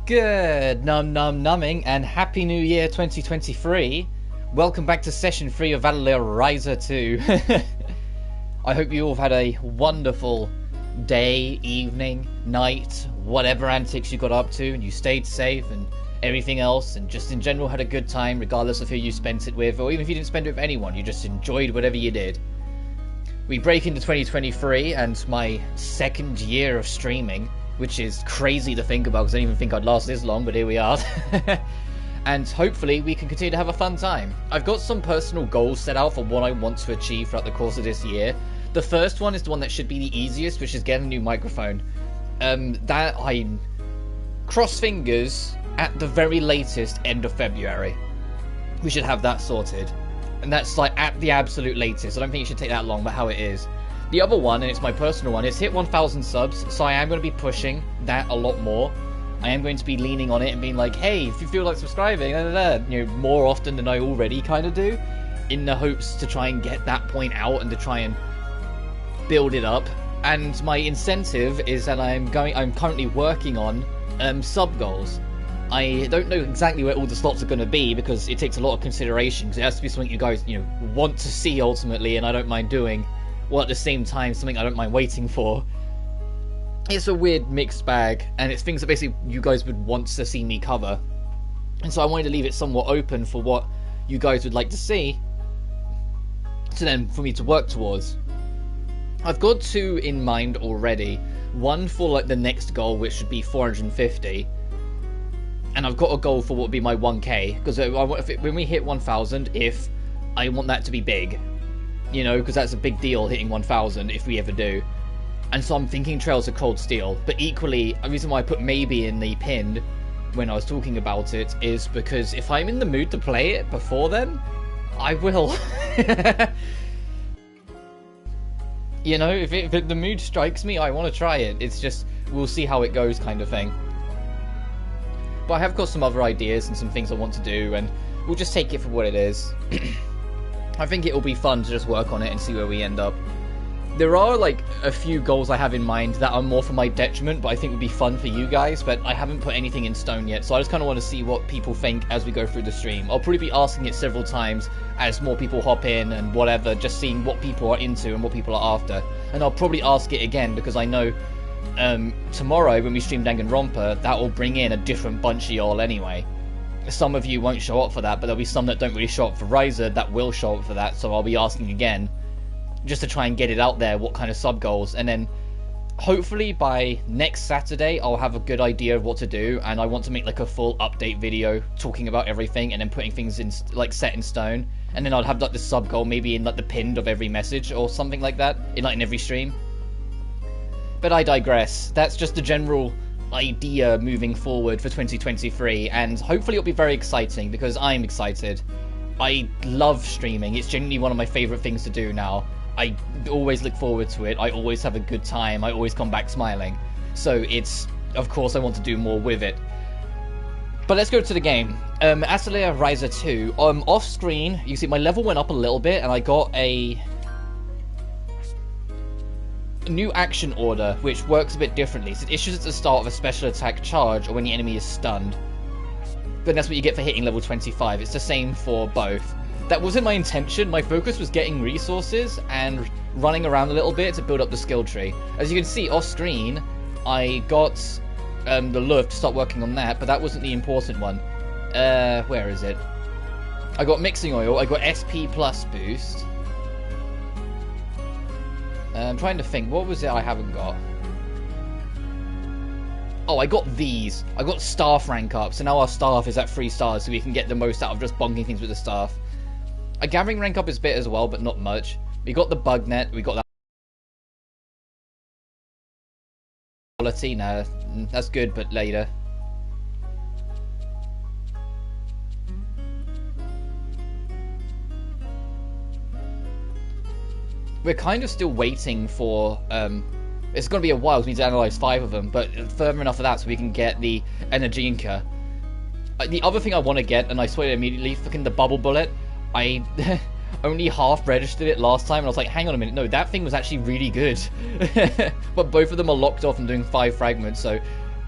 Good numbing and happy new year 2023. Welcome back to session 3 of Atelier Ryza 2. I hope you all have had a wonderful day, evening, night, whatever antics you got up to, and you stayed safe and everything else, and just in general had a good time regardless of who you spent it with, or even if you didn't spend it with anyone, you just enjoyed whatever you did. We break into 2023 and my second year of streaming, which is crazy to think about because I didn't even think I'd last this long, but here we are. And hopefully we can continue to have a fun time. I've got some personal goals set out for what I want to achieve throughout the course of this year. The first one is the one that should be the easiest, which is getting a new microphone. That I'm cross fingers at the very latest end of February. We should have that sorted. And that's like at the absolute latest. I don't think it should take that long, but how it is. The other one, and it's my personal one, is hit 1,000 subs, so I am going to be pushing that a lot more. I am going to be leaning on it and being like, hey, if you feel like subscribing, you know, more often than I already kind of do, in the hopes to try and get that point out and to try and build it up. And my incentive is that I'm currently working on sub goals. I don't know exactly where all the slots are going to be because it takes a lot of consideration, because it has to be something you guys, you know, want to see ultimately, and I don't mind doing. While at the same time, something I don't mind waiting for. It's a weird mixed bag, and it's things that basically you guys would want to see me cover. And so I wanted to leave it somewhat open for what you guys would like to see, to then for me to work towards. I've got two in mind already. One for like the next goal, which should be 450. And I've got a goal for what would be my 1k, because when we hit 1,000, if I want that to be big. You know, because that's a big deal, hitting 1,000 if we ever do. And so I'm thinking Trails of Cold Steel. But equally, a reason why I put maybe in the pinned when I was talking about it is because if I'm in the mood to play it before then, I will. You know, if the mood strikes me, I want to try it. It's just, we'll see how it goes kind of thing. But I have got some other ideas and some things I want to do, and we'll just take it for what it is. I think it'll be fun to just work on it and see where we end up. There are like a few goals I have in mind that are more for my detriment, but I think would be fun for you guys, but I haven't put anything in stone yet, so I just kind of want to see what people think as we go through the stream. I'll probably be asking it several times as more people hop in and whatever, just seeing what people are into and what people are after. And I'll probably ask it again because I know tomorrow when we stream Danganronpa, that will bring in a different bunch of y'all anyway. Some of you won't show up for that, but there'll be some that don't really show up for Ryza that will show up for that, so I'll be asking again, just to try and get it out there, what kind of sub goals, and then hopefully by next Saturday I'll have a good idea of what to do, and I want to make like a full update video talking about everything and then putting things in like set in stone, and then I'll have like the sub goal maybe in like the pinned of every message or something like that, in every stream. But I digress. That's just the general idea moving forward for 2023, and hopefully it'll be very exciting because I'm excited. I love streaming. It's genuinely one of my favorite things to do now. I always look forward to it. I always have a good time. I always come back smiling. So it's, of course, I want to do more with it. But let's go to the game. Atelier Ryza 2. Off screen, you see my level went up a little bit and I got a new action order, which works a bit differently. So it issues at the start of a special attack charge or when the enemy is stunned. But that's what you get for hitting level 25. It's the same for both. That wasn't my intention. My focus was getting resources and running around a little bit to build up the skill tree. As you can see off screen, I got the love to start working on that, but that wasn't the important one. Where is it? I got mixing oil, I got SP plus boost. I'm trying to think, what was it I haven't got? Oh, I got these. I got staff rank up, so now our staff is at 3 stars, so we can get the most out of just bonking things with the staff. A gathering rank up is a bit as well, but not much. We got the bug net, we got that quality. No, that's good, but later. We're kind of still waiting for, it's going to be a while because we need to analyze 5 of them, but further enough of that so we can get the Energinka. The other thing I want to get, and I swear immediately, fucking the bubble bullet. I only half registered it last time, and I was like, hang on a minute, no, that thing was actually really good. But both of them are locked off and doing 5 fragments, so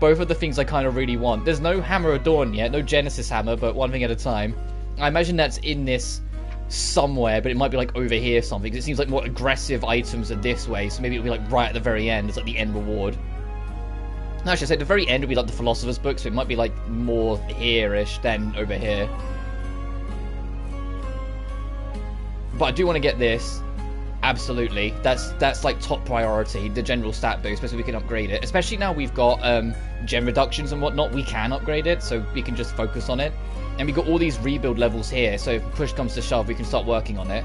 both of the things I kind of really want. There's no Hammer of Dawn yet, no Genesis Hammer, but one thing at a time. I imagine that's in this somewhere, but it might be like over here something, because it seems like more aggressive items are this way, so maybe it'll be like right at the very end. It's like the end reward. No, I should say the very end will be like the Philosopher's Book, so it might be like more here-ish than over here. But I do want to get this. Absolutely. That's like top priority, the general stat boost, especially we can upgrade it. Especially now we've got gem reductions and whatnot, we can upgrade it, so we can just focus on it. And we've got all these rebuild levels here, so if push comes to shove, we can start working on it.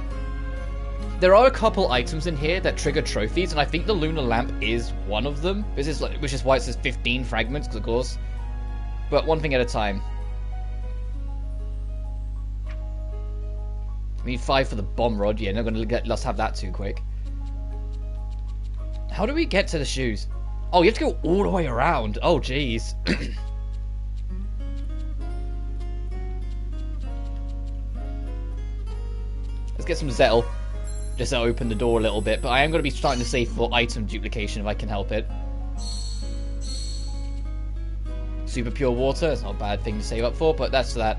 There are a couple items in here that trigger trophies, and I think the Lunar Lamp is one of them. Which is why it says 15 fragments, of course. But one thing at a time. We need 5 for the bomb rod. Yeah, not going to let us have that too quick. How do we get to the shoes? Oh, you have to go all the way around. Oh, jeez. Let's get some Zettel. Just to open the door a little bit. But I am going to be starting to save for item duplication if I can help it. Super pure water. It's not a bad thing to save up for, but that's that.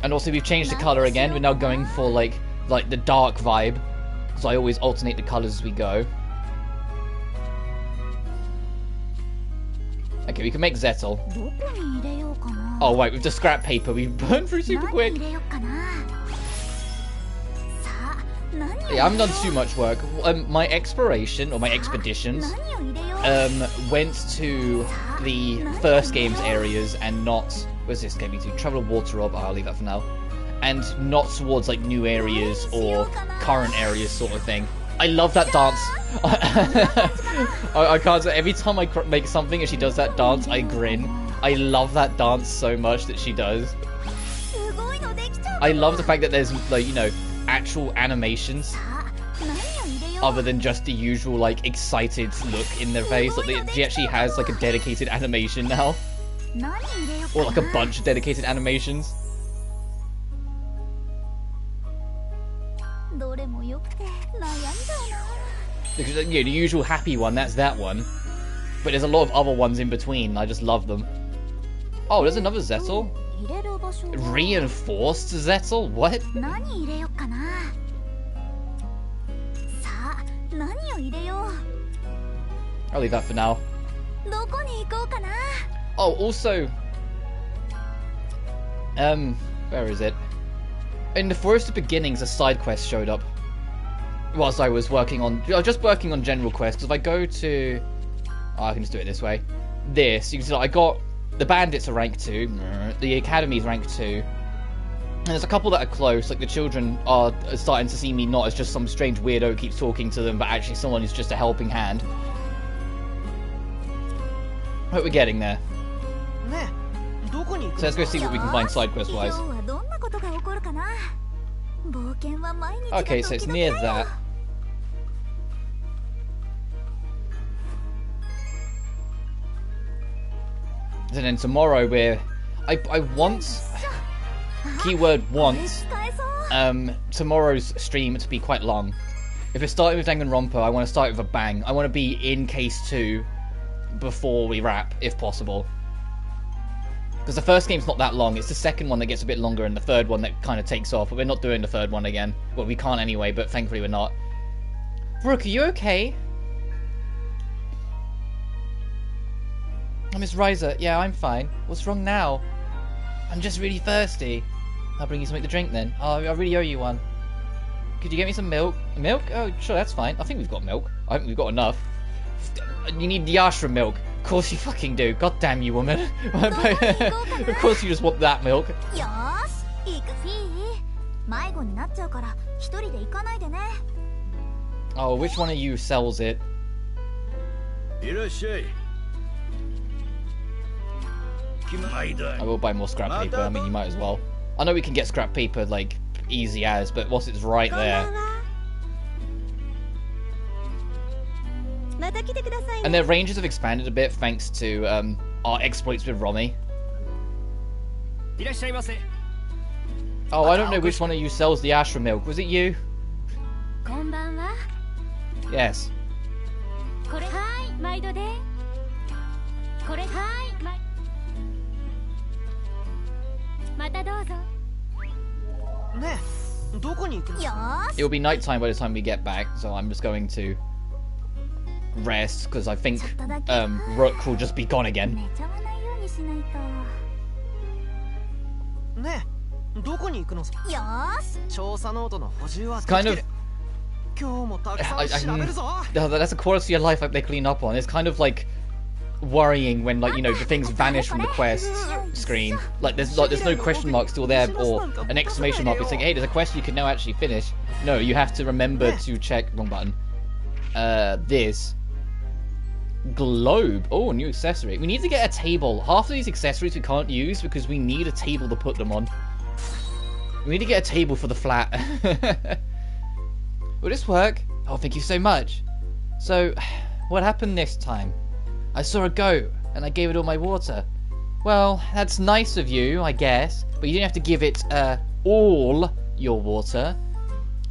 And also we've changed the colour again. We're now going for like the dark vibe. So I always alternate the colours as we go. Okay, we can make Zettel. Oh wait, with the scrap paper we burn through super quick. Yeah, I haven't done too much work. My exploration, or my expeditions, went to the first game's areas and not... Where's this getting me to? Travel a water orb. Oh, I'll leave that for now. And not towards like new areas or current areas sort of thing. I love that dance. I can't say, every time I make something and she does that dance, I grin. I love that dance so much that she does. I love the fact that there's like, you know, actual animations other than just the usual like excited look in their face. Like she actually has like a dedicated animation now. Or like a bunch of dedicated animations. Because, you know, the usual happy one, that's that one. But there's a lot of other ones in between, I just love them. Oh, there's another Zettel? Reinforced Zettel? What? I'll leave that for now. Oh, also... where is it? In the Forest of Beginnings, a side quest showed up. Whilst I was working on... just working on general quests. Because if I go to... Oh, I can just do it this way. This, you can see I got... The bandits are rank 2. The academy's rank 2. And there's a couple that are close. Like, the children are starting to see me not as just some strange weirdo who keeps talking to them, but actually someone who's just a helping hand. But we're getting there. So let's go see what we can find side quest wise. Okay, so it's near that. And then tomorrow I want, keyword want, tomorrow's stream to be quite long. If it's starting with Danganronpa, I want to start with a bang. I want to be in case 2 before we wrap, if possible. Because the first game's not that long, it's the second one that gets a bit longer and the third one that kind of takes off, but we're not doing the third one again. Well, we can't anyway, but thankfully we're not. Brooke, are you okay? Oh, Miss Ryza, yeah, I'm fine. What's wrong now? I'm just really thirsty. I'll bring you something to drink then. Oh, I really owe you one. Could you get me some milk? Milk? Oh, sure, that's fine. I think we've got milk. I think we've got enough. You need the ashram milk. Of course you fucking do. God damn you, woman. Of course you just want that milk. Oh, which one of you sells it? I will buy more scrap paper. I mean, you might as well. I know we can get scrap paper, like, easy as, but once it's right there. And their ranges have expanded a bit thanks to our exploits with Romy. Oh, I don't know which one of you sells the ashram milk. Was it you? Yes. It'll be nighttime by the time we get back, so I'm just going to rest because I think Rook will just be gone again. It's kind of that's a quality of life like they clean up on. It's kind of like worrying when, like, you know, the things vanish from the quests screen. Like there's no question mark still there or an exclamation mark. It's like, hey, there's a quest you can now actually finish. No, you have to remember to check wrong button. This globe. Oh, new accessory. We need to get a table. Half of these accessories we can't use because we need a table to put them on. We need to get a table for the flat. Will this work? Oh, thank you so much. So, what happened this time? I saw a goat, and I gave it all my water. Well, that's nice of you, I guess, but you didn't have to give it, all your water.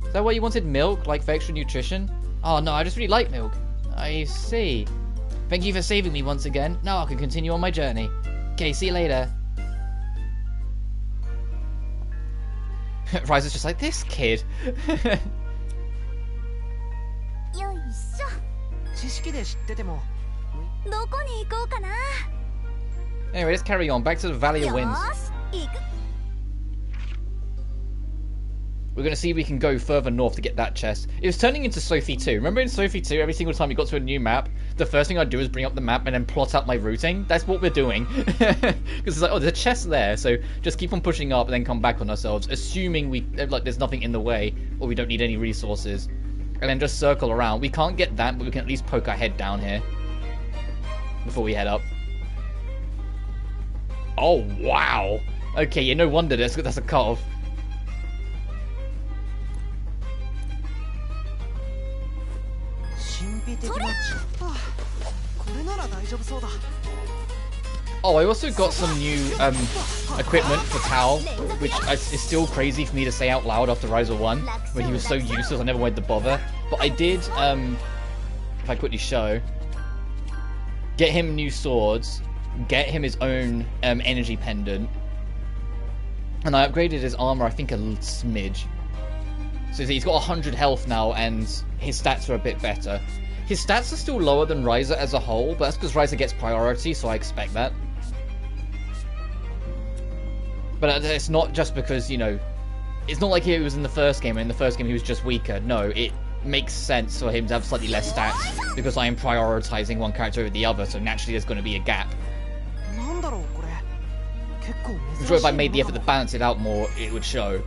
Is that why you wanted milk, like for extra nutrition? Oh no, I just really like milk. I see. Thank you for saving me once again. Now I can continue on my journey. Okay, see you later. Ryza's just like, this kid. Anyway, let's carry on. Back to the Valley of Winds. We're going to see if we can go further north to get that chest. It was turning into Sophie 2. Remember in Sophie 2, every single time you got to a new map, the first thing I'd do is bring up the map and then plot out my routing? That's what we're doing. Because it's like, oh, there's a chest there, so just keep on pushing up and then come back on ourselves, assuming there's nothing in the way, or we don't need any resources. And then just circle around. We can't get that, but we can at least poke our head down here before we head up. Oh, wow. Okay, yeah, no wonder that's a cut-off. Oh, I also got some new equipment for Tao, which is still crazy for me to say out loud after Ryza 1, where he was so useless I never wanted to bother. But I did, if I quickly show, get him new swords, get him his own energy pendant, and I upgraded his armor, I think, a smidge. So he's got 100 health now, and his stats are a bit better. His stats are still lower than Ryza as a whole, but that's because Ryza gets priority, so I expect that. But it's not just because, you know, it's not like he was in the first game, and in the first game he was just weaker. No, it makes sense for him to have slightly less stats, because I am prioritizing one character over the other, so naturally there's going to be a gap. I'm sure if I made the effort to balance it out more, it would show.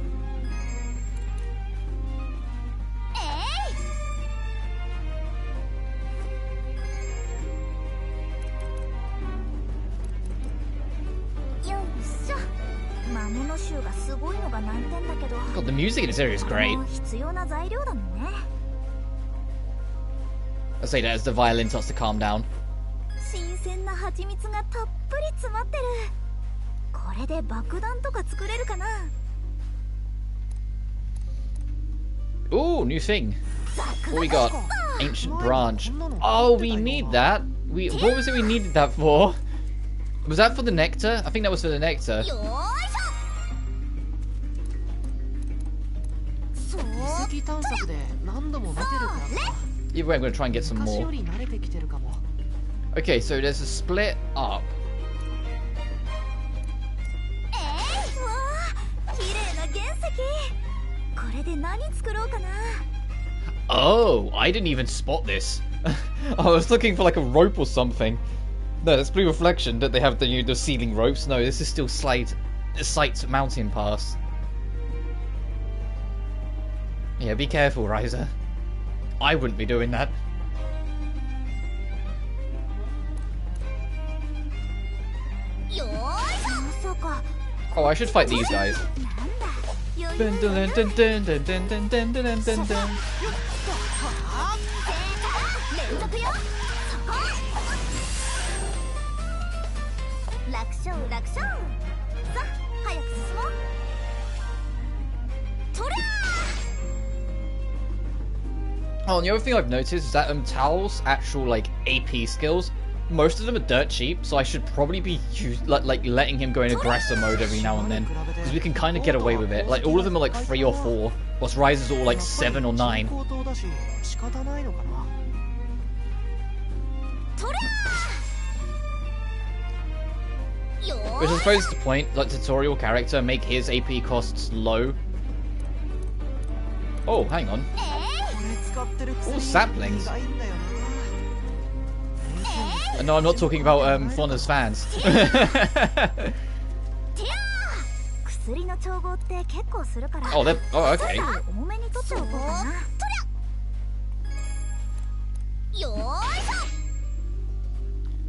God, the music in this area is great. I say that as the violin starts to calm down. Ooh, new thing. What we got? Ancient branch. Oh, we need that. What was it we needed that for? Was that for the nectar? I think that was for the nectar. Either way, I'm going to try and get some more. Okay, so there's a split up. Oh, I didn't even spot this. I was looking for like a rope or something. No, that's Blue Reflection that they have the ceiling ropes. No, this is still Sight Mountain Pass. Yeah, be careful, Ryza. I wouldn't be doing that. Oh, I should fight these guys. Oh, and the other thing I've noticed is that Tal's actual like AP skills, most of them are dirt cheap, so I should probably be like letting him go in aggressor mode every now and then, because we can kind of get away with it. Like all of them are like 3 or 4, whilst Ryza's all like 7 or 9. Which I suppose is the point, like tutorial character, make his AP costs low. Oh, hang on. Oh, saplings. No, I'm not talking about Fauna's fans. Oh, they're... Oh, okay.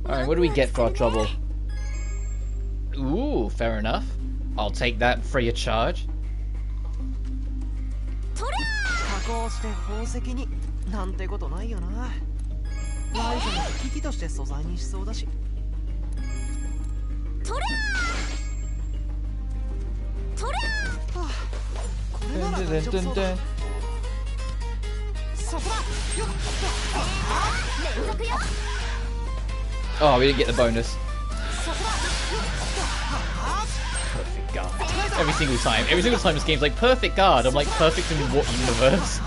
Alright, what do we get for our trouble? Ooh, fair enough. I'll take that free of charge. Oh, we didn't get the bonus. Perfect guard. Every single time this game's like, perfect guard. I'm like, perfect in what universe?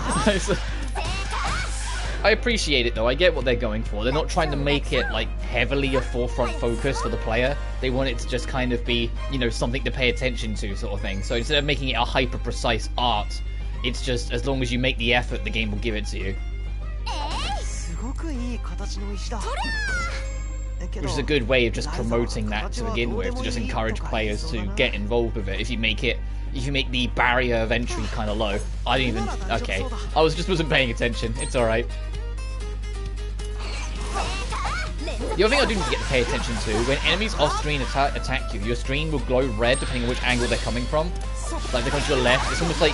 I appreciate it though, I get what they're going for. They're not trying to make it like heavily a forefront focus for the player. They want it to just kind of be, you know, something to pay attention to sort of thing. So instead of making it a hyper-precise art, it's just, as long as you make the effort, the game will give it to you. Which is a good way of just promoting that to begin with, to just encourage players to get involved with it. If you make the barrier of entry kind of low. I didn't even... Okay. I wasn't paying attention. It's alright. The other thing I do need to get to pay attention to, when enemies off-screen attack you, your screen will glow red depending on which angle they're coming from. Like they're coming to your left. It's almost like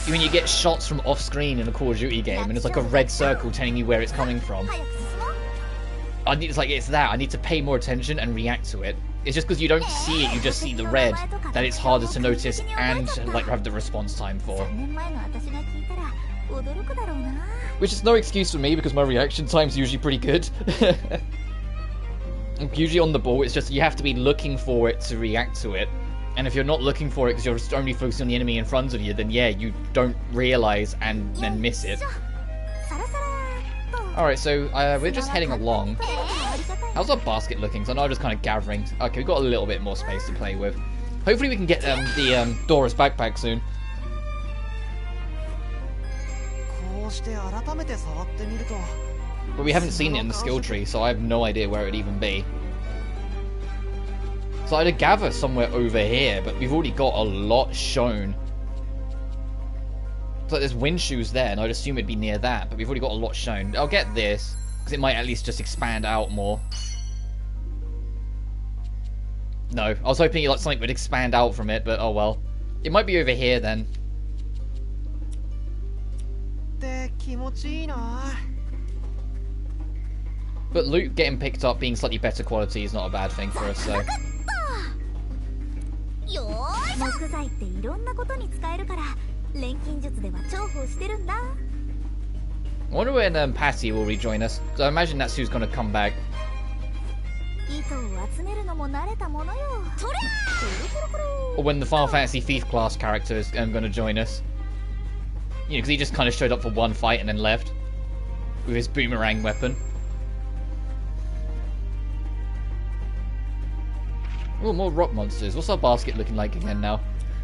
when you get shots from off-screen in a Call of Duty game, and it's like a red circle telling you where it's coming from. It's that. I need to pay more attention and react to it. It's just because you don't see it, you just see the red, that it's harder to notice and like have the response time for. Which is no excuse for me because my reaction time's usually pretty good. Usually on the ball, it's just you have to be looking for it to react to it. And if you're not looking for it because you're just only focusing on the enemy in front of you, then yeah, you don't realize and then miss it. Alright, so we're just heading along. How's our basket looking? So I know I'm just kind of gathering. Okay, we've got a little bit more space to play with. Hopefully we can get the Dora's backpack soon. But we haven't seen it in the skill tree, so I have no idea where it'd even be. So I'd gather somewhere over here, but we've already got a lot shown. It's like there's wind shoes there, and I'd assume it'd be near that, but we've already got a lot shown. I'll get this, because it might at least just expand out more. No, I was hoping like something would expand out from it, but oh well. It might be over here then. But loot getting picked up being slightly better quality is not a bad thing for us, so... I wonder when Patty will rejoin us, so I imagine that's who's going to come back. Or when the Final Fantasy Thief class character is going to join us. You know, because he just kind of showed up for one fight and then left. With his boomerang weapon. Oh, more rock monsters. What's our basket looking like again now?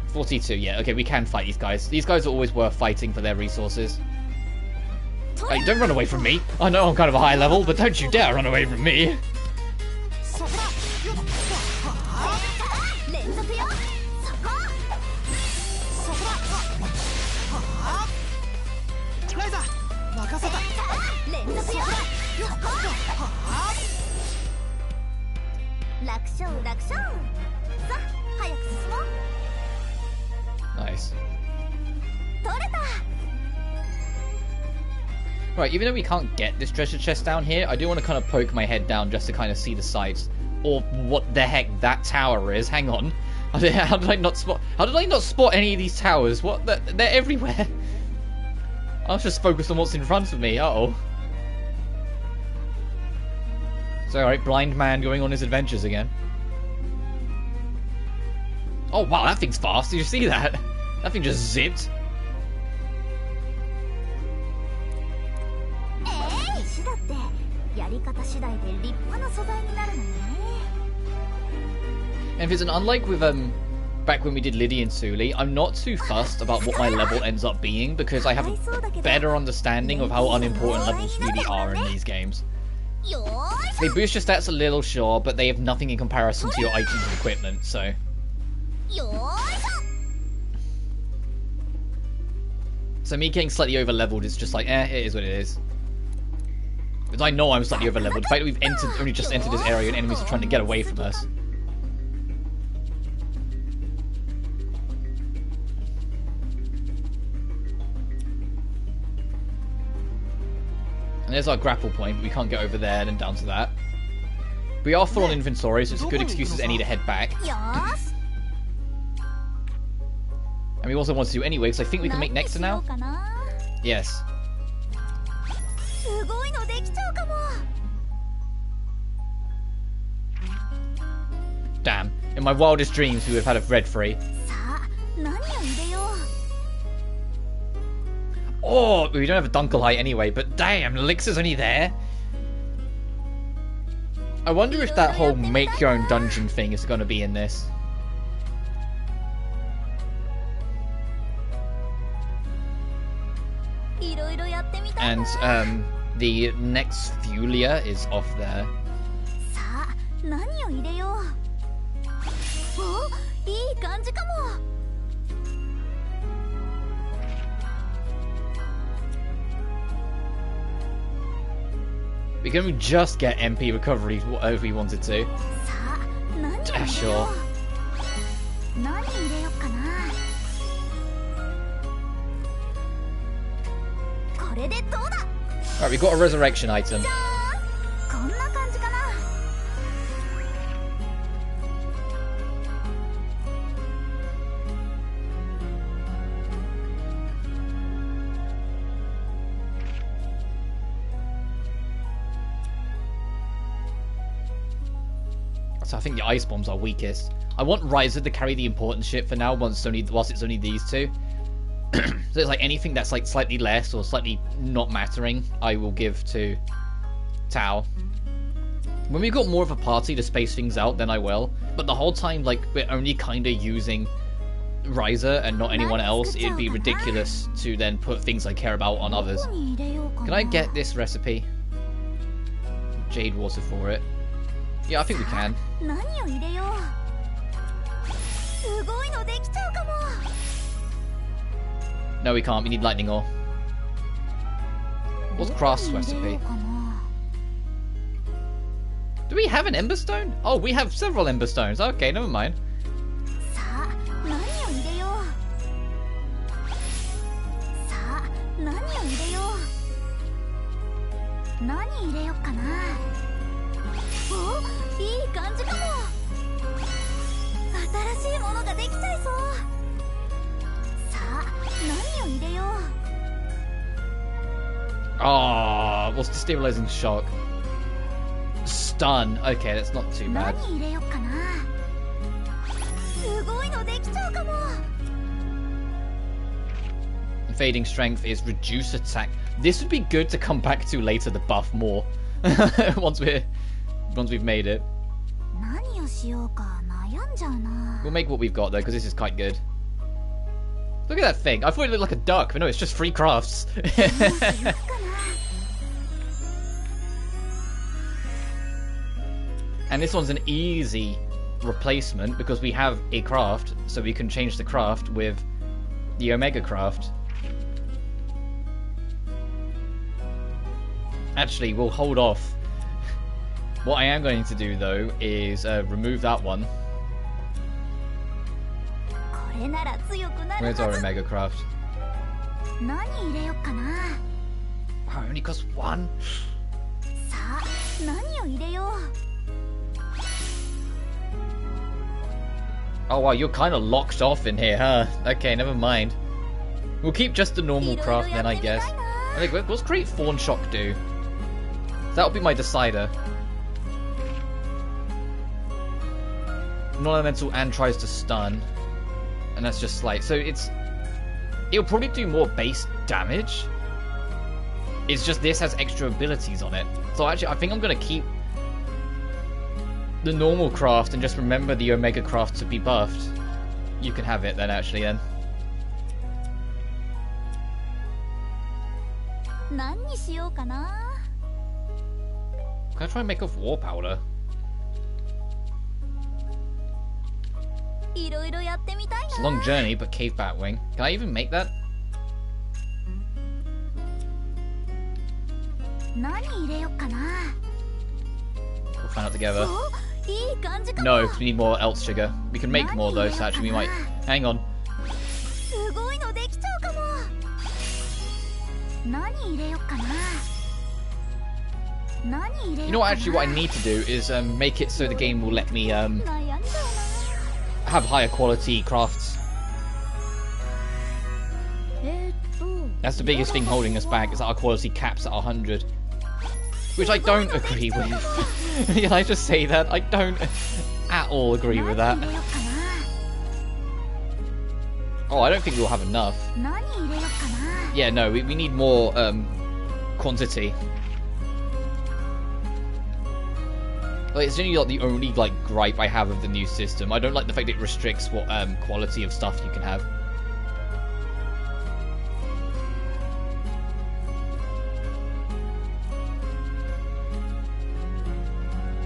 42, yeah. Okay, we can fight these guys. These guys are always worth fighting for their resources. Hey, don't run away from me. I know I'm kind of a high level, but don't you dare run away from me. Nice. Right, even though we can't get this treasure chest down here, I do want to kind of poke my head down just to kind of see the sights. Or what the heck that tower is. Hang on. How did I not spot any of these towers? What? They're everywhere. I was just focused on what's in front of me. Uh-oh. So, alright, blind man going on his adventures again. Oh, wow, that thing's fast. Did you see that? That thing just zipped. And if it's an unlike with back when we did Liddy and Suli, I'm not too fussed about what my level ends up being because I have a better understanding of how unimportant levels really are in these games. They boost your stats a little, sure, but they have nothing in comparison to your items and equipment, so... So me getting slightly over-leveled is just like, it is what it is. Because I know I'm slightly over-leveled. The fact that we've only just entered this area and enemies are trying to get away from us. And there's our grapple point, but we can't get over there and then down to that. We are full on inventory, so it's a good excuse as any to head back. And we also want to do anyway, because I think we can make Nectar now? Yes. Damn. In my wildest dreams, we would have had a red free. Oh, we don't have a Dunkelheit anyway, but damn, Elixir's only there. I wonder if that whole make your own dungeon thing is going to be in this. And the next Fulia is off there. We can just get MP recovery if we wanted to. Sure. Alright, we've got a resurrection item. So I think the ice bombs are weakest. I want Ryza to carry the important shit for now, whilst it's only these two. So it's like anything that's like slightly less or slightly not mattering, I will give to Tao. When we've got more of a party to space things out, then I will. But the whole time, like, we're only kind of using Ryza and not anyone else, it'd be ridiculous to then put things I care about on others. Can I get this recipe? Jade water for it. Yeah, I think we can. No, we can't. We need lightning ore. What's Craft's recipe? Do we have an Emberstone? Oh, we have several Emberstones. Okay, never mind. Oh, what's the stabilizing shock? Stun. Okay, that's not too bad. Fading strength is reduce attack. This would be good to come back to later to buff more. once we've made it. We'll make what we've got though, because this is quite good. Look at that thing. I thought it looked like a duck, but no, it's just free crafts. And this one's an easy replacement because we have a craft, so we can change the craft with the Omega craft. Actually, we'll hold off. What I am going to do though is remove that one. Where's our Omega craft? Wow, it only costs one. Oh wow, you're kind of locked off in here, huh? Okay, never mind. We'll keep just the normal craft then, I guess. I think, what's Great Fawn Shock do? That'll be my decider. Non-elemental and tries to stun. And that's just slight. So it'll probably do more base damage. It's just this has extra abilities on it. So actually, I think I'm going to keep the normal craft and just remember the Omega craft to be buffed. You can have it then, actually, then. Can I try and make off war powder? It's a long journey, but cave batwing. Can I even make that? We'll find out together. No, because we need more else sugar. We can make more though, so actually we might... Hang on. You know what, actually what I need to do is make it so the game will let me have higher quality crafts. That's the biggest thing holding us back, is that our quality caps at 100. Which I don't agree with. Can I just say that? I don't at all agree with that. Oh, I don't think we'll have enough. Yeah, no, we need more quantity. Like, it's only like the only like gripe I have of the new system. I don't like the fact it restricts what quality of stuff you can have.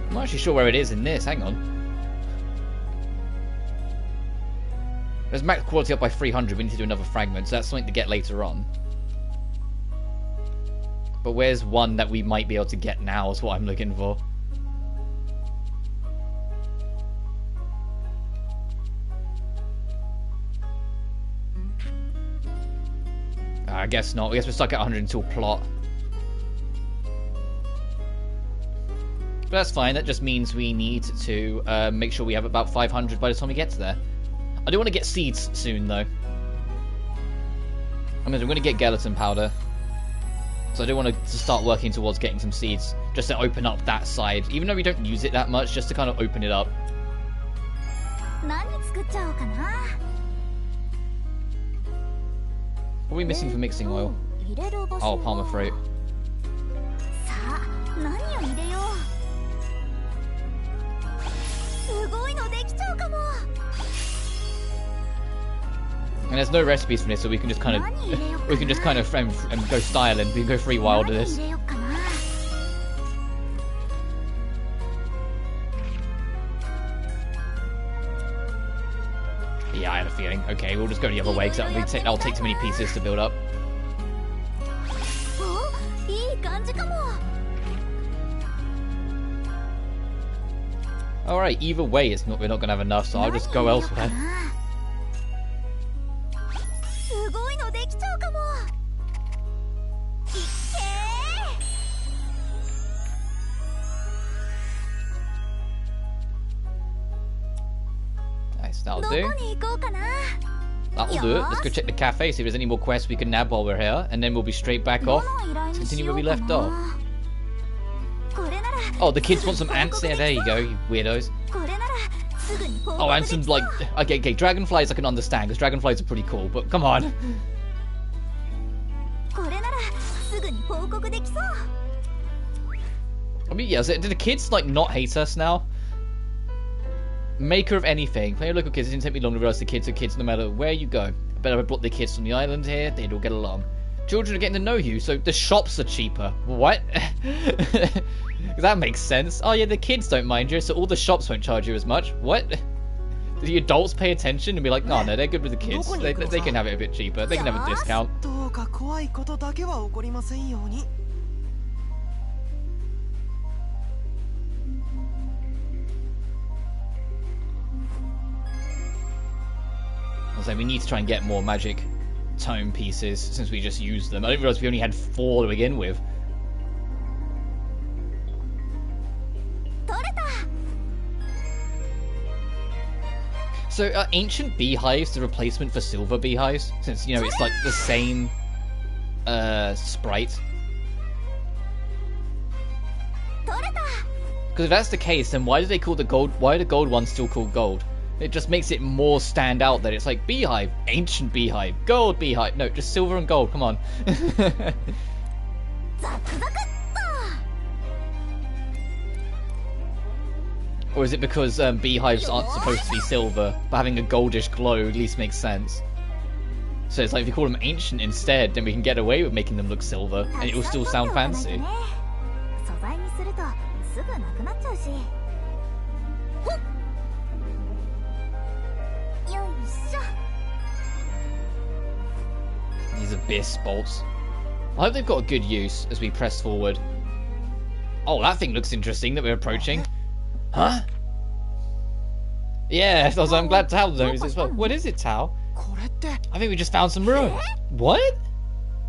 I'm not actually sure where it is in this. Hang on. There's max quality up by 300. We need to do another fragment, so that's something to get later on. But where's one that we might be able to get now is what I'm looking for. I guess not. I guess we're stuck at 100 until plot. But that's fine. That just means we need to make sure we have about 500 by the time we get to there. I do want to get seeds soon, though. I'm going to get gelatin powder. So I do want to start working towards getting some seeds, just to open up that side. Even though we don't use it that much, just to kind of open it up. What are we missing for mixing oil? Oh, palmer fruit. And there's no recipes for this, so we can just kind of go styling. We can go free wild with this. Yeah, I had a feeling. Okay, we'll just go the other way, because that'll take too many pieces to build up. Alright, either way, we're not going to have enough, so I'll just go elsewhere. Nice, that'll do. That'll do it. Let's go check the cafe, see if there's any more quests we can nab while we're here, and then we'll be straight back off to continue where we left off. Oh, the kids want some ants there. There you go, you weirdos. Oh, and some, like... Okay, dragonflies I can understand, because dragonflies are pretty cool, but come on. I mean, yeah, so do the kids, like, not hate us now? Maker of anything. Play local kids. It didn't take me long to realize the kids are kids no matter where you go. I bet if I brought the kids from the island here, they'd all get along. Children are getting to know you, so the shops are cheaper. What? That makes sense. Oh yeah, the kids don't mind you, so all the shops won't charge you as much. What? Do the adults pay attention and be like, no, they're good with the kids. They can have it a bit cheaper. They can have a discount. I was like, we need to try and get more magic tome pieces since we just used them. I didn't realize we only had 4 to begin with. So are ancient beehives the replacement for silver beehives? Since, you know, it's like the same sprite. Because if that's the case, then why do they call the gold? Why are the gold ones still called gold? It just makes it more stand out that it's like beehive, ancient beehive, gold beehive. No, just silver and gold. Come on. Or is it because beehives aren't supposed to be silver, but having a goldish glow at least makes sense? So it's like if you call them ancient instead, then we can get away with making them look silver, and it will still sound fancy. These abyss bolts. I hope they've got a good use as we press forward. Oh, that thing looks interesting that we're approaching. Huh? Yeah, I'm glad Tao knows as well. What is it, Tao? I think we just found some ruins. What?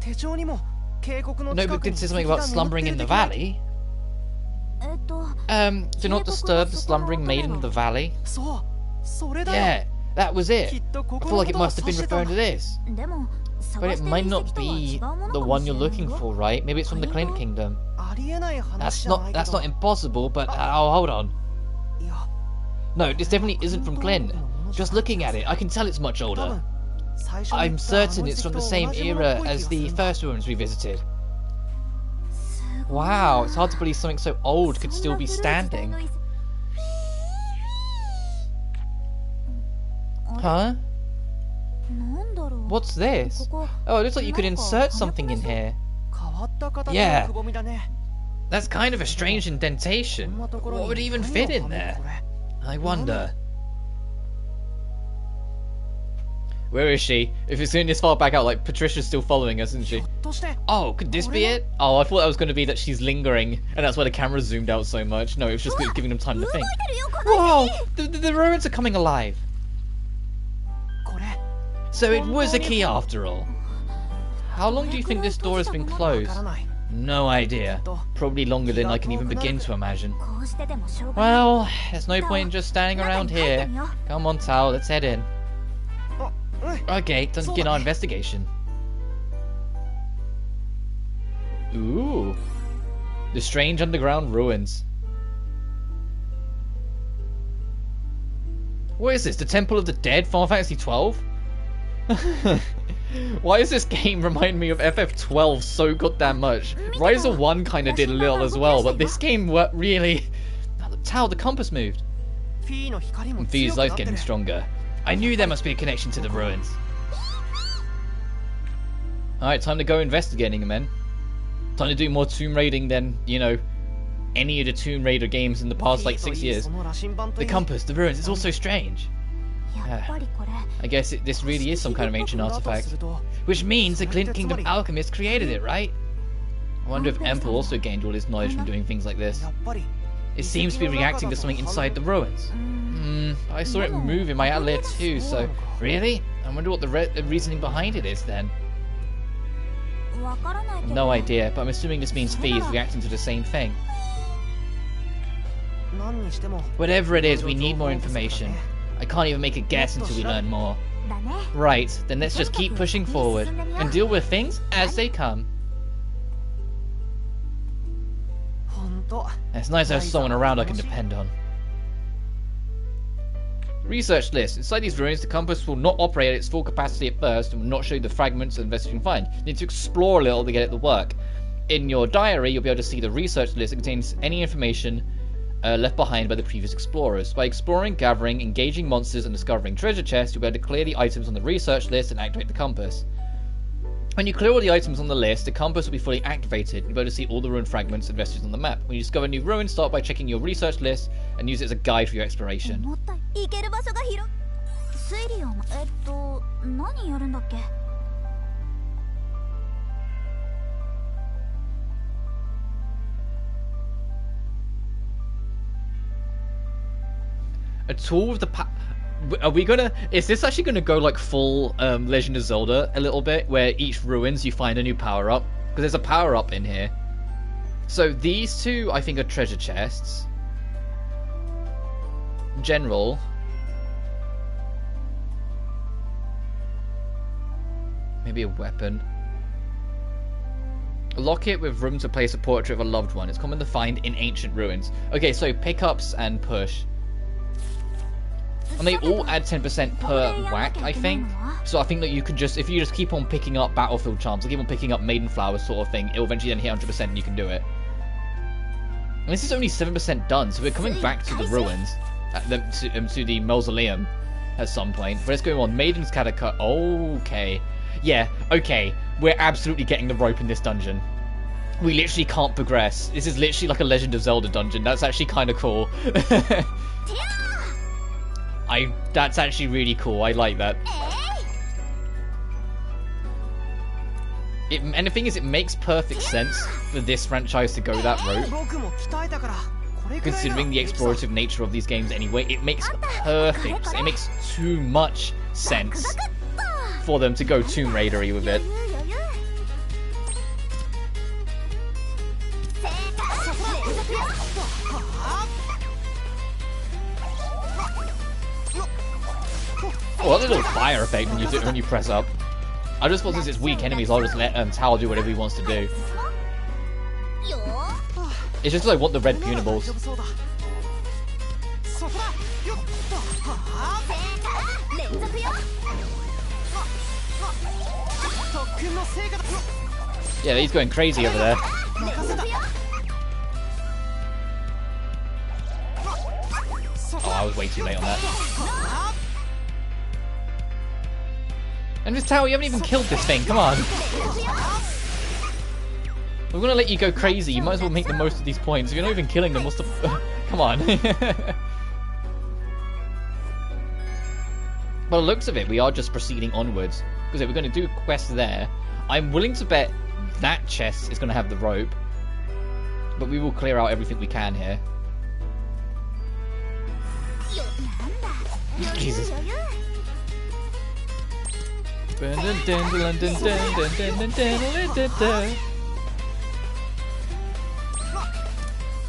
Notebook did say something about slumbering in the valley. Do not disturb the slumbering maiden of the valley. Yeah, that was it. I feel like it must have been referring to this. But it might not be the one you're looking for, right? Maybe it's from the Clint Kingdom. That's not impossible, but oh, hold on. No, this definitely isn't from Clint. Just looking at it, I can tell it's much older. I'm certain it's from the same era as the first ruins we visited. Wow, it's hard to believe something so old could still be standing. Huh? What's this? Oh, it looks like you could insert something in here. Yeah. That's kind of a strange indentation. What would even fit in there? I wonder. Where is she? If it's in this far back out, like, Patricia's still following us, isn't she? Oh, could this be it? Oh, I thought that was going to be that she's lingering, and that's why the camera zoomed out so much. No, it was just giving them time to think. Whoa! The ruins are coming alive! So it was a key after all. How long do you think this door has been closed? No idea. Probably longer than I can even begin to imagine. Well, there's no point in just standing around here. Come on, Tao, let's head in. Okay, time to begin our investigation. Ooh. The strange underground ruins. What is this? The Temple of the Dead? Final Fantasy 12? Why does this game remind me of FF12 so goddamn much? Ryza 1 kind of did a little as well, but this game really... Tao, the compass moved. And Fi's light's getting stronger. I knew there must be a connection to the ruins. Alright, time to go investigating them then. Time to do more Tomb Raiding than, you know, any of the Tomb Raider games in the past like 6 years. The compass, the ruins, it's all so strange. I guess this really is some kind of ancient artifact. Which means the Clint Kingdom alchemist created it, right? I wonder if Emperor also gained all his knowledge from doing things like this. It seems to be reacting to something inside the ruins. I saw it move in my atelier too, so... Really? I wonder what the reasoning behind it is then. No idea, but I'm assuming this means Fi is reacting to the same thing. Whatever it is, we need more information. I can't even make a guess until we learn more. Right, then let's just keep pushing forward and deal with things as they come. It's nice to have someone around I can depend on. Research list. Inside these ruins, the compass will not operate at its full capacity at first and will not show you the fragments and investigation you can find. You need to explore a little to get it to work. In your diary, you'll be able to see the research list that contains any information left behind by the previous explorers. By exploring, gathering, engaging monsters, and discovering treasure chests, you'll be able to clear the items on the research list and activate the compass. When you clear all the items on the list, the compass will be fully activated. You'll be able to see all the ruin fragments and vestiges on the map. When you discover a new ruin, start by checking your research list and use it as a guide for your exploration. A tool with the are we gonna... Is this actually gonna go like full Legend of Zelda a little bit, where each ruins you find a new power-up? Because there's a power-up in here. So these two, I think, are treasure chests. General. Maybe a weapon. Locket with room to place a portrait of a loved one. It's common to find in ancient ruins. Okay, so pickups and push. And they all add 10% per whack, I think. So I think that you can just, if you just keep on picking up battlefield charms, keep on picking up maiden flowers sort of thing, it'll eventually then hit 100% and you can do it. And this is only 7% done, so we're coming back to the ruins, to the mausoleum at some point. But let's go on. Maiden's Catacomb. Okay. Yeah, okay. We're absolutely getting the rope in this dungeon. We literally can't progress. This is literally like a Legend of Zelda dungeon. That's actually kind of cool. That's actually really cool. I like that. And the thing is, it makes perfect sense for this franchise to go that route. Considering the explorative nature of these games anyway, it makes perfect, it makes too much sense for them to go Tomb Raider-y with it. Oh, that's a little fire effect when you press up. I just thought since it's weak enemies, I'll just let Tal do whatever he wants to do. It's just because I want the red punables. Yeah, he's going crazy over there. Oh, I was way too late on that. And this Tao, you haven't even killed this thing, come on. We're gonna let you go crazy, you might as well make the most of these points. If you're not even killing them, what's the... Come on. By the looks of it, we are just proceeding onwards. Because if we're gonna do a quest there, I'm willing to bet that chest is gonna have the rope. But we will clear out everything we can here. Jesus.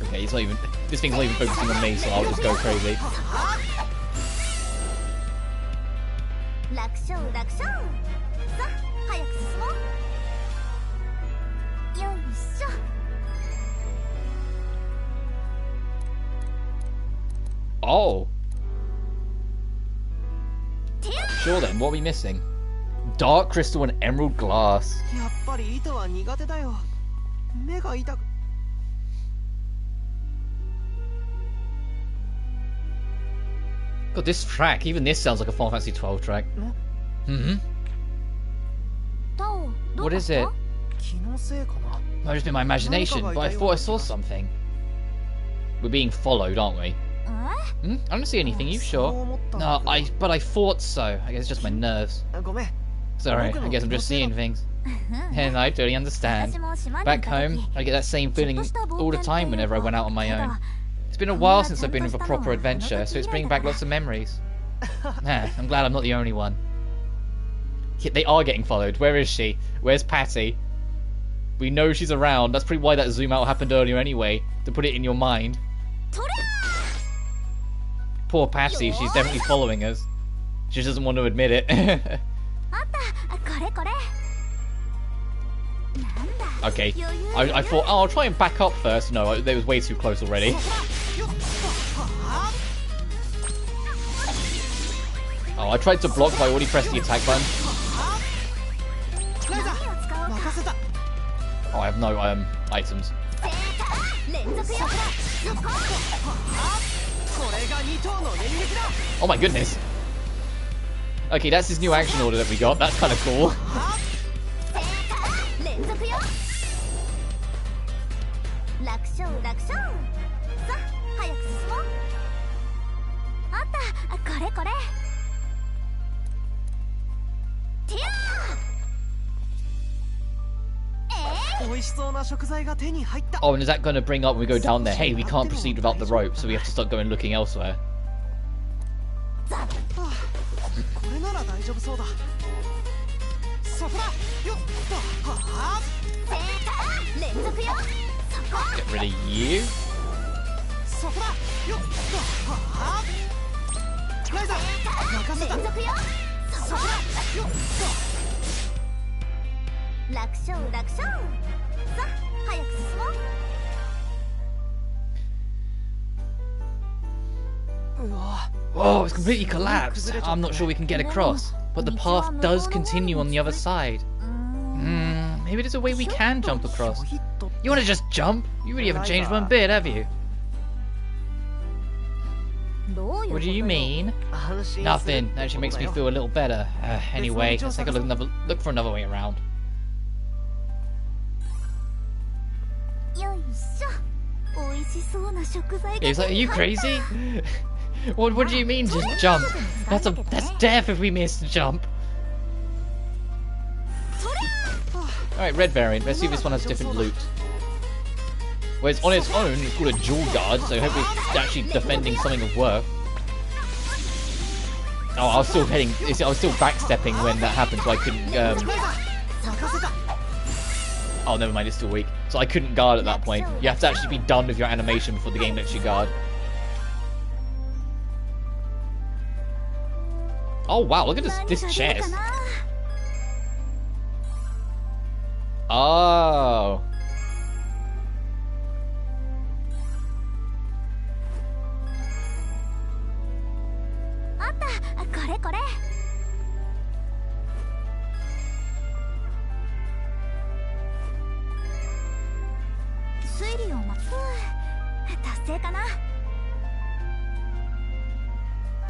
Okay, he's not even. This thing's not even focusing on me, so I'll just go crazy. Oh. Sure then, what are we missing? Dark crystal and emerald glass. God, this track, even this sounds like a Final Fantasy 12 track. What is it? Might just be my imagination, but I thought I saw something. We're being followed, aren't we? I don't see anything, you sure? No, but I thought so. I guess it's just my nerves. Sorry, I guess I'm just seeing things. And I totally understand. Back home, I get that same feeling all the time whenever I went out on my own. It's been a while since I've been with a proper adventure, so it's bringing back lots of memories. I'm glad I'm not the only one. They are getting followed. Where is she? Where's Patty? We know she's around. That's probably why that zoom out happened earlier anyway, to put it in your mind. Poor Patty, she's definitely following us. She doesn't want to admit it. Okay, I thought, oh, I'll try and back up first. No, they was way too close already. Oh, I tried to block, but I already pressed the attack button. Oh, I have no items. Oh my goodness. Okay, that's his new action order that we got. That's kind of cool. Oh, and is that going to bring up when we go down there? Hey, we can't proceed without the rope, so we have to start going looking elsewhere. Get rid of you. Whoa, it's completely collapsed. I'm not sure we can get across, but the path does continue on the other side. Maybe there's a way we can jump across. You want to just jump? You really haven't changed one bit, have you? What do you mean? Nothing. That actually makes me feel a little better. Anyway, let's take a look for another way around. He's like, are you crazy? What do you mean just jump? That's death if we miss the jump. Alright, red variant. Let's see if this one has different loot. Well, it's on its own, it's called a jewel guard, so hopefully it's actually defending something of worth. Oh, I was still backstepping when that happened, so I couldn't, Oh, never mind, it's still weak. So I couldn't guard at that point. You have to actually be done with your animation before the game lets you guard. Oh wow, look at this chest. Oh.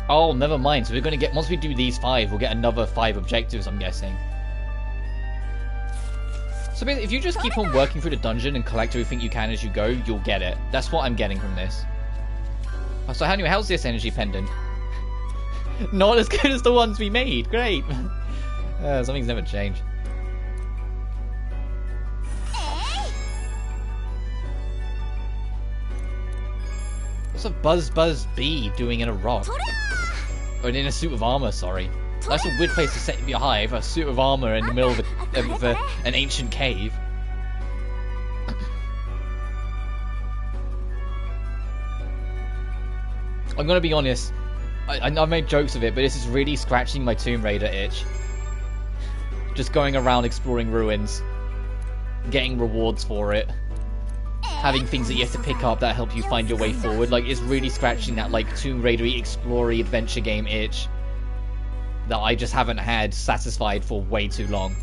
Oh, never mind. So we're going to get, once we do these 5, we'll get another 5 objectives, I'm guessing. So basically, if you just keep on working through the dungeon and collect everything you can as you go, you'll get it. That's what I'm getting from this. So anyway, how's this energy pendant? Not as good as the ones we made. Great. Something's never changed. What's a Buzz Bee doing in a rock? Or in a suit of armor, sorry. That's a weird place to set your hive, a suit of armor in the middle of an ancient cave. I'm gonna be honest, I've made jokes of it, but this is really scratching my Tomb Raider itch. Just going around exploring ruins, getting rewards for it, having things that you have to pick up that help you find your way forward. Like, it's really scratching that, like, Tomb Raider-y, explory adventure game itch that I just haven't had satisfied for way too long.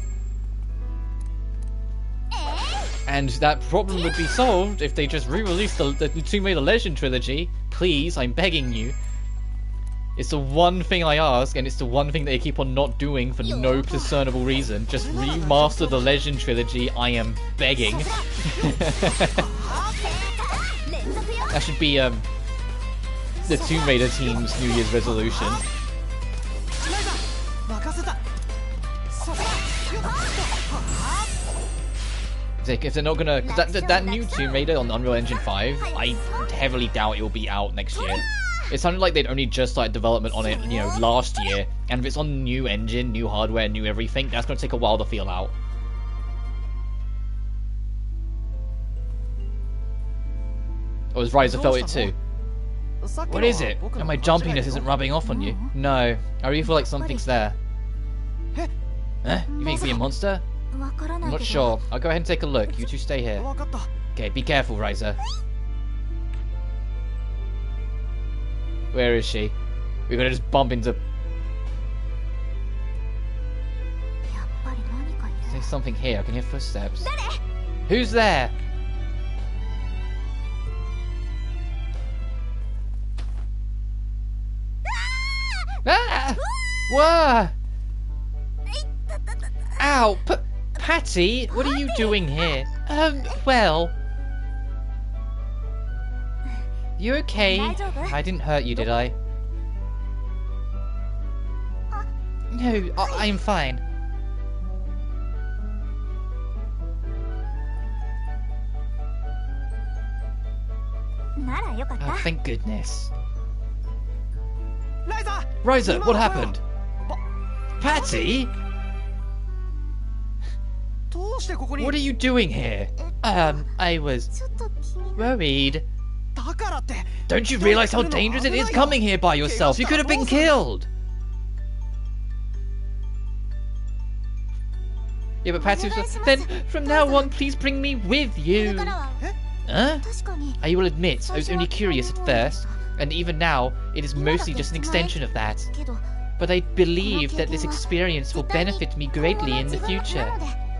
And that problem would be solved if they just re-released the Tomb Raider Legend trilogy. Please, I'm begging you. It's the one thing I ask, and it's the one thing they keep on not doing for no discernible reason. Just remaster the Legend trilogy. I am begging. That should be the Tomb Raider team's New Year's resolution. If they're not gonna, cause that new Tomb Raider on Unreal Engine 5, I heavily doubt it will be out next year. It sounded like they'd only just started development on it, you know, last year, and if it's on new engine, new hardware, new everything, that's gonna take a while to feel out. Oh, has Ryza felt it too? What is it? And my jumpiness isn't rubbing off on you? No, I really feel like something's there. Huh? You think it's a monster? I'm not sure. I'll go ahead and take a look. You two stay here. Okay, be careful, Ryza. Where is she? We're gonna just bump into... There's something here. I can hear footsteps. Who's there? Ah! Whoa! Ow! Patty, what are you doing here? Well... You okay? I didn't hurt you, did I? No, I'm fine. Oh, thank goodness. Ryza, what happened? Patty? What are you doing here? I was worried. Don't you realize how dangerous it is coming here by yourself? You could have been killed. Yeah, but Patsy was then from now on, please bring me with you. Huh? I will admit, I was only curious at first, and even now, it is mostly just an extension of that. But I believe that this experience will benefit me greatly in the future.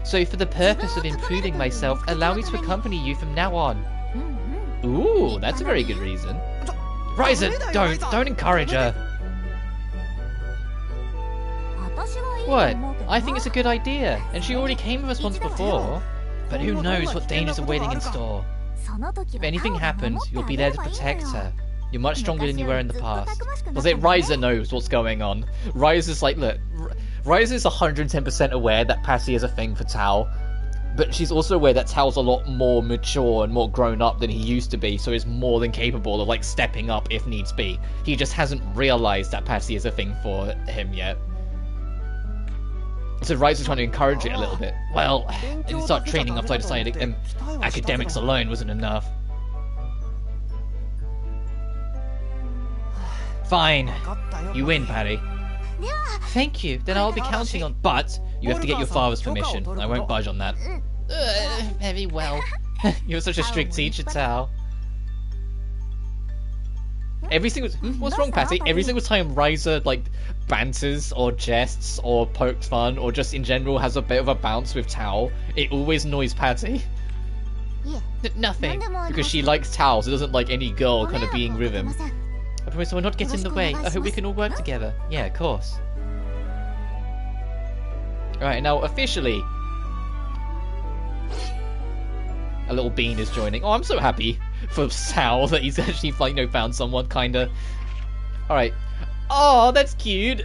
So for the purpose of improving myself, allow me to accompany you from now on. Ooh, that's a very good reason. Ryza, don't encourage her. What? I think it's a good idea, and she already came with us once before. But who knows what dangers are waiting in store. If anything happens, you'll be there to protect her. You're much stronger than you were in the past. Was it Ryza knows what's going on? Ryza's like, look, Ryza's 110% aware that Patsy is a thing for Tao. But she's also aware that Tao's a lot more mature and more grown up than he used to be, so is more than capable of, like, stepping up if needs be. He just hasn't realised that Patsy is a thing for him yet. So Ryza's trying to encourage it a little bit. Well, I didn't start training after I decided academics alone wasn't enough. Fine. You win, Patty. Thank you. Then I'll be counting on... But you have to get your father's permission. I won't budge on that. Very well. You're such a strict teacher, Tao. Every single... What's wrong, Patty? Every single time Ryza, like, banters or jests or pokes fun or just in general has a bit of a bounce with Tao, it always annoys Patty. Nothing. Because she likes Tao, so doesn't like any girl kind of being with him. I promise I will not get in the way. I hope we can all work together. Yeah, of course. Alright, now officially... A little bean is joining. Oh, I'm so happy for Sal that he's actually, like, you know, found someone, kinda. Alright. Oh, that's cute!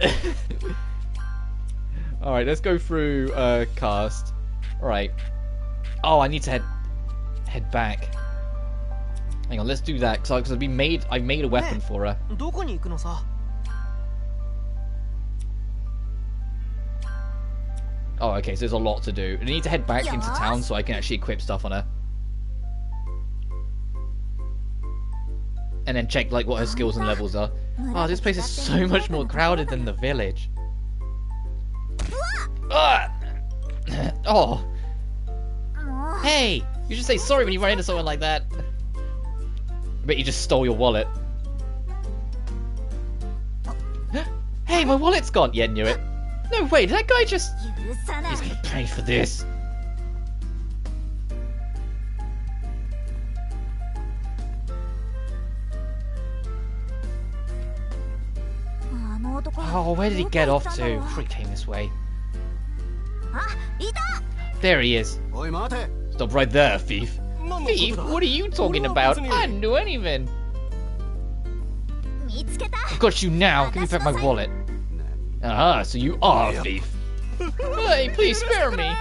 Alright, let's go through, cast. Alright. Oh, I need to head back. Hang on, let's do that, because I've made a weapon for her. Oh, okay, so there's a lot to do. I need to head back into town so I can actually equip stuff on her. And then check, like, what her skills and levels are. Oh, this place is so much more crowded than the village. Oh! Hey! You should say sorry when you run into someone like that. I bet you just stole your wallet. Hey, my wallet's gone! Yeah, knew it. No, wait, did that guy just... He's gonna pay for this. Oh, where did he get off to? Before he came this way. There he is. Stop right there, thief. Thief? What are you talking about? I didn't do anything. I've got you now. Give me back my wallet. Ah, so you are a thief. Hey, please spare me.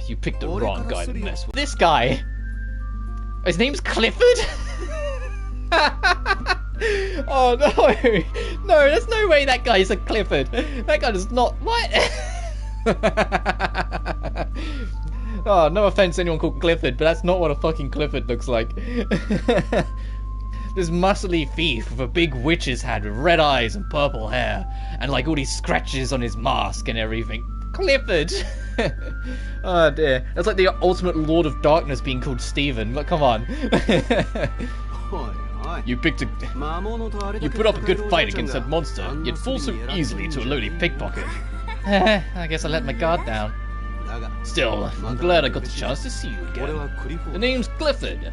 You picked the wrong guy to mess with. This guy. His name's Clifford? Oh no! No, there's no way that guy is a Clifford. That guy does not. What? Oh, no offense to anyone called Clifford, but that's not what a fucking Clifford looks like. This muscly thief with a big witch's hat with red eyes and purple hair, and like all these scratches on his mask and everything. Clifford! Oh dear. That's like the ultimate Lord of Darkness being called Steven. Like, come on. You put up a good fight against that monster, yet fall so easily to a lowly pickpocket. I guess I let my guard down. Still, I'm glad I got the chance to see you again. The name's Clifford.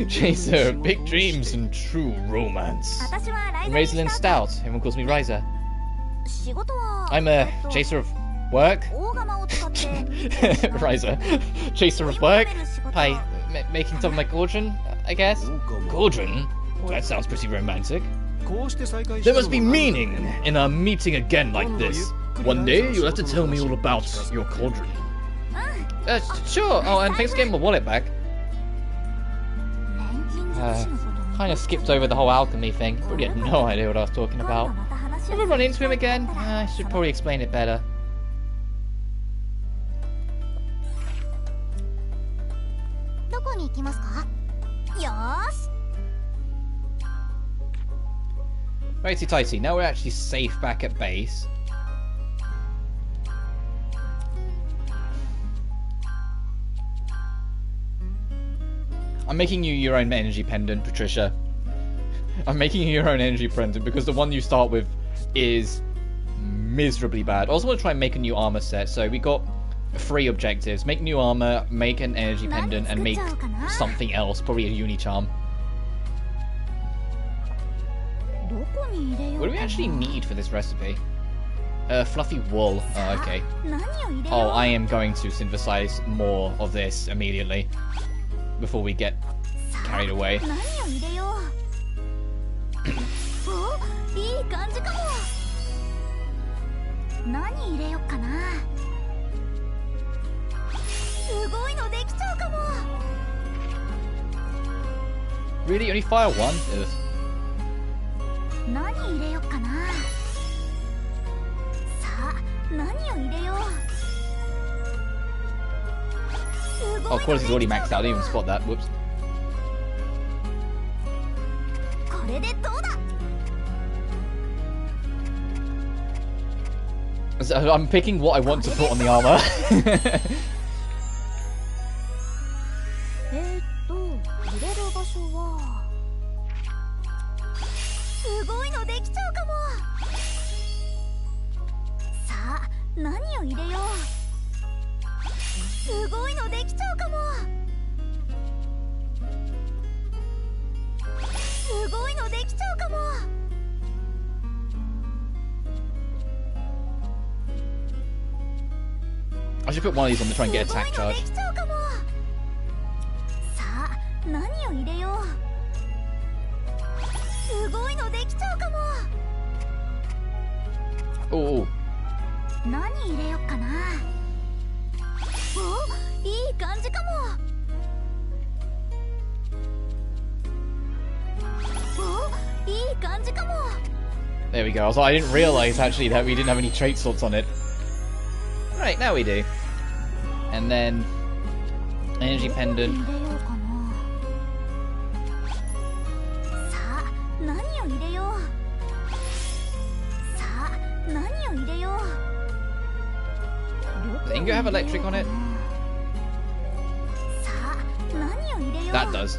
Chaser of big dreams and true romance. I'm Raislin Stout. Everyone calls me Ryza. I'm a chaser of work. Ryza. Chaser of work. By making some of my cauldron, I guess. Cauldron? Well, that sounds pretty romantic. There must be meaning in our meeting again like this. One day you'll have to tell me all about your cauldron. Sure. Oh, and thanks for getting my wallet back. Kind of skipped over the whole alchemy thing. Probably had no idea what I was talking about. If I run into him again, I should probably explain it better. Righty tighty, now we're actually safe back at base. I'm making you your own energy pendant, Patricia. I'm making you your own energy pendant because the one you start with is miserably bad. I also want to try and make a new armor set, so we got 3 objectives. Make new armor, make an energy pendant, and make something else, probably a uni-charm. What do we actually need for this recipe? Fluffy wool. Oh, okay. Oh, I am going to synthesize more of this immediately before we get carried away. Really? Only fire one? Ugh. Oh, quality's already maxed out. I didn't even spot that. Whoops. So I'm picking what I want to put on the armor. I should put one of these on to try and get attack charge. Oh. There we go. I didn't realize actually that we didn't have any trait slots on it. Right, now we do. And then energy pendant. Does Ingo have electric on it? That does.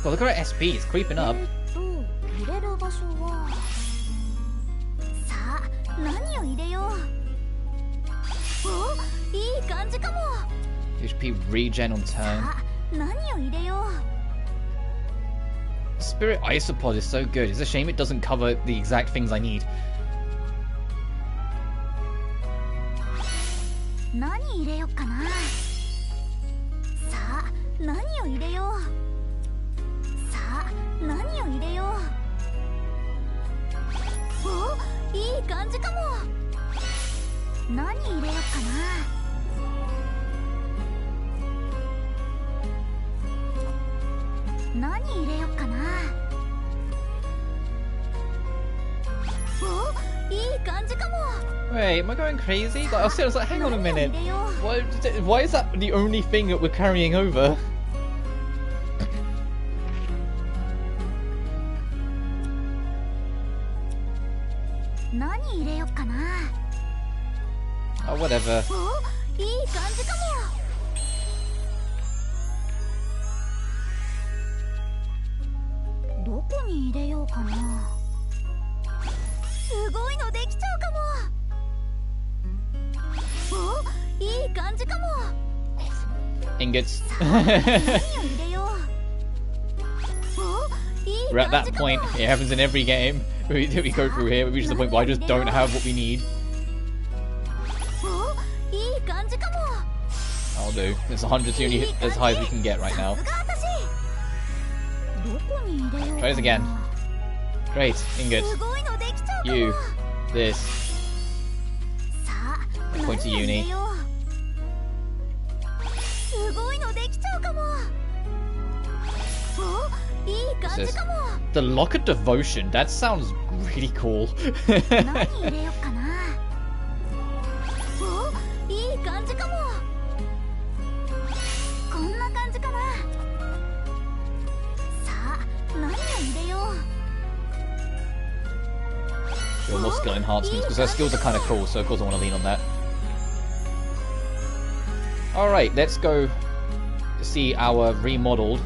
Well, look at our SP, it's creeping up. HP regen on turn. Spirit Isopod is so good. It's a shame it doesn't cover the exact things I need. Wait, am I going crazy? Like, I was like, hang on a minute. Why is that the only thing that we're carrying over? Oh, whatever. Ingots. We're at that point. It happens in every game we go through here. We reach the point where I just don't have what we need. I'll do. It's 100's the only as high as we can get right now. Try this again. Great, ingot. You. This. Point to uni. What's this? The Lock of Devotion. That sounds really cool. Sure, more skill enhancements, because her skills are kind of cool, so of course I want to lean on that. Alright, let's go see our remodeled.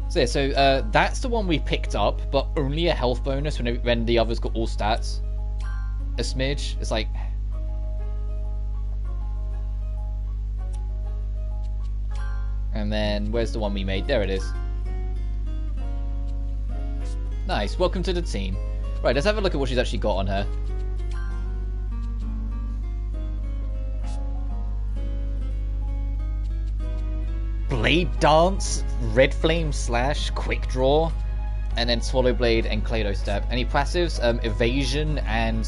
So that's the one we picked up, but only a health bonus when the others got all stats. A smidge. It's like... And then, where's the one we made? There it is. Nice, welcome to the team. Right, let's have a look at what she's actually got on her. Blade Dance, Red Flame Slash, Quick Draw, and then Swallow Blade and Clado Step. Any passives? Evasion and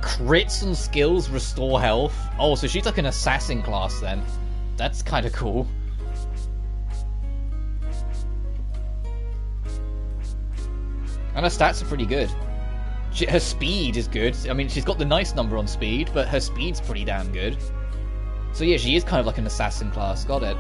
crits and skills restore health. Oh, so she's like an assassin class then. That's kind of cool. And her stats are pretty good. Her speed is good. I mean, she's got the nice number on speed, but her speed's pretty damn good. So yeah, she is kind of like an assassin class. Got it.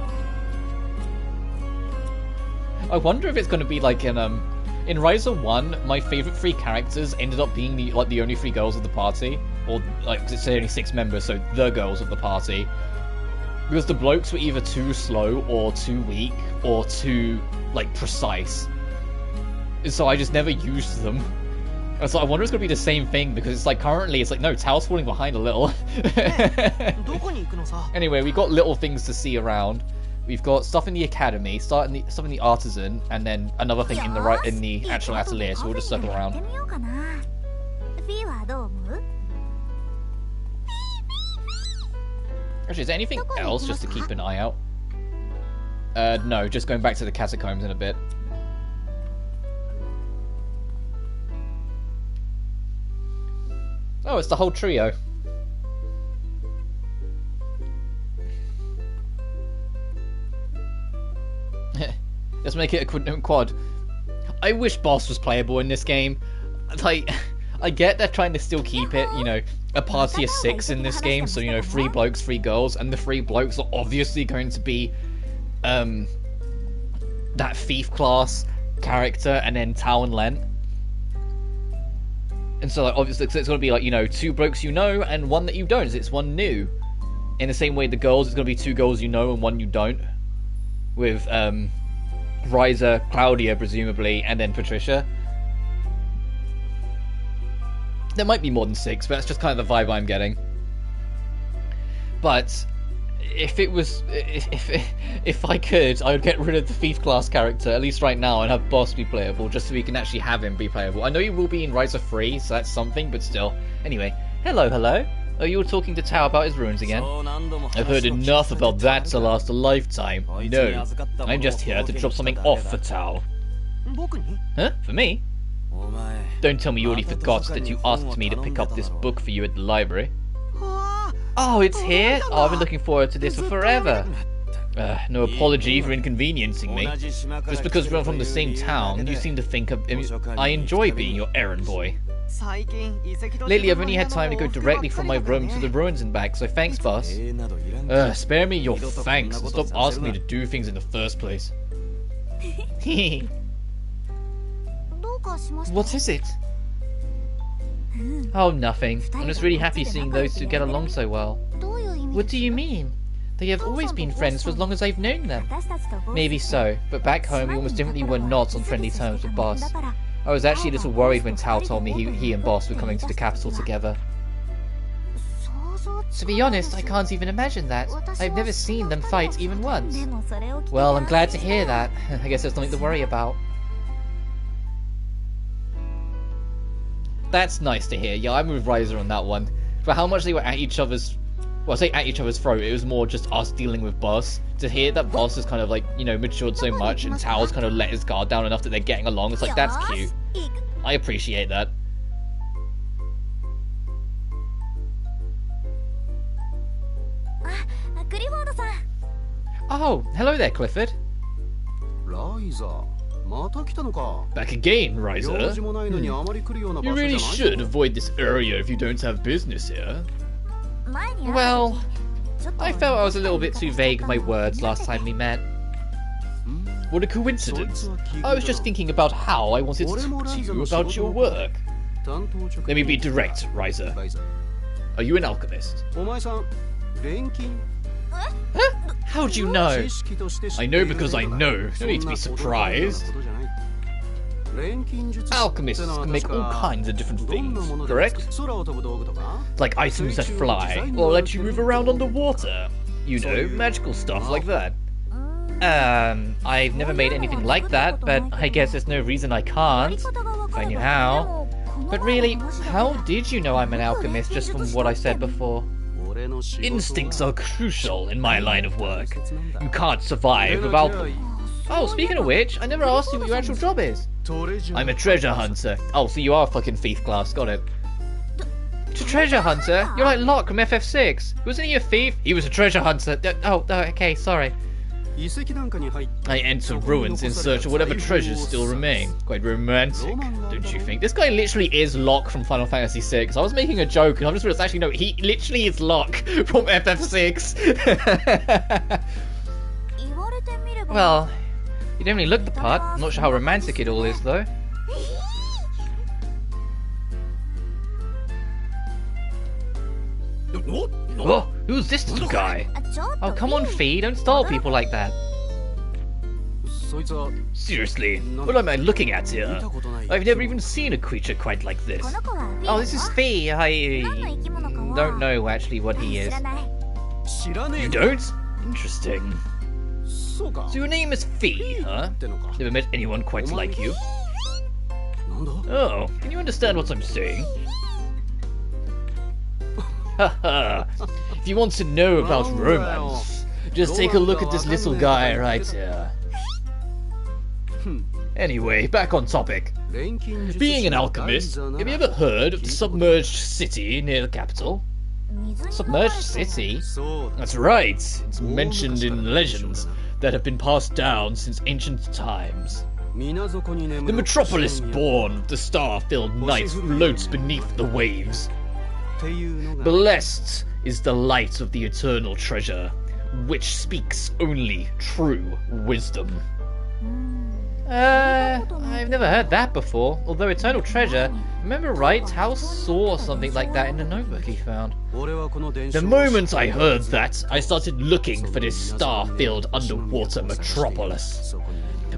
I wonder if it's going to be like in Ryza 1, my favorite 3 characters ended up being the only 3 girls of the party, or like, 'cause it's only 6 members, so the girls of the party. Because the blokes were either too slow or too weak or too like precise. So I just never used them. So I wonder if it's going to be the same thing, because it's like currently it's like, no, Tao's falling behind a little. Anyway, we've got little things to see around. We've got stuff in the academy, stuff in the artisan, and then another thing in the actual atelier, so we'll just circle around. Actually, is there anything else just to keep an eye out? No, just going back to the catacombs in a bit. Oh, it's the whole trio. Let's make it a quad. I wish boss was playable in this game. Like, I get they're trying to still keep it, you know, a party of 6 in this game, so, you know, 3 blokes, 3 girls, and the 3 blokes are obviously going to be, that thief class character, and then Tao and Len. And so, like, obviously, it's going to be like, you know, 2 blokes you know, and 1 that you don't. It's 1 new. In the same way, the girls, it's going to be 2 girls you know and 1 you don't. With, Ryza, Claudia, presumably, and then Patricia. There might be more than 6, but that's just kind of the vibe I'm getting. But if it was, if I could, I would get rid of the thief class character, at least right now, and have boss be playable, just so we can actually have him be playable. I know he will be in Ryza 3, so that's something, but still. Anyway, hello. Oh, you were talking to Tao about his runes again? I've heard enough about that to last a lifetime. No, I'm just here to drop something off for Tao. Huh? For me? Don't tell me you already forgot that you asked me to pick up this book for you at the library. Oh, it's here? Oh, I've been looking forward to this for forever. No apology for inconveniencing me. Just because we're from the same town, you seem to think I enjoy being your errand boy. Lately, I've only had time to go directly from my room to the ruins and back, so thanks, boss. Spare me your thanks and stop asking me to do things in the first place. What is it? Oh, nothing. I'm just really happy seeing those two get along so well. What do you mean? They have always been friends for as long as I've known them. Maybe so, but back home we almost definitely were not on friendly terms with Boss. I was actually a little worried when Tao told me he and Boss were coming to the capital together. To be honest, I can't even imagine that. I've never seen them fight even once. Well, I'm glad to hear that. I guess there's nothing to worry about. That's nice to hear. Yeah, I'm with Ryza on that one. For how much they were at each other's... Well, I say at each other's throat, it was more just us dealing with Boss. To hear that Boss is kind of like, you know, matured so much and Tao's kind of let his guard down enough that they're getting along, it's like, that's cute. I appreciate that. Oh, hello there, Clifford. Back again, Ryza. You really should avoid this area if you don't have business here. Well, I felt I was a little bit too vague with my words last time we met. What a coincidence. I was just thinking about how I wanted to talk to you about your work. Let me be direct, Ryza. Are you an alchemist? Huh? How'd you know? I know because I know. No need to be surprised. Alchemists can make all kinds of different things, correct? Like items that fly, or let you move around underwater. You know, magical stuff like that. I've never made anything like that, but I guess there's no reason I can't, if I knew how. But really, how did you know I'm an alchemist just from what I said before? Instincts are crucial in my line of work. You can't survive without them. Oh, speaking of which, I never asked you what your actual job is. I'm a treasure hunter. Oh, so you are a fucking thief class, got it. Treasure hunter? You're like Locke from FF6. Wasn't he a thief? He was a treasure hunter. Oh, okay, sorry. I enter ruins in search of whatever treasures still remain. Quite romantic, don't you think? This guy literally is Locke from Final Fantasy VI. I was making a joke, and I just realized, actually, no, he literally is Locke from FF6. Well, you definitely look the part. I'm not sure how romantic it all is, though. Oh, who's this little guy? Oh, come on, Fee, don't startle people like that. Seriously, what am I looking at here? I've never even seen a creature quite like this. Oh, this is Fee. I don't know actually what he is. You don't? Interesting. So your name is Fee, huh? Never met anyone quite like you. Oh, can you understand what I'm saying? Haha. If you want to know about romance, just take a look at this little guy right here. Anyway, back on topic. Being an alchemist, have you ever heard of the submerged city near the capital? Submerged city? That's right, it's mentioned in legends that have been passed down since ancient times. The metropolis born of the star-filled night floats beneath the waves. Blessed is the light of the eternal treasure, which speaks only true wisdom. I've never heard that before, although eternal treasure, remember right, Hal saw something like that in the notebook he found. The moment I heard that, I started looking for this star-filled underwater metropolis.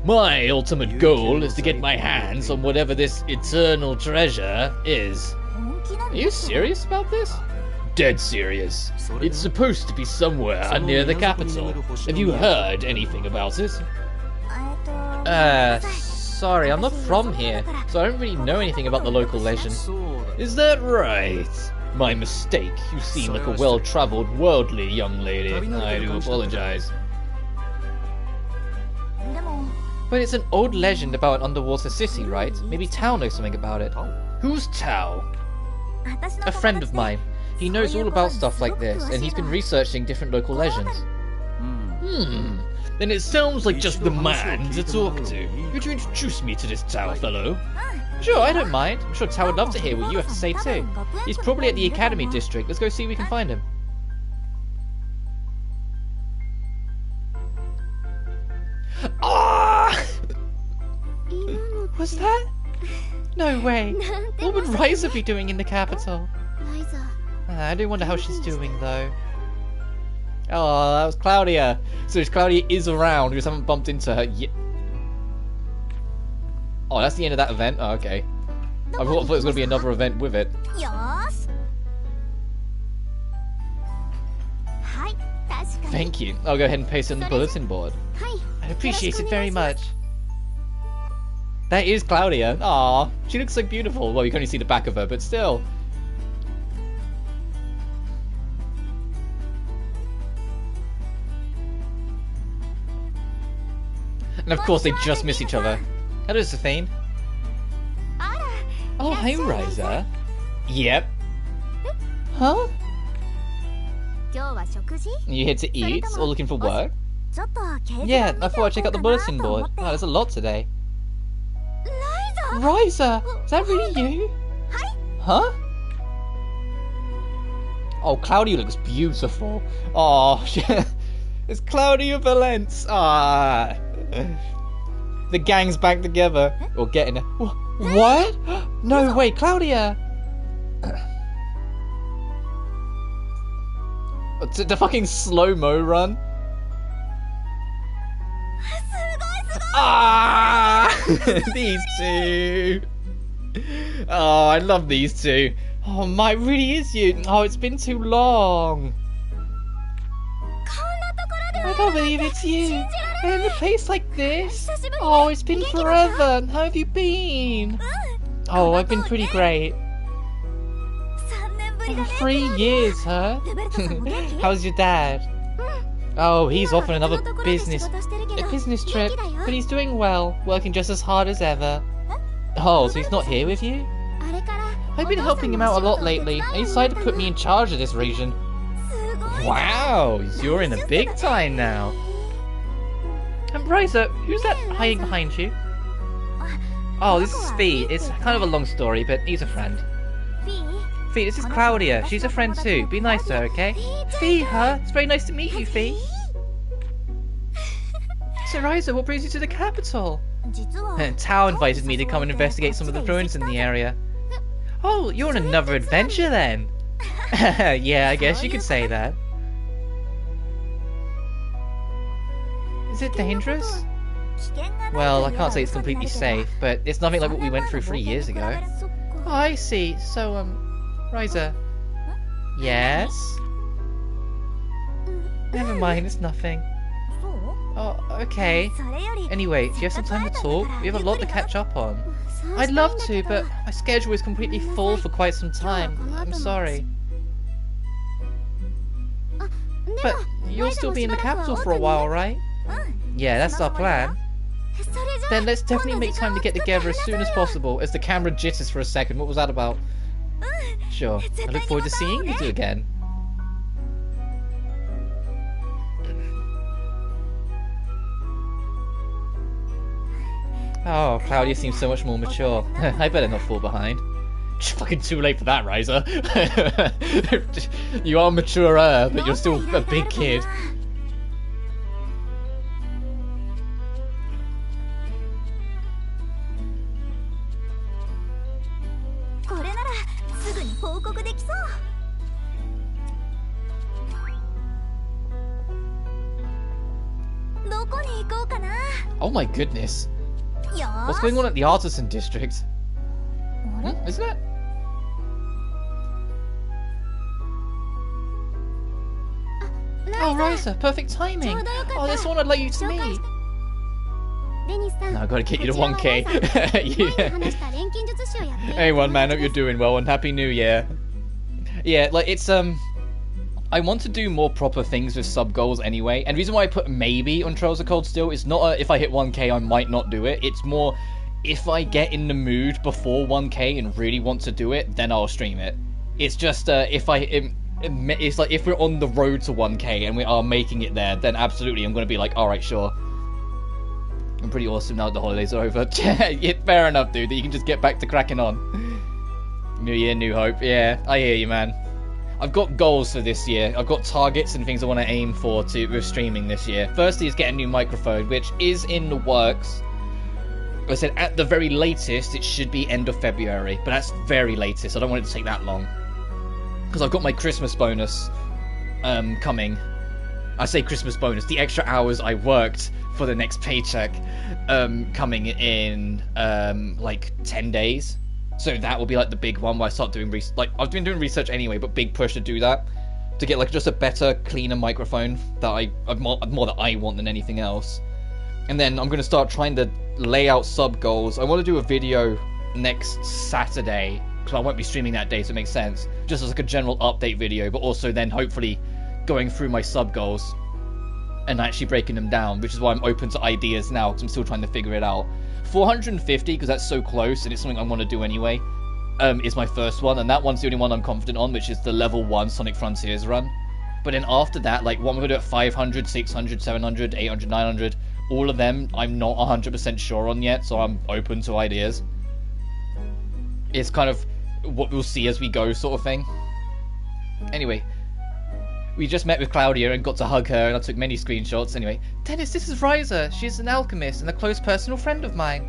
My ultimate goal is to get my hands on whatever this eternal treasure is. Are you serious about this? Dead serious. It's supposed to be somewhere near the capital. Have you heard anything about it? Sorry, I'm not from here, so I don't really know anything about the local legend. Is that right? My mistake. You seem like a well-traveled, worldly young lady. I do apologize. But it's an old legend about an underwater city, right? Maybe Tao knows something about it. Who's Tao? A friend of mine. He knows all about stuff like this, and he's been researching different local legends. Then it sounds like just the man to talk to. Could you introduce me to this Tao fellow? Sure, I don't mind. I'm sure Tao would love to hear what you have to say too. He's probably at the Academy District. Let's go see if we can find him. Ah! Was that? No way. What would Ryza be doing in the capital? I do wonder how she's doing though. Oh, that was Claudia. So Claudia is around. We just haven't bumped into her yet. Oh, that's the end of that event? Oh, okay. I thought there was going to be another event with it. Thank you. I'll go ahead and paste it on the bulletin board. I appreciate it very much. That is Claudia. Aww, she looks so beautiful. Well, you can only see the back of her, but still. And of course they just miss each other. Hello, Sophine. Oh, hey, Ryza. Yep. Huh? You here to eat or looking for work? Yeah, I thought I'd check out the bulletin board. Wow, there's a lot today. Ryza! Is that really you? Huh? Oh, Claudia looks beautiful. Oh, it's Claudia Valence. Ah. The gang's back together. Or getting it. What? No way, Claudia! The fucking slow-mo run. Ah! These two. Oh, I love these two. Oh, my, it really is you. Oh, it's been too long. I can't believe it's you. In a place like this. Oh, it's been forever. How have you been? Oh, I've been pretty great. 3 years, huh? How's your dad? Oh, he's off on another business trip, but he's doing well, working just as hard as ever. Oh, so he's not here with you? I've been helping him out a lot lately, and he decided to put me in charge of this region. Wow, you're in a big time now. And Ryza, who's that hiding behind you? Oh, this is Fee. It's kind of a long story, but he's a friend. Fee, this is Claudia. She's a friend too. Be nice to her, okay? Fee, huh? It's very nice to meet you, Fee. So Ryza, what brings you to the capital? Tao invited me to come and investigate some of the ruins in the area. Oh, you're on another adventure then? Yeah, I guess you could say that. Is it dangerous? Well, I can't say it's completely safe, but it's nothing like what we went through 3 years ago. Oh, I see. So, Ryza. Yes? Never mind, it's nothing. Oh, okay. Anyway, do you have some time to talk? We have a lot to catch up on. I'd love to, but my schedule is completely full for quite some time. I'm sorry. But you'll still be in the capital for a while, right? Yeah, that's our plan. Then let's definitely make time to get together as soon as possible. As the camera jitters for a second, what was that about? Sure, I look forward to seeing you two again. Oh, Claudia seems so much more mature. I better not fall behind. It's fucking too late for that, Ryza. You are maturer, but you're still a big kid. Oh my goodness. What's going on at the Artisan District? Isn't it? Oh, Ryza, perfect timing. Oh, there's someone I'd like you to meet. No, I gotta get you to 1K. Yeah. Hey, one man, hope you're doing well, and Happy New Year. Yeah, like, it's, I want to do more proper things with sub goals anyway, and the reason why I put maybe on Trails of Cold Steel is not a, if I hit 1K I might not do it, it's more if I get in the mood before 1K and really want to do it, then I'll stream it. It's just, it's like if we're on the road to 1K and we are making it there, then absolutely I'm going to be like, alright, sure. I'm pretty awesome now that the holidays are over. Yeah, fair enough, dude, that you can just get back to cracking on. New year, new hope. Yeah, I hear you, man. I've got goals for this year. I've got targets and things I want to aim for with streaming this year. Firstly is get a new microphone, which is in the works. Like I said, at the very latest, it should be end of February. But that's very latest. I don't want it to take that long. Because I've got my Christmas bonus coming. I say Christmas bonus. The extra hours I worked for the next paycheck coming in like 10 days. So that will be like the big one where I start doing like I've been doing research anyway, but big push to do that, to get like just a better, cleaner microphone that more that I want than anything else. And then I'm gonna start trying to lay out sub goals. I want to do a video next Saturday because I won't be streaming that day, so it makes sense. Just as like a general update video, but also then hopefully going through my sub goals. and actually breaking them down, which is why I'm open to ideas now, because I'm still trying to figure it out. 450, because that's so close, and it's something I want to do anyway, is my first one, and that one's the only one I'm confident on, which is the level 1 Sonic Frontiers run. But then after that, like, what I'm going to do at 500, 600, 700, 800, 900, all of them, I'm not 100% sure on yet, so I'm open to ideas. It's kind of what we'll see as we go sort of thing. Anyway, we just met with Claudia and got to hug her, and I took many screenshots. Anyway, Dennis, this is Ryza. She's an alchemist and a close personal friend of mine.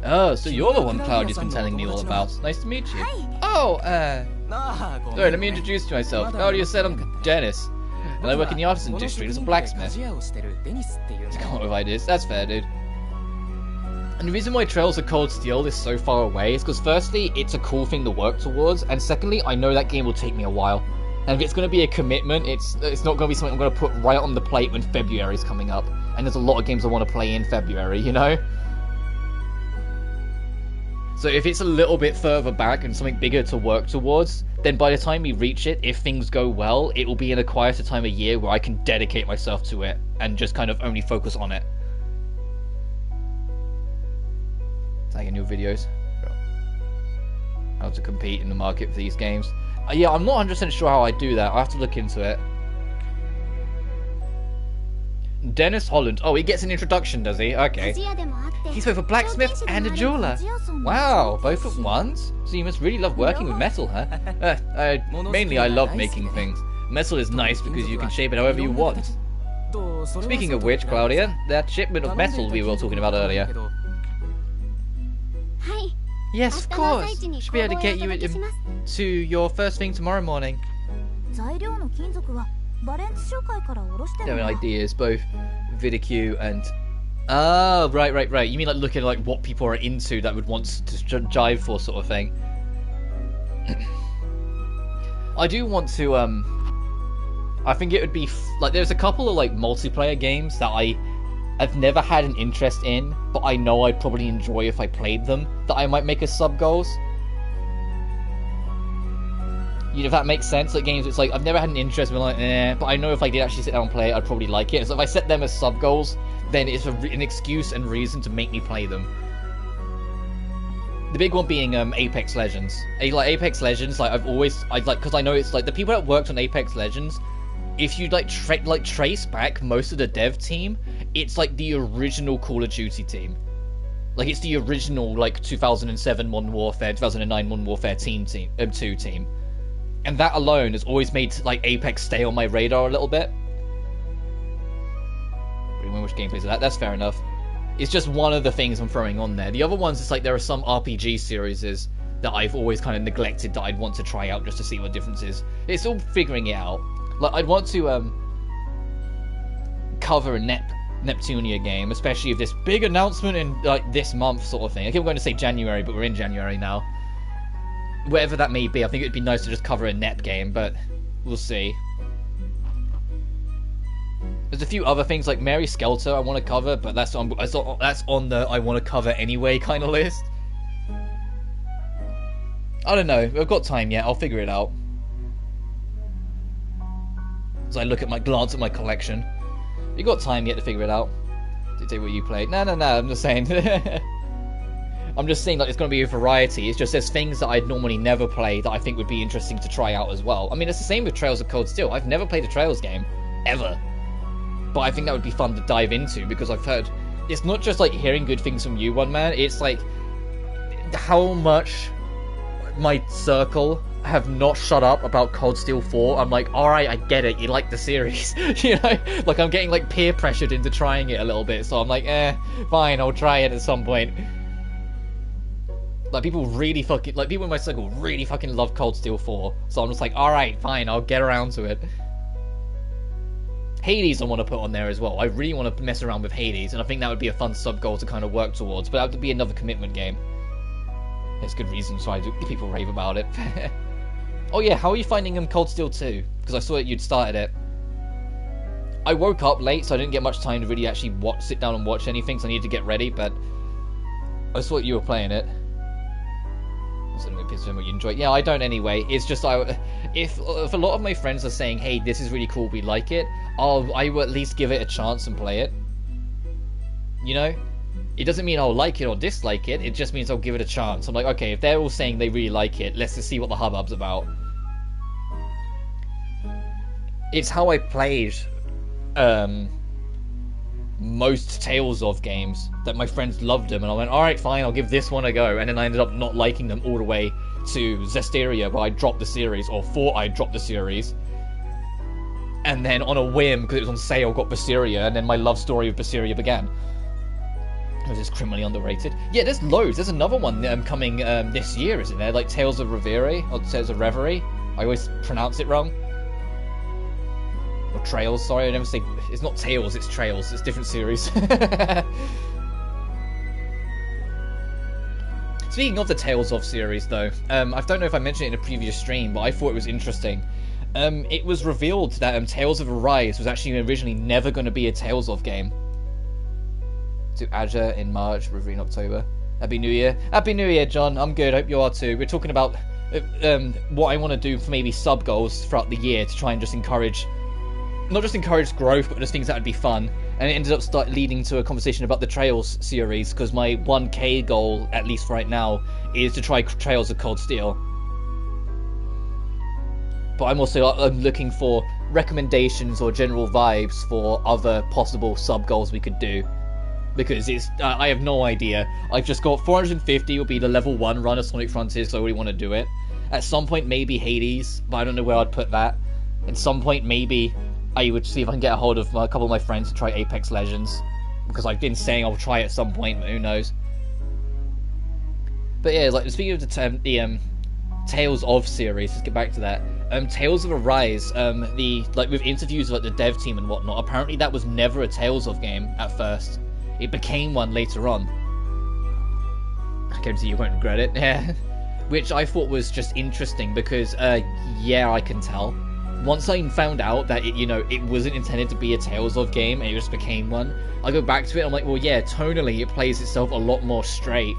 Oh, so you're the one Claudia's been telling me all about. Nice to meet you. Oh, sorry, let me introduce you myself. Claudia said I'm Dennis, and I work in the artisan district as a blacksmith. Come on with ideas. That's fair, dude. And the reason why Trails of Cold Steel is so far away is because firstly, it's a cool thing to work towards, and secondly, I know that game will take me a while. And if it's going to be a commitment, it's not going to be something I'm going to put right on the plate when February's coming up. And there's a lot of games I want to play in February, you know? So if it's a little bit further back and something bigger to work towards, then by the time we reach it, if things go well, it will be in a quieter time of year where I can dedicate myself to it and just kind of only focus on it. Tagging new videos. How to compete in the market for these games. Yeah, I'm not 100% sure how I do that. I have to look into it. Dennis Holland. Oh, he gets an introduction, does he? Okay. He's both a blacksmith and a jeweler. Wow, both at once? So you must really love working with metal, huh? Mainly I love making things. Metal is nice because you can shape it however you want. Speaking of which, Claudia, that shipment of metal we were talking about earlier. Yes, of course. Should be able to get you to your first thing tomorrow morning. Having ideas, both VidIQ and... Oh, right. You mean like looking at like what people are into that would want to jive for sort of thing. I do want to, I think it would be, like, there's a couple of like multiplayer games that I've never had an interest in, but I know I'd probably enjoy if I played them, that I might make as sub-goals. You know, if that makes sense, like games, it's like, I've never had an interest in, like, but I know if I did actually sit down and play it, I'd probably like it. So if I set them as sub-goals, then it's an excuse and reason to make me play them. The big one being Apex Legends. Like, Apex Legends, like, because I know it's, like, the people that worked on Apex Legends, if you, like, trace back most of the dev team, it's, like, the original Call of Duty team. Like, it's the original, like, 2007 Modern Warfare, 2009 Modern Warfare 2 team. And that alone has always made, like, Apex stay on my radar a little bit. Really which gameplays of that. That's fair enough. It's just one of the things I'm throwing on there. The other ones, it's like there are some RPG series that I've always kind of neglected that I'd want to try out just to see what the difference is. It's all figuring it out. Like, I'd want to cover a Neptunia game, especially if this big announcement in, like, this month sort of thing. I keep going to say January, but we're in January now. Whatever that may be, I think it'd be nice to just cover a Nep game, but we'll see. There's a few other things like Mary Skelter I want to cover, but that's on the I want to cover anyway kind of list. I don't know. I've got time yet. I'll figure it out. As I glance at my collection. You got time yet to figure it out? Did you say what you played? No. I'm just saying. I'm just saying, like, it's going to be a variety. It's just there's things that I'd normally never play that I think would be interesting to try out as well. I mean, it's the same with Trails of Cold Steel. I've never played a Trails game. Ever. But I think that would be fun to dive into, because I've heard... It's not just, like, hearing good things from you, one man. It's, like, how much my circle have not shut up about Cold Steel 4. I'm like, alright, I get it. You like the series. You know? Like, I'm getting, like, peer pressured into trying it a little bit. So I'm like, fine, I'll try it at some point. Like, people really fucking... Like, people in my circle really fucking love Cold Steel 4. So I'm just like, alright, fine, I'll get around to it. Hades I want to put on there as well. I really want to mess around with Hades, and I think that would be a fun sub-goal to kind of work towards, but that would be another commitment game. There's good reasons why people rave about it. Oh yeah, how are you finding Cold Steel 2? Because I saw that you'd started it. I woke up late, so I didn't get much time to really actually sit down and watch anything, so I needed to get ready, but I saw that you were playing it. what you enjoy. Yeah, I don't anyway. It's just if a lot of my friends are saying, "Hey, this is really cool, we like it," I will at least give it a chance and play it. You know, it doesn't mean I'll like it or dislike it. It just means I'll give it a chance. I'm like, okay, if they're all saying they really like it, let's just see what the hubbub's about. It's how I played most Tales of games, that my friends loved them, and I went, alright, fine, I'll give this one a go, and then I ended up not liking them all the way to Zestiria, where I dropped the series, or thought I dropped the series, and then on a whim, because it was on sale, got Berseria, and then my love story with Berseria began. It was just criminally underrated. Yeah, there's loads. There's another one coming this year, isn't there? Like Tales of Reverie, or Tales of Reverie. I always pronounce it wrong. Or Trails, sorry, I never say... It's not Tales, it's Trails. It's a different series. Speaking of the Tales of series, though, I don't know if I mentioned it in a previous stream, but I thought it was interesting. It was revealed that Tales of Arise was actually originally never going to be a Tales of game. To Azure in March, Reverie in October. Happy New Year. Happy New Year, John. I'm good, hope you are too. We're talking about what I want to do for maybe sub-goals throughout the year to try and just encourage... Not just encourage growth, but just things that would be fun. And it ended up leading to a conversation about the Trails series, because my 1k goal, at least right now, is to try Trails of Cold Steel. But I'm also looking for recommendations or general vibes for other possible sub-goals we could do. Because it's I have no idea. I've just got 450 will be the level 1 run of Sonic Frontiers, so I really want to do it. At some point, maybe Hades, but I don't know where I'd put that. At some point, maybe... I would see if I can get a hold of a couple of my friends to try Apex Legends, because I've been saying I'll try it at some point, but who knows. But yeah, like speaking of the Tales of series, let's get back to that. Tales of Arise, with interviews with the dev team and whatnot, apparently that was never a Tales of game at first. It became one later on. I guarantee you won't regret it. Yeah, which I thought was just interesting because, yeah, I can tell. Once I found out that it wasn't intended to be a Tales of game and it just became one, I go back to it and I'm like, well, yeah, tonally it plays itself a lot more straight,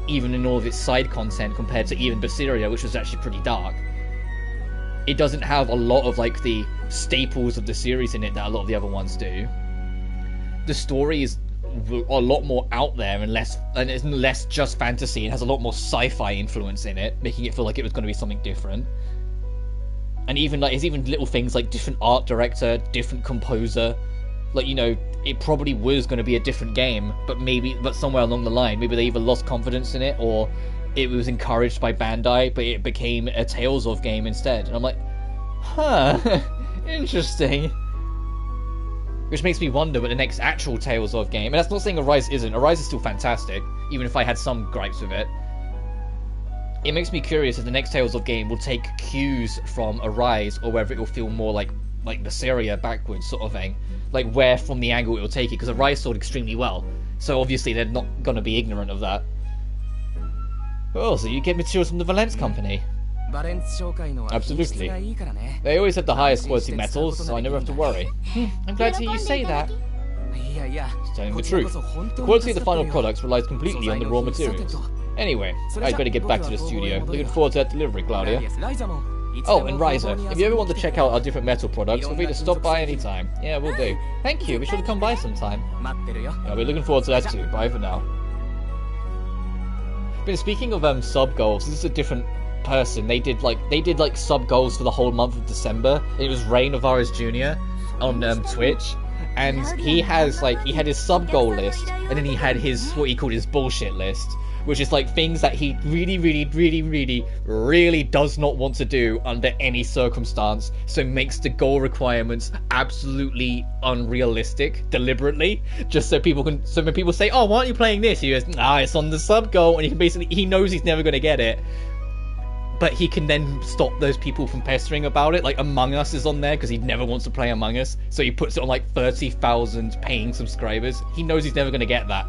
even in all of its side content compared to even Berseria, which was actually pretty dark. It doesn't have a lot of like the staples of the series in it that a lot of the other ones do. The story is a lot more out there and it's less just fantasy. It has a lot more sci-fi influence in it, making it feel like it was going to be something different. And even like, it's even little things like different art director, different composer. Like, it probably was going to be a different game, but somewhere along the line, maybe they either lost confidence in it or it was encouraged by Bandai, but it became a Tales of game instead. And I'm like, huh, interesting. Which makes me wonder what the next actual Tales of game. And that's not saying Arise isn't. Arise is still fantastic, even if I had some gripes with it. It makes me curious if the next Tales of game will take cues from Arise, or whether it will feel more like Berseria backwards sort of thing. Like where from the angle it will take it, because Arise sold extremely well. So obviously they're not going to be ignorant of that. Oh, so you get materials from the Valence company? Absolutely. They always have the highest quality metals, so I never have to worry. I'm glad to hear you say that. Just telling the truth. The quality of the final products relies completely on the raw materials. Anyway, I'd better get back to the studio. Looking forward to that delivery, Claudia. Oh, and Ryza, if you ever want to check out our different metal products, feel free to stop by anytime. Yeah, we'll do. Thank you, be sure to come by sometime. I'll be looking forward to that too. Bye for now. But speaking of sub-goals, this is a different person. They did like sub-goals for the whole month of December. It was Ray Navarez Jr. on Twitch. And he had his sub-goal list, and then he had what he called his bullshit list. Which is like things that he really does not want to do under any circumstance, so makes the goal requirements absolutely unrealistic deliberately, just so when people say, oh, why aren't you playing this? He goes, it's on the sub goal, and he knows he's never going to get it, but he can then stop those people from pestering about it. Like Among Us is on there because he never wants to play Among Us, so he puts it on like 30,000 paying subscribers. He knows he's never going to get that,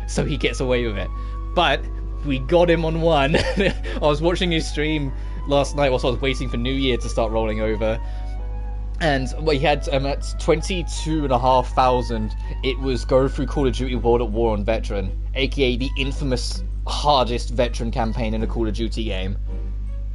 so he gets away with it. But we got him on one. I was watching his stream last night whilst I was waiting for New Year to start rolling over. And he had at 22,500, it was go through Call of Duty World at War on Veteran, aka the infamous hardest veteran campaign in a Call of Duty game.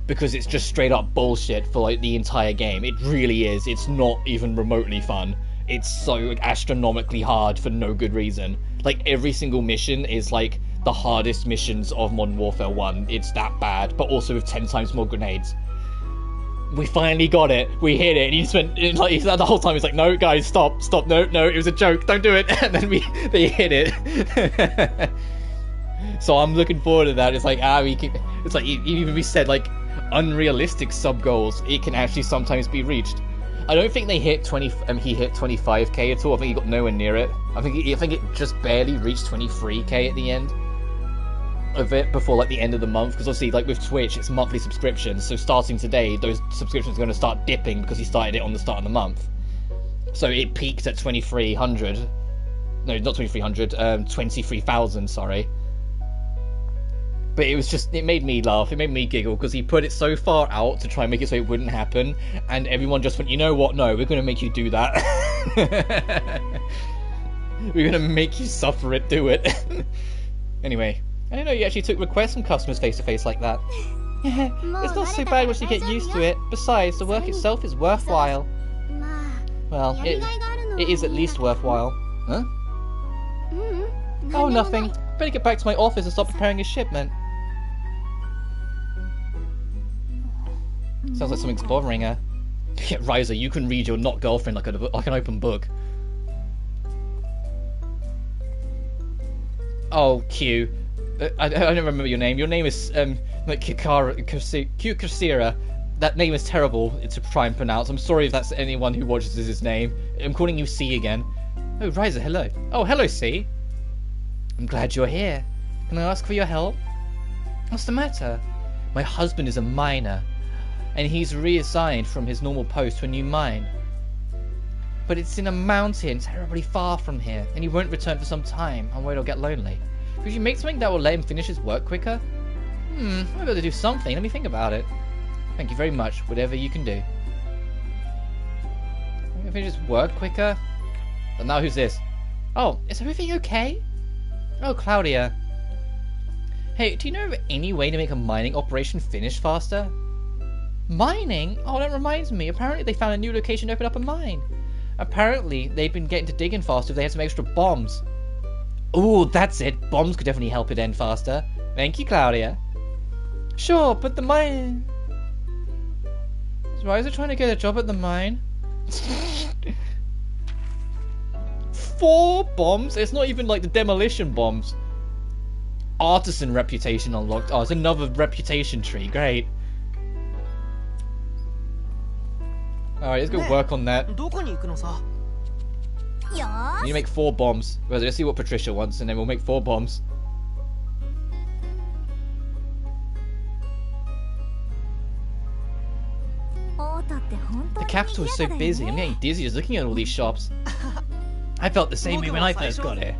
Because it's just straight up bullshit for like the entire game. It really is. It's not even remotely fun. It's so astronomically hard for no good reason. Like every single mission is like the hardest missions of Modern Warfare 1. It's that bad, but also with 10 times more grenades. We finally got it. We hit it. And he spent like the whole time. He's like, "No, guys, stop, no, it was a joke. Don't do it." And then they hit it. So I'm looking forward to that. It's like it's like even we said like unrealistic sub goals. It can actually sometimes be reached. I don't think they hit 20. He hit 25k at all. I think he got nowhere near it. I think it just barely reached 23k at the end of it before like the end of the month, because obviously like with Twitch it's monthly subscriptions, so starting today those subscriptions are going to start dipping because he started it on the start of the month. So it peaked at 2300. No, not 2300. 23,000. Sorry. But it made me laugh, it made me giggle, because he put it so far out to try and make it so it wouldn't happen, and everyone just went, "You know what, no, we're going to make you do that." We're going to make you suffer it, do it. Anyway, I didn't know you actually took requests from customers face-to-face like that. It's not so bad once you get used to it. Besides, the work itself is worthwhile. Well, it is at least worthwhile. Huh? Oh, nothing. Better get back to my office and start preparing a shipment. Sounds like something's bothering her. Ryza, you can read your not girlfriend like an open book. Oh, Q. I don't remember your name. Your name is like Q. That name is terrible to try and pronounce. I'm sorry if that's anyone who watches his name. I'm calling you C again. Oh, Ryza, hello. Oh, hello, C. I'm glad you're here. Can I ask for your help? What's the matter? My husband is a miner, and he's reassigned from his normal post to a new mine. But it's in a mountain terribly far from here, and he won't return for some time. I'm worried he'll get lonely. Could you make something that will let him finish his work quicker? I might be able to do something. Let me think about it. Thank you very much. Whatever you can do. Can I finish his work quicker? But now who's this? Oh, is everything okay? Oh, Claudia. Hey, do you know of any way to make a mining operation finish faster? Mining? Oh, that reminds me. Apparently they found a new location to open up a mine. Apparently they've been getting to digging faster if they had some extra bombs. Ooh, that's it. Bombs could definitely help it end faster. Thank you, Claudia. Sure, but the mine... Is Ryza trying to get a job at the mine? 4 bombs? It's not even like the demolition bombs. Artisan reputation unlocked. Oh, it's another reputation tree. Great. Alright, let's go work on that. You need to make 4 bombs. Well, let's see what Patricia wants, and then we'll make 4 bombs. The capital is so busy. I'm getting dizzy just looking at all these shops. I felt the same way when I first got here.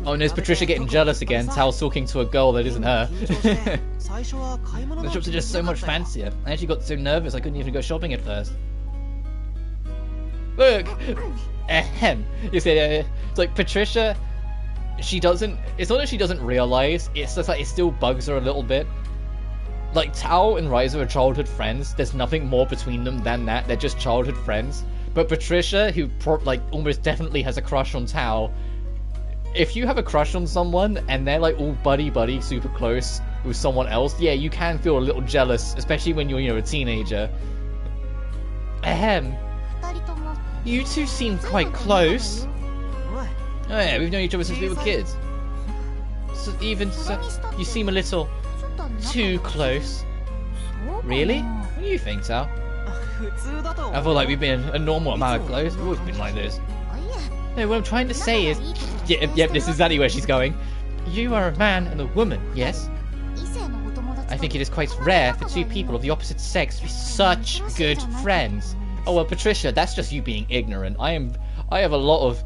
Oh, no, it's Patricia getting jealous again. Tao's talking to a girl that isn't her. The shops are just so much fancier. I actually got so nervous I couldn't even go shopping at first. Look! Ahem. You see, it's like Patricia, she doesn't... It's not that she doesn't realise, it's just like it still bugs her a little bit. Like, Tao and Ryza are childhood friends. There's nothing more between them than that. They're just childhood friends. But Patricia, who like almost definitely has a crush on Tao, if you have a crush on someone and they're like all buddy super close with someone else, yeah, you can feel a little jealous, especially when you're, you know, a teenager. Ahem. You two seem quite close. Oh yeah, we've known each other since we were kids. So you seem a little too close. Really? What do you think, Tao? I feel like we've been a normal amount of close. We've always been like this. No, what I'm trying to say is... Yep, this is exactly where she's going. You are a man and a woman, yes? I think it is quite rare for 2 people of the opposite sex to be such good friends. Oh, well, Patricia, that's just you being ignorant. I have a lot of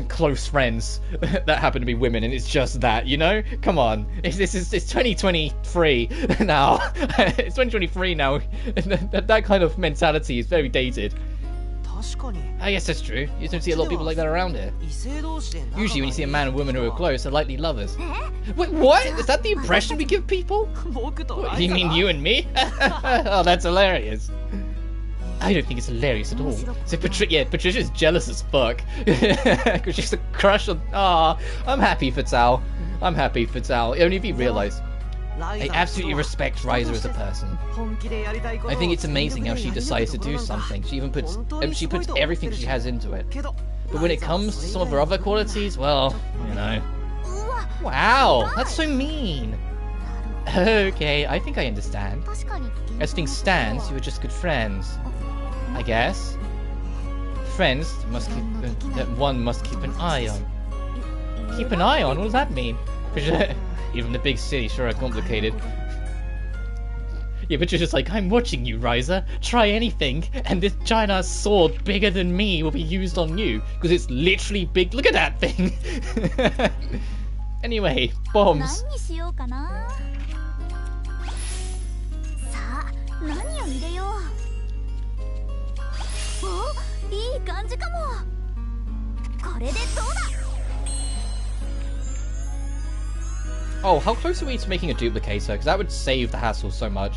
close friends that happen to be women, and it's just that, you know? Come on. It's 2023 now. It's 2023 now. That kind of mentality is very dated. I guess that's true. You don't see a lot of people like that around here. Usually when you see a man and woman who are close, they're likely lovers. Wait, what? Is that the impression we give people? What, you mean you and me? Oh, that's hilarious. I don't think it's hilarious at all. So Patricia's jealous as fuck. Because she's a crush on... Aw, I'm happy for Tao. I'm happy for Tao. Only if you realise. I absolutely respect Ryza as a person. I think it's amazing how she decides to do something. She even puts everything she has into it. But when it comes to some of her other qualities, well, you know. Wow, that's so mean. Okay, I think I understand. As things stand, you were just good friends. I guess. Friends must keep that one must keep an eye on. Keep an eye on? What does that mean? Even the big city sure are complicated. Yeah, but you're just like, I'm watching you, Ryza. Try anything, and this giant sword bigger than me will be used on you. Because it's literally big. Look at that thing! Anyway, bombs. Oh, how close are we to making a duplicator? Because that would save the hassle so much.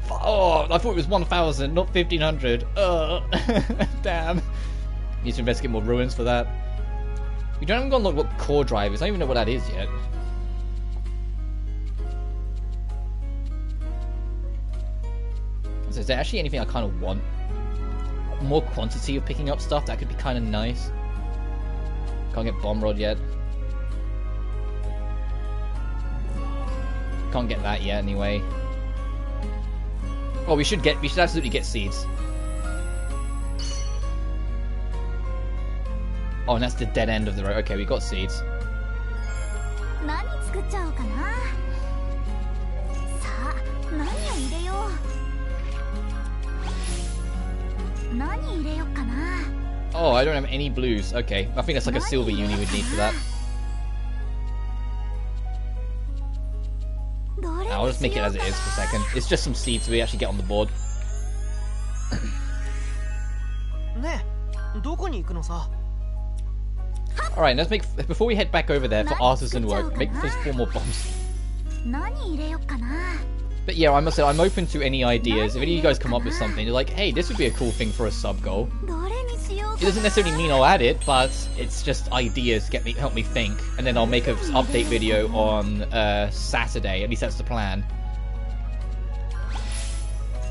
Oh, I thought it was 1,000, not 1,500. Damn. Need to investigate more ruins for that. We don't even got to look what core drive is. I don't even know what that is yet. So is there actually anything I kind of want? More quantity of picking up stuff? That could be kind of nice. Can't get bomb rod yet. Can't get that yet anyway. Oh, we should absolutely get seeds. Oh, and that's the dead end of the road. Okay, we got seeds. Oh, I don't have any blues. Okay, I think that's like a silver uni we'd need for that. I'll just make it as it is for a second. It's just some seeds so we actually get on the board. Alright, let's make... Before we head back over there for artisan work, make those 4 more bombs. But yeah, I must say, I'm open to any ideas. If any of you guys come up with something, you're like, hey, this would be a cool thing for a sub-goal. It doesn't necessarily mean I'll add it, but it's just ideas to help me think. And then I'll make an update video on Saturday, at least that's the plan.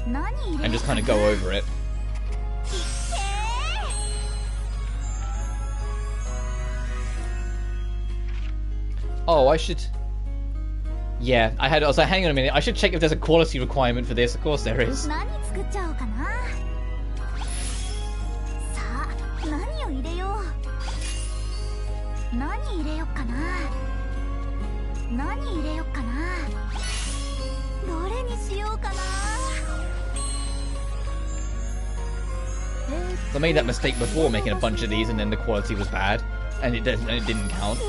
And just kind of go over it. Oh, I should... Yeah, I was like, hang on a minute, I should check if there's a quality requirement for this. Of course there is. I made that mistake before making a bunch of these and then the quality was bad and it didn't count.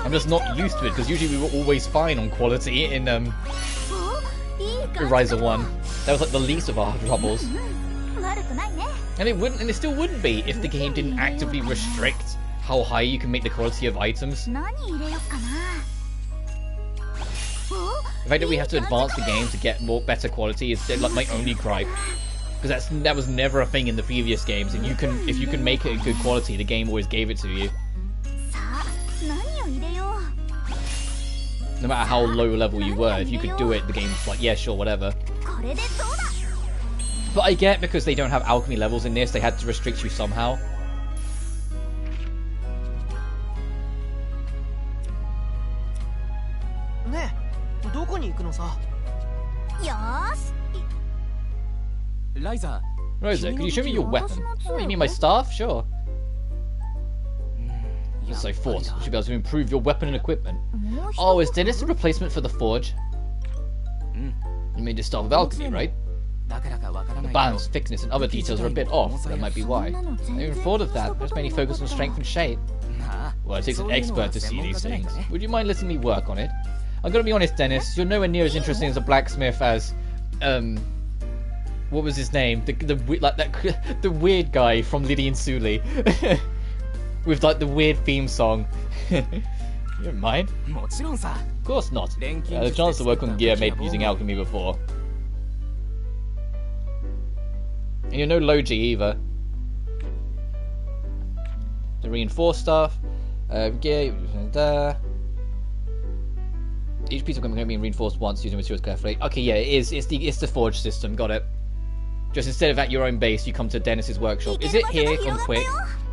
I'm just not used to it because usually we were always fine on quality in Ryza 1. That was like the least of our troubles. And it still wouldn't be if the game didn't actively restrict how high you can make the quality of items. The fact that we have to advance the game to get better quality is like my only gripe. Because that was never a thing in the previous games. And if you can make it a good quality, the game always gave it to you. No matter how low level you were, if you could do it, the game's like, yeah, sure, whatever. But I get because they don't have alchemy levels in this, they had to restrict you somehow. Ryza, can you show me your weapon? Oh, you mean my staff? Sure. Yes, I thought. You should be able to improve your weapon and equipment. Oh, is this a replacement for the forge? You made this staff of alchemy, right? The balance, thickness, and other details are a bit off. That might be why. I even thought of that. I was mainly focused on strength and shape. Well, it takes an expert to see these things. Would you mind letting me work on it? I'm gonna be honest, Dennis. You're nowhere near as interesting as a blacksmith as, what was his name? The weird guy from Lydian Suli with like the weird theme song. You don't mind? Of course not. The chance to work on gear made using alchemy before. And you're no Logi either. The reinforced stuff. Gear. Each piece of equipment can be reinforced once using materials carefully. Okay, yeah, it is. It's the forge system. Got it. Just instead of at your own base, you come to Dennis's workshop. Is it here on quick?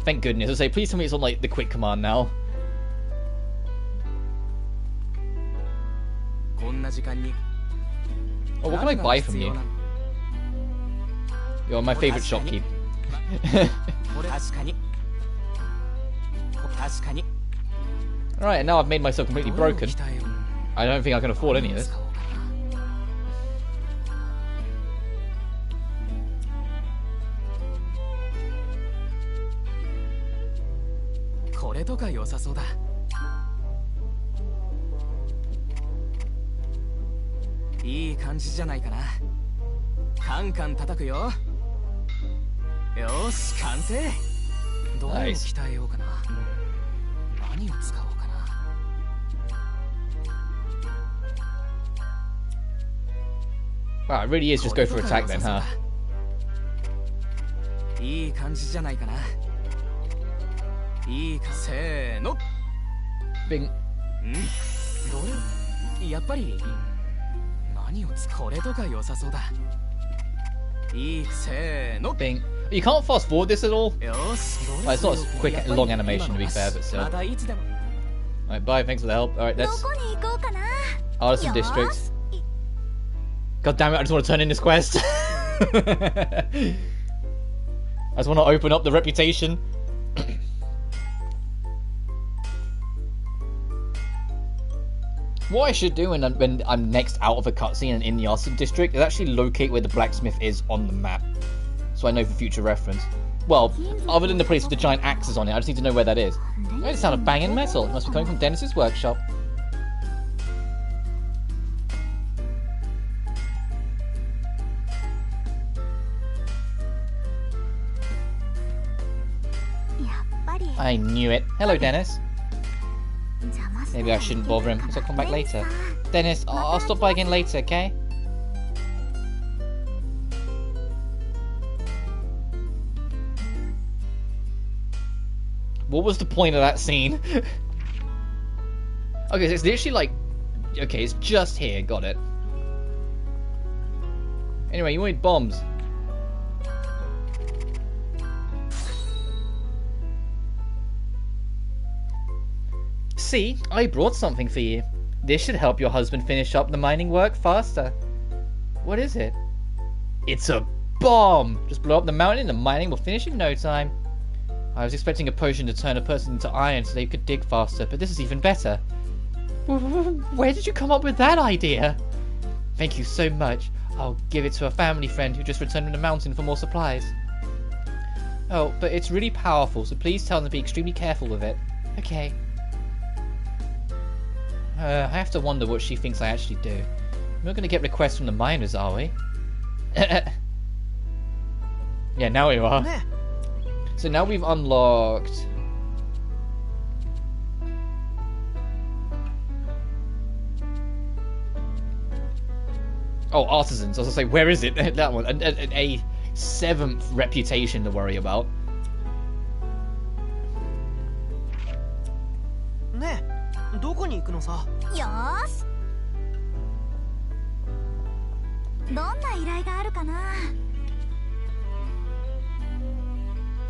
Thank goodness. I say, please tell me it's on like the quick command now. Oh, what can I buy from you? You're my favourite shopkeep. Alright, and now I've made myself completely broken. I don't think I can afford any of this. Nice. Wow, it really is just go for attack then, huh? Bing. Bing. You can't fast forward this at all? Well, it's not a quick, long animation to be fair, but still. Alright, bye, thanks for the help. Alright, that's Artisan Districts. God damn it, I just want to turn in this quest. I just want to open up the reputation. What I should do when I'm next out of a cutscene and in the Artisan District is actually locate where the blacksmith is on the map. So I know for future reference. Well, other than the place with the giant axes on it, I just need to know where that is. Oh, it sounded banging metal. It must be coming from Dennis's workshop. I knew it. Hello, Dennis. Maybe I shouldn't bother him, because I'll come back later. Dennis, I'll stop by again later, okay? What was the point of that scene? Okay, so it's literally like... Okay, it's just here, got it. Anyway, you wanted bombs. See, I brought something for you. This should help your husband finish up the mining work faster. What is it? It's a bomb! Just blow up the mountain and the mining will finish in no time. I was expecting a potion to turn a person into iron so they could dig faster, but this is even better. Where did you come up with that idea? Thank you so much. I'll give it to a family friend who just returned from the mountain for more supplies. Oh, but it's really powerful, so please tell them to be extremely careful with it. Okay. I have to wonder what she thinks I actually do. We're not going to get requests from the miners, are we? Yeah, now we are. So now we've unlocked... Oh, artisans. I was going to say, where is it? That one. A 7th reputation to worry about.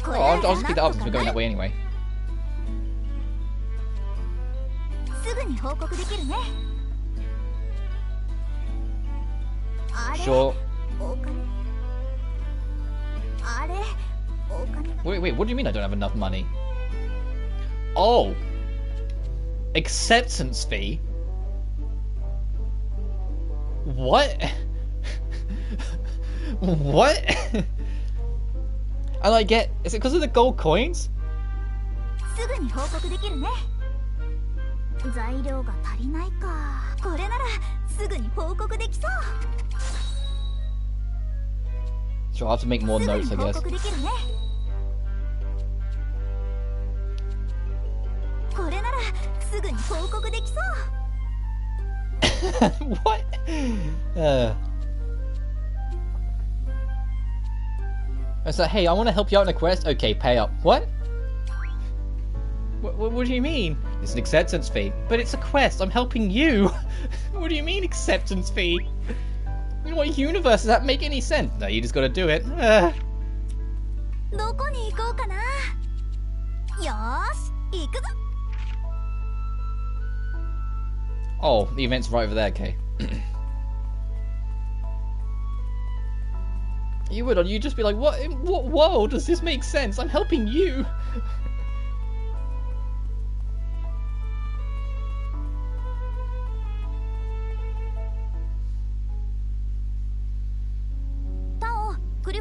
Oh, I'll just keep that up since we're going that way anyway. Sure. Wait, what do you mean I don't have enough money? Oh! Acceptance fee? What? What? And I get... Is it because of the gold coins? Sure, I'll have to make more notes, I guess. What? I said, hey, I want to help you out in a quest. Okay, pay up. What? What do you mean? It's an acceptance fee. But it's a quest. I'm helping you. What do you mean acceptance fee? In what universe does that make any sense? No, you just gotta do it. Oh, the event's right over there, okay. You'd just be like, what? In what world does this make sense? I'm helping you.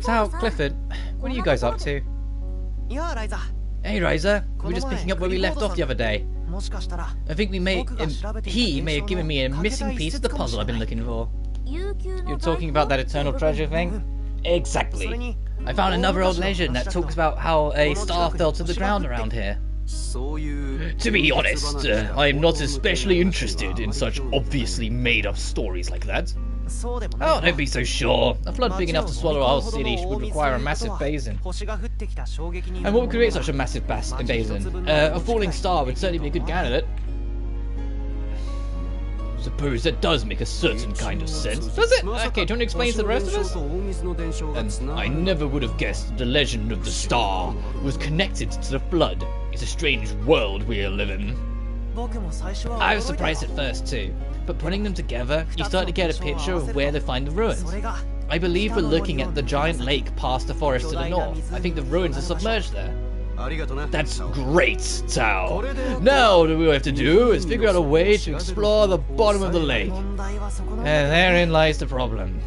Tao, Clifford, what are you guys up to? Hey, Ryza, we're just picking up where we left off the other day. I think he may have given me a missing piece of the puzzle I've been looking for. You're talking about that eternal treasure thing? Exactly. I found another old legend that talks about how a star fell to the ground around here. To be honest, I'm not especially interested in such obviously made-up stories like that. Oh, don't be so sure. A flood big enough to swallow a whole city would require a massive basin. And what would create such a massive basin? A falling star would certainly be a good candidate. Suppose that does make a certain kind of sense. Does it? Okay, do you want to explain to the rest of us? And I never would have guessed the legend of the star was connected to the flood. It's a strange world we live in. I was surprised at first too, but putting them together, you start to get a picture of where to find the ruins. I believe we're looking at the giant lake past the forest to the north. I think the ruins are submerged there. That's great, Tao. Now all we have to do is figure out a way to explore the bottom of the lake. And therein lies the problem.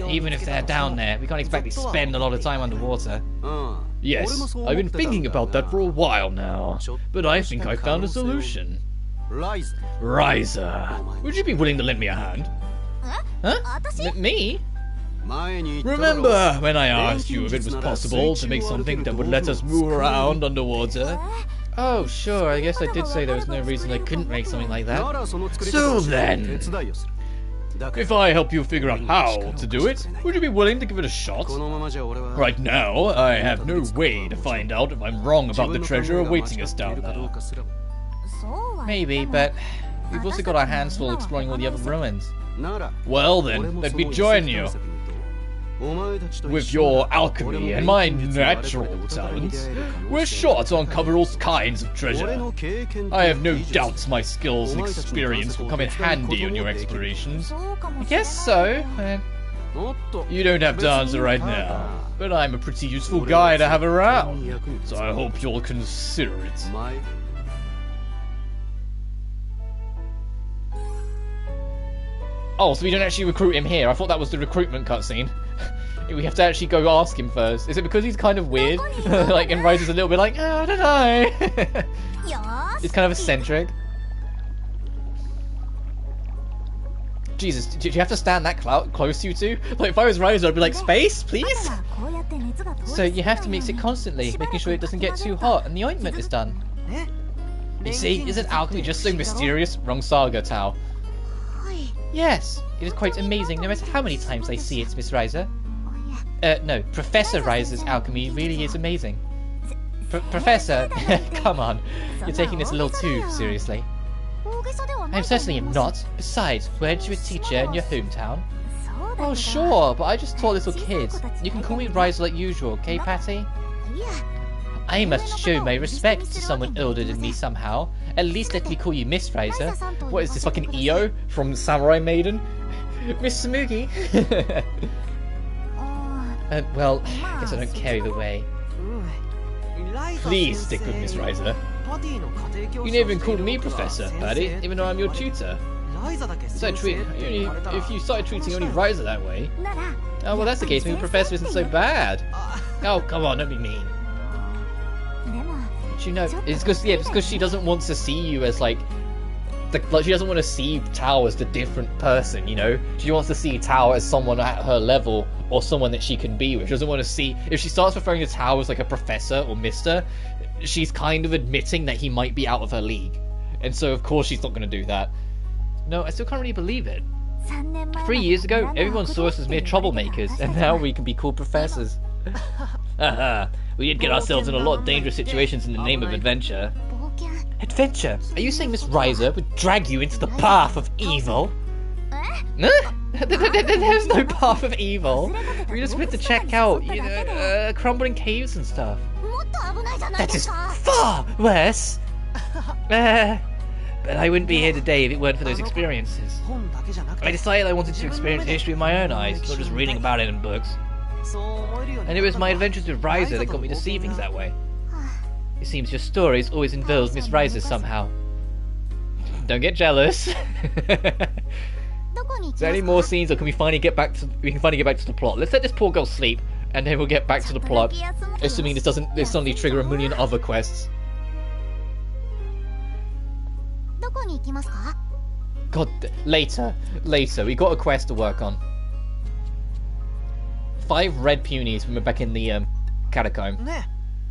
Even if they're down there, we can't exactly spend a lot of time underwater. Yes, I've been thinking about that for a while now, but I think I found a solution. Ryza, would you be willing to lend me a hand? Huh? Me? Remember when I asked you if it was possible to make something that would let us move around underwater? Oh, sure, I guess I did say there was no reason I couldn't make something like that. So then, if I help you figure out how to do it, would you be willing to give it a shot? Right now, I have no way to find out if I'm wrong about the treasure awaiting us down there. Maybe, but we've also got our hands full exploring all the other ruins. Well then, let me join you. With your alchemy and my natural talents, we're sure to uncover all kinds of treasure. I have no doubts my skills and experience will come in handy on your explorations. I guess so. You don't have to answer right now, but I'm a pretty useful guy to have around, so I hope you'll consider it. Oh, so we don't actually recruit him here. I thought that was the recruitment cutscene. We have to actually go ask him first. Is it because he's kind of weird? Like, and Ryza's a little bit like, oh, I don't know. It's kind of eccentric. Jesus, do you have to stand that close to you two? Like, if I was Ryza, I'd be like, space, please? So you have to mix it constantly, making sure it doesn't get too hot and the ointment is done. You see, isn't alchemy just so mysterious? Wrong saga, Tao. Yes, it is quite amazing no matter how many times I see it, Miss Ryza. No, Professor Ryza's alchemy really is amazing. Professor, come on, you're taking this a little too seriously. I certainly am not. Besides, weren't you a teacher in your hometown? Oh sure, but I just taught little kids. You can call me Ryza like usual, okay, Patty? I must show my respect to someone older than me somehow. At least let me call you Miss Ryza. What is this, fucking EO from Samurai Maiden? Miss Samugi? Well, I guess I don't care either way. Please stick with Miss Ryza. You never even called me Professor, Patty, even though I'm your tutor. If you started treating only Ryza that way... Oh, well that's the case, maybe Professor isn't so bad. Oh, come on, don't be mean. But you know, it's because she doesn't want to see you as, like, like she doesn't want to see Tao as the different person, you know? She wants to see Tao as someone at her level or someone that she can be with. She doesn't want to see... If she starts referring to Tao as like a professor or mister, she's kind of admitting that he might be out of her league. And so, of course, she's not going to do that. No, I still can't really believe it. 3 years ago, everyone saw us as mere troublemakers, and now we can be called professors. Haha, we did get ourselves in a lot of dangerous situations in the name of adventure. Adventure? Are you saying Miss Ryza would drag you into the path of evil? There's no path of evil. We just went to check out, you know, crumbling caves and stuff. That is far worse. But I wouldn't be here today if it weren't for those experiences. I decided I wanted to experience history with my own eyes, not just reading about it in books. And it was my adventures with Ryza that got me to see things that way. It seems your stories always involve Miss Ryza somehow. Don't get jealous. Is there any more scenes, or can we finally get back to the plot? Let's let this poor girl sleep, and then we'll get back to the plot. Assuming this doesn't suddenly trigger a million other quests. God, later. We got a quest to work on. 5 red peonies when we're back in the catacomb.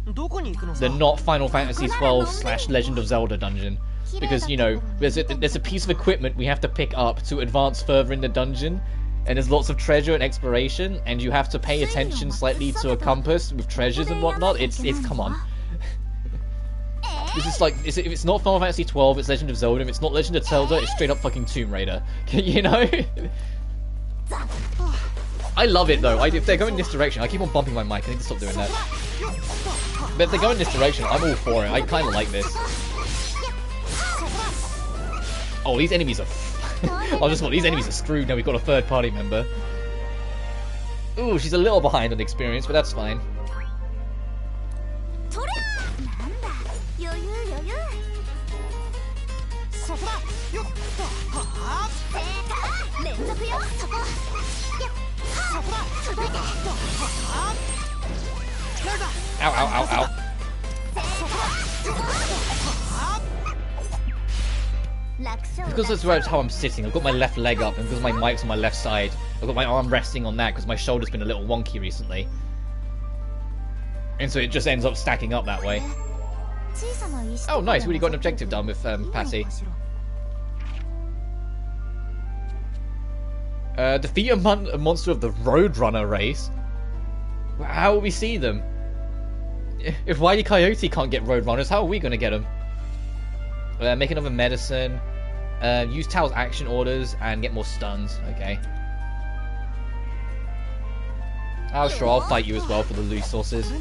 The not Final Fantasy XII / Legend of Zelda dungeon. Because, you know, there's a piece of equipment we have to pick up to advance further in the dungeon. And there's lots of treasure and exploration. And you have to pay attention slightly to a compass with treasures and whatnot. It's come on. This is like, if it's not Final Fantasy XII, it's Legend of Zelda. If it's not Legend of Zelda, it's straight up fucking Tomb Raider. You know? I love it though. If they're going this direction, I keep on bumping my mic. I need to stop doing that. But if they go in this direction, I'm all for it. I kind of like this. Oh, these enemies are... these enemies are screwed now. We've got a third party member. Ooh, she's a little behind on experience, but that's fine. Ow, ow, ow, ow. Because that's how I'm sitting, I've got my left leg up, and because my mic's on my left side, I've got my arm resting on that because my shoulder's been a little wonky recently. And so it just ends up stacking up that way. Oh, nice, we already got an objective done with Patty. Defeat a monster of the Roadrunner race? How will we see them? If Wily Coyote can't get Roadrunners, how are we going to get them? Make another medicine. Use Tao's action orders and get more stuns. Okay. Oh, sure, I'll fight you as well for the loot sources.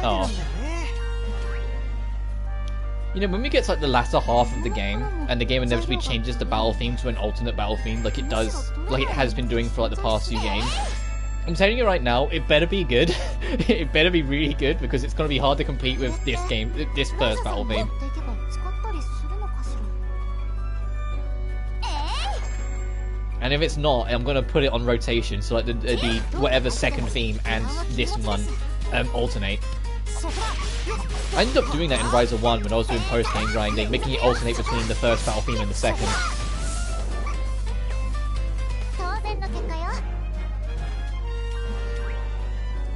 Oh. You know, when we get to like the latter half of the game, and the game inevitably changes the battle theme to an alternate battle theme, like it has been doing for like the past few games. I'm telling you right now, it better be good. It better be really good, because it's going to be hard to compete with this first battle theme. And if it's not, I'm going to put it on rotation, so like the whatever second theme and this one alternate. I ended up doing that in Ryza 1 when I was doing post-game grinding, making it alternate between the first battle theme and the second.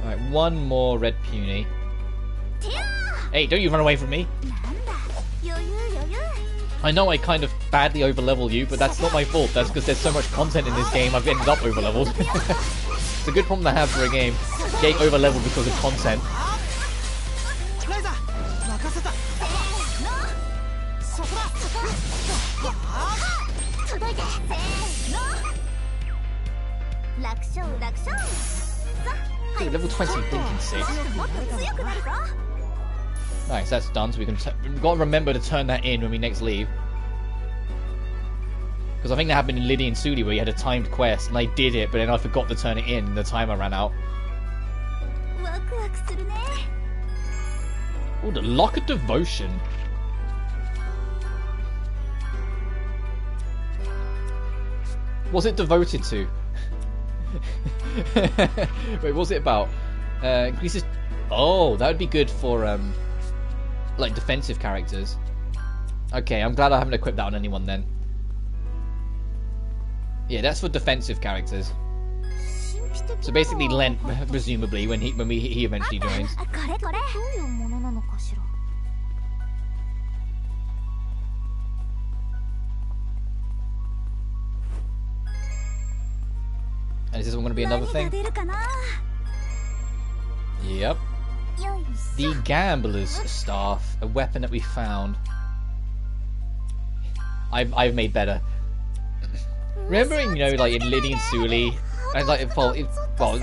Alright, one more red puny. Hey, don't you run away from me! I know I kind of badly overlevel you, but that's not my fault. That's because there's so much content in this game, I've ended up overleveled. It's a good problem to have for a game, getting overleveled because of content. Dude, level 20 Blinking 6. Nice, that's done, so we've got to remember to turn that in when we next leave. Because I think that happened in Liddy and Sudi where you had a timed quest, and I did it, but then I forgot to turn it in, and the timer ran out. Oh, the Lock of Devotion. What's it devoted to? Wait, what's it about? Increases... Oh, that would be good for, like, defensive characters. Okay, I'm glad I haven't equipped that on anyone then. Yeah, that's for defensive characters. So basically Lent, presumably, when he eventually joins. And is this one going to be another thing? Yep. The Gambler's Staff, a weapon that we found. I've made better. Remembering, you know, like in Liddy and Suli, and like well,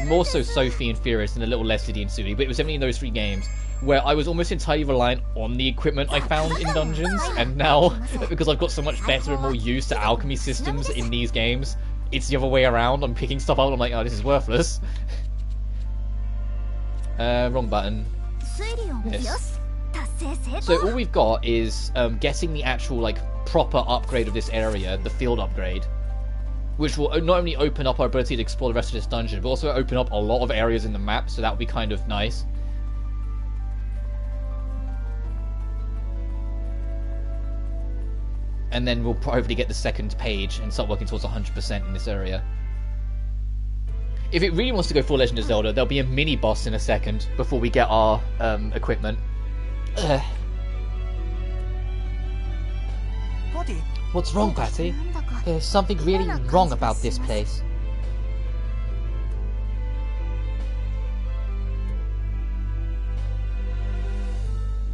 more so Sophie and Furious and a little less Liddy and Suli, but it was definitely in those 3 games where I was almost entirely reliant on the equipment I found in dungeons, and now, because I've got so much better and more used to alchemy systems in these games, it's the other way around. I'm picking stuff up and I'm like, oh, this is worthless. Wrong button. Yes. So all we've got is getting the actual, like, proper upgrade of this area, the field upgrade, which will not only open up our ability to explore the rest of this dungeon, but also open up a lot of areas in the map, so that would be kind of nice. And then we'll probably get the second page and start working towards 100% in this area. If it really wants to go full Legend of Zelda, there'll be a mini-boss in a second before we get our equipment. What's wrong, Patty? There's something really wrong about this place.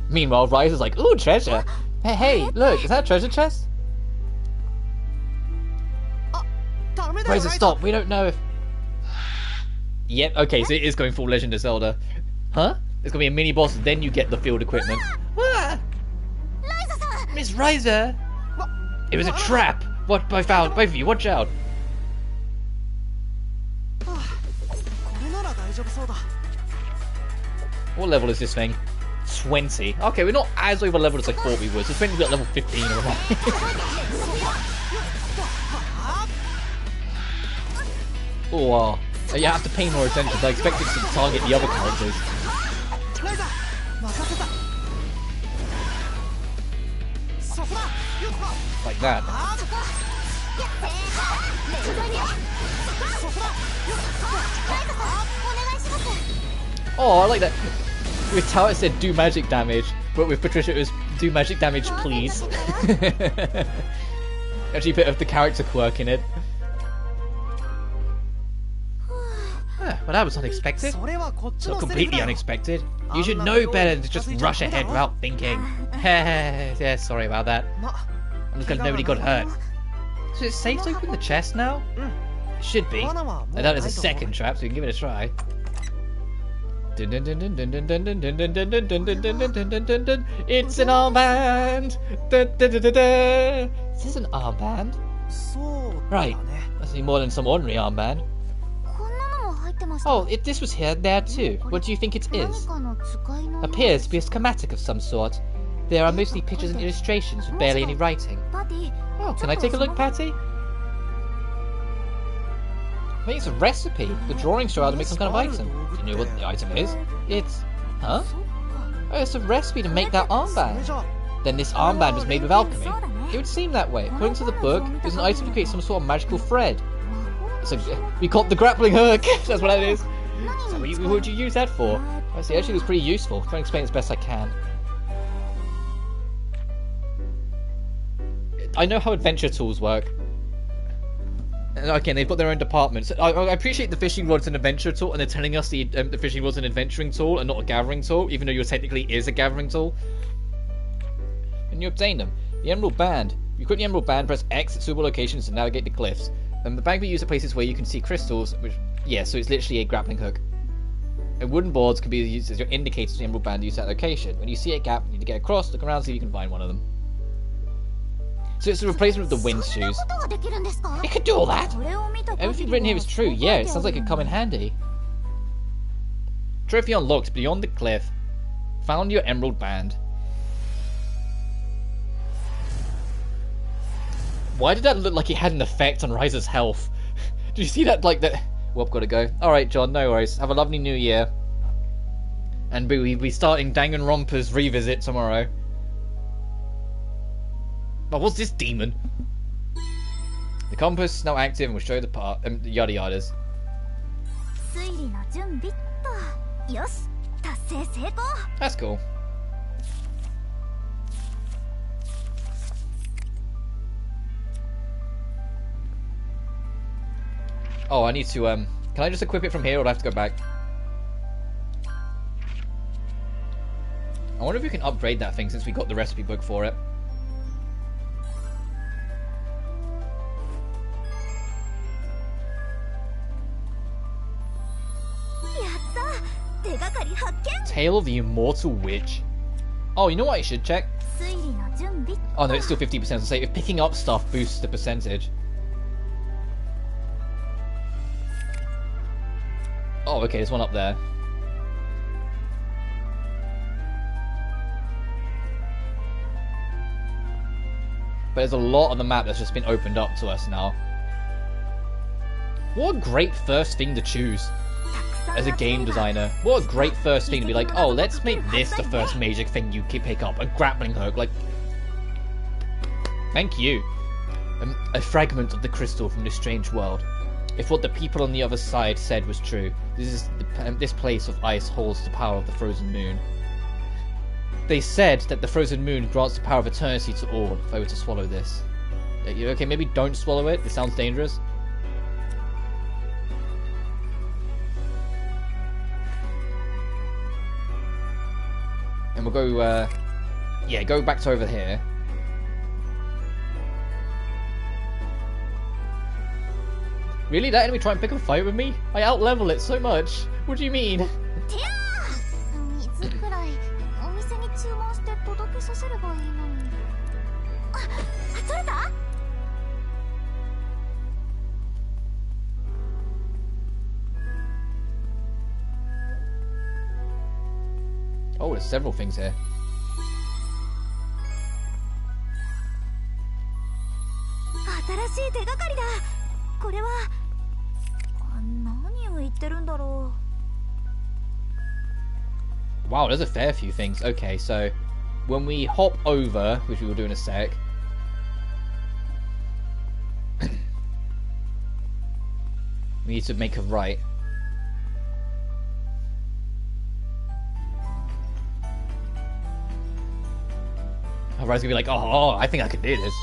Meanwhile, Ryza's like, ooh, treasure! Hey, look, is that a treasure chest? Ryza, stop, we don't know if... Yep, okay, so it is going full Legend of Zelda. Huh? There's gonna be a mini-boss, then you get the field equipment. Miss Ryza! It was a trap! What I found, both of you, watch out! What level is this thing? 20. Okay, we're not as over leveled as I thought we would, so it's meant to be at level 15 or something. Oh, you have to pay more attention. I expect it to target the other characters. Like that. Oh, I like that. With Tao it said do magic damage, but with Patricia it was do magic damage please. Actually a bit of the character quirk in it. Well, that was unexpected. Not completely unexpected. You should know better than to just rush ahead without thinking. Yeah, sorry about that. I'm just glad nobody got hurt. So it's safe to open the chest now? It should be. I know there's a second trap, so we can give it a try. It's an armband! Is this an armband? Right, that's more than some ordinary armband. Oh, this was here, there too. What do you think it is? Appears to be a schematic of some sort. There are mostly pictures and illustrations with barely any writing. Oh, can I take a look, Patty? I think it's a recipe. The drawings show how to make some kind of item. Do you know what the item is? It's... Huh? Oh, it's a recipe to make that armband. Then this armband was made with alchemy. It would seem that way. According to the book, it was an item to create some sort of magical thread. So we caught the grappling hook. That's what that is. So what would you use that for? I see. Actually, it was pretty useful. Trying to explain it as best I can. I know how adventure tools work. And again, they've got their own departments. I appreciate the fishing rod's an adventure tool, and they're telling us the fishing rod's an adventuring tool and not a gathering tool, even though yours technically is a gathering tool. And you obtain them. The Emerald Band. You equip the Emerald Band, press X at suitable locations to navigate the cliffs. And the band can be used at places where you can see crystals, which, yeah, so it's literally a grappling hook. And wooden boards can be used as your indicators to the Emerald Band used at that location. When you see a gap, you need to get across, look around, see if you can find one of them. So it's a replacement of the wind shoes. It could do all that! Everything written here is true, yeah, it sounds like it could come in handy. Trophy unlocked beyond the cliff. Found your emerald band. Why did that look like it had an effect on Ryza's health? Did you see that? Like that. Well, gotta go. Alright, John, no worries. Have a lovely new year. And we'll be starting Danganronpa's revisit tomorrow. But what's this demon? The compass is now active and will show the path. Yada yadas. That's cool. Oh, I need to, can I just equip it from here or do I have to go back? I wonder if we can upgrade that thing since we got the recipe book for it. Tale of the Immortal Witch. Oh, you know what I should check? Oh no, it's still 50%. So say if picking up stuff boosts the percentage. Oh, okay, there's one up there. But there's a lot on the map that's just been opened up to us now. What a great first thing to choose as a game designer. What a great first thing to be like, oh, let's make this the first major thing you pick up. A grappling hook, like... Thank you. A fragment of the crystal from this strange world. If what the people on the other side said was true, this place of ice holds the power of the frozen moon. They said that the frozen moon grants the power of eternity to all if I were to swallow this. Okay, maybe don't swallow it. It sounds dangerous. And we'll go, yeah, go back to over here. Really? That enemy try and pick a fight with me? I out-level it so much. What do you mean? Oh, there's several things here. Wow, there's a fair few things. Okay, so when we hop over, which we will do in a sec, we need to make a right. Otherwise, gonna be like, oh, I think I could do this.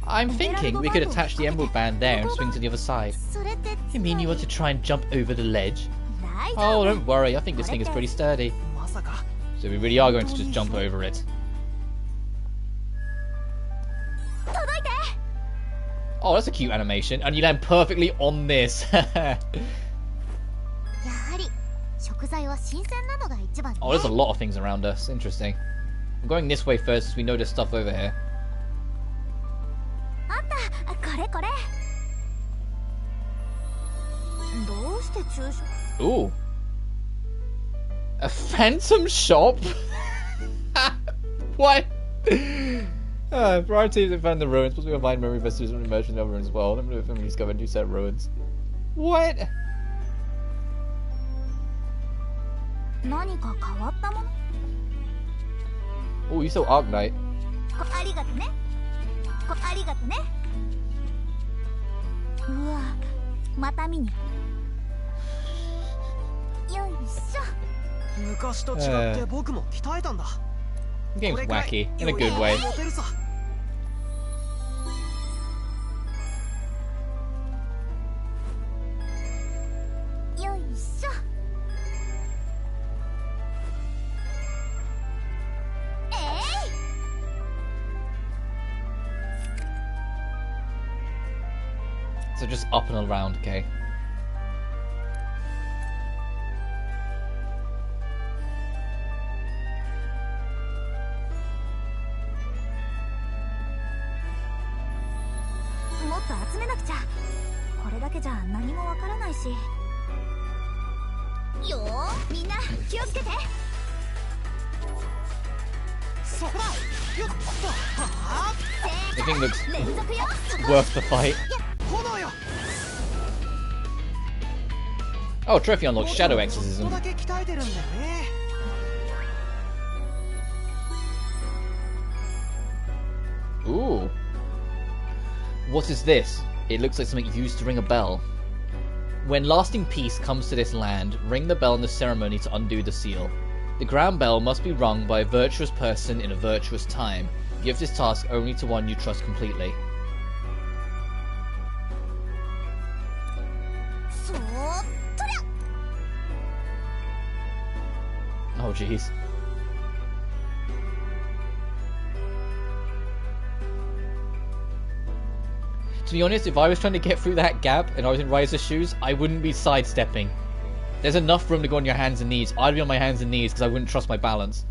I'm thinking we could attach the emerald band there and swing to the other side. You mean you want to try and jump over the ledge? Oh, don't worry, I think this thing is pretty sturdy. So we really are going to just jump over it. Oh, that's a cute animation. And you land perfectly on this. Oh, there's a lot of things around us. Interesting. I'm going this way first as we know there's stuff over here. Ooh. A phantom shop? What? Prior teams have found the ruins. Supposed to find memory vestiges and emerged in the ruins as well. Let me know if we discover a new set of ruins. What? Oh, you saw Arknight. The game's wacky, in a good way. So just up and around, okay. The thing looks worth the fight. Oh, trophy unlocked, Shadow Exorcism. Ooh. What is this? It looks like something used to ring a bell. When lasting peace comes to this land, ring the bell in the ceremony to undo the seal. The ground bell must be rung by a virtuous person in a virtuous time. Give this task only to one you trust completely. Oh jeez. To be honest, if I was trying to get through that gap and I was in Ryza's shoes, I wouldn't be sidestepping. There's enough room to go on your hands and knees. I'd be on my hands and knees because I wouldn't trust my balance.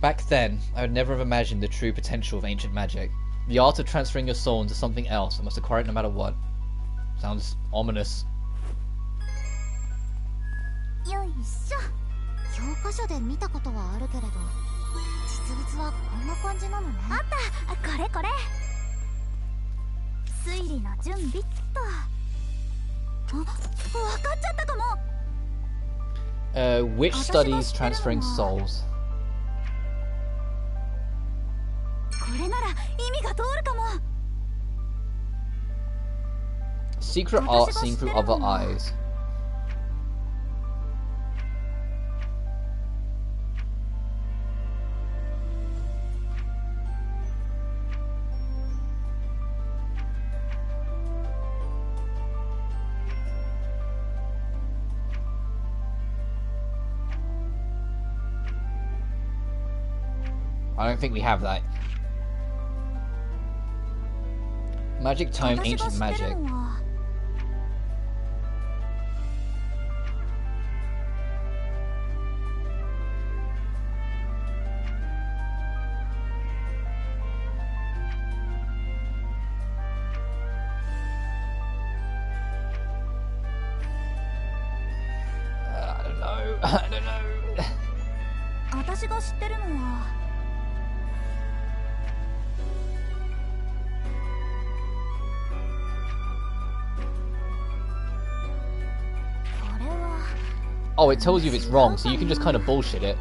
Back then, I would never have imagined the true potential of ancient magic. The art of transferring your soul into something else. I must acquire it no matter what. Sounds ominous. Which studies transferring souls? Secret art seen through other eyes. I don't think we have that. Magic Tome, Ancient Magic. I don't know. I don't know. Oh, it tells you if it's wrong, so you can just kind of bullshit it.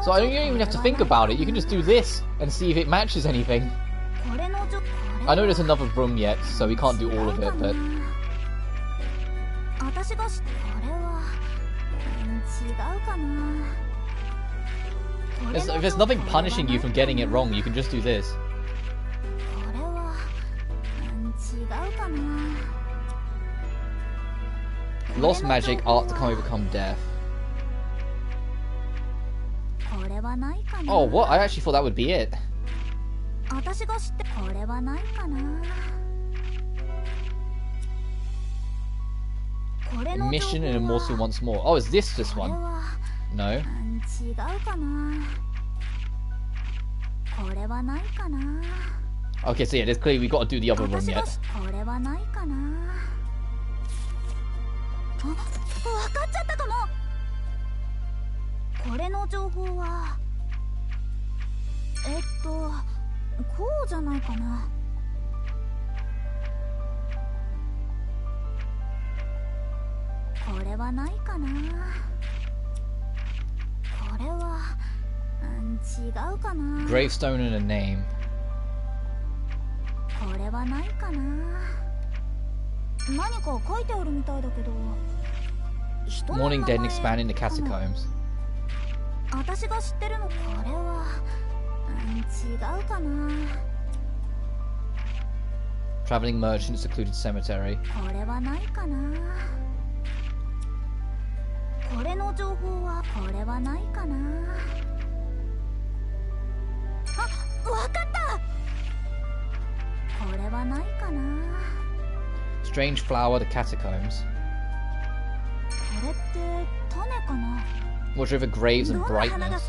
So I don't even have to think about it, you can just do this and see if it matches anything. I know there's another room yet, so we can't do all of it, but... If there's nothing punishing you from getting it wrong, you can just do this. Lost magic, art to overcome death. Oh, what? I actually thought that would be it. Mission and Immortal once more. Oh, is this one? No. Okay, so yeah, there's clearly we've got to do the other room yet. Gravestone and a name. Morning Dead and expanding the catacombs. Traveling merchant, secluded cemetery. Strange flower, the catacombs. Watch over graves and brightness.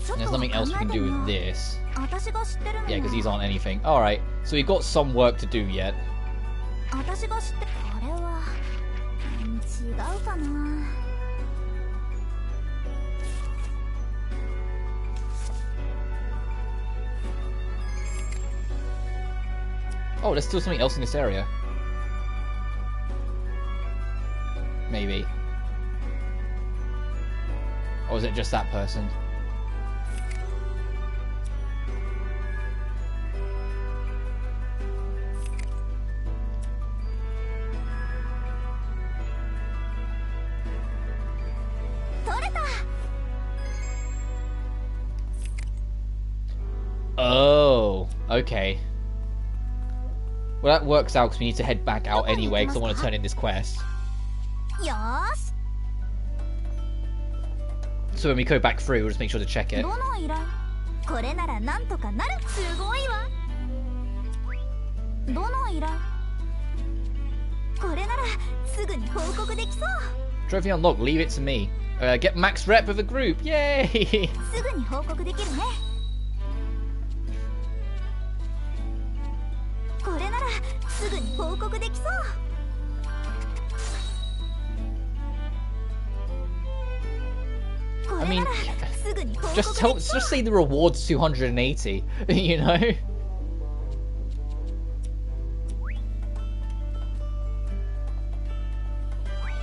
And there's nothing else we can do with this. Yeah, because these aren't anything. Alright, so we've got some work to do yet. Oh, there's still something else in this area. Maybe. Or is it just that person? Oh, okay. Well, that works out because we need to head back out anyway because I want to turn in this quest. So when we go back through, we'll just make sure to check it. Trophy unlocked, leave it to me. Get max rep with a group, yay! I mean, just say the reward's 280, you know?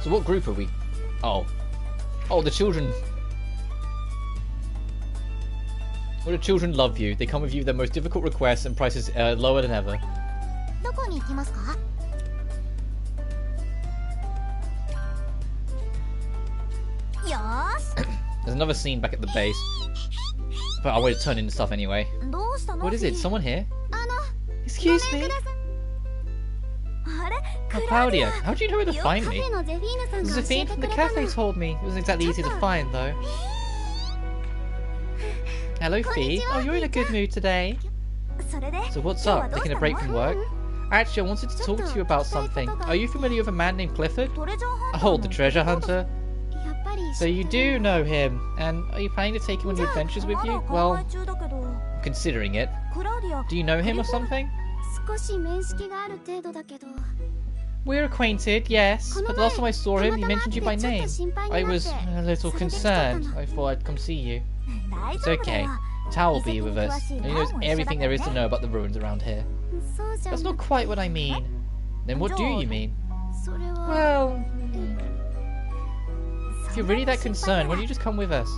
So what group are we? Oh, the children. Well, the children love you. They come with you their most difficult requests and prices lower than ever. There's another scene back at the base. But I want to turn in stuff anyway. What is it? Someone here? Excuse me? Oh, Claudia, how do you know where to find me? Zafine from the cafe told me. It wasn't exactly easy to find, though. Hello, Fee. Oh, you're in a good mood today. So what's up? Taking a break from work? Actually, I wanted to talk to you about something. Are you familiar with a man named Clifford? Oh, the treasure hunter. So you do know him, and are you planning to take him on your adventures with you? Well, considering it. Do you know him or something? We're acquainted, yes, but the last time I saw him, he mentioned you by name. I was a little concerned. I thought I'd come see you. It's okay. Tao will be with us, and he knows everything there is to know about the ruins around here. That's not quite what I mean. Then what do you mean? Well, if you're really that concerned, why don't you just come with us?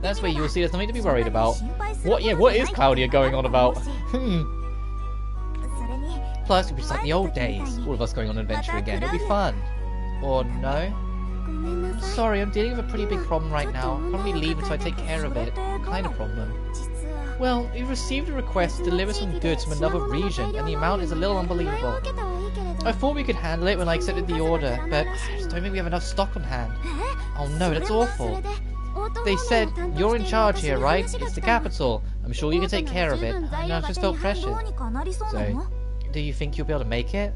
That's where you'll see there's nothing to be worried about. What is Claudia going on about? Plus, it'll be just like the old days. All of us going on an adventure again. It'll be fun. Or no? Sorry, I'm dealing with a pretty big problem right now. I can't really leave until I take care of it. What kind of problem? Well, we've received a request to deliver some goods from another region, and the amount is a little unbelievable. I thought we could handle it when I accepted the order, but I just don't think we have enough stock on hand. Oh no, that's awful. They said, you're in charge here, right? It's the capital. I'm sure you can take care of it. I know, I just felt pressured. So, do you think you'll be able to make it?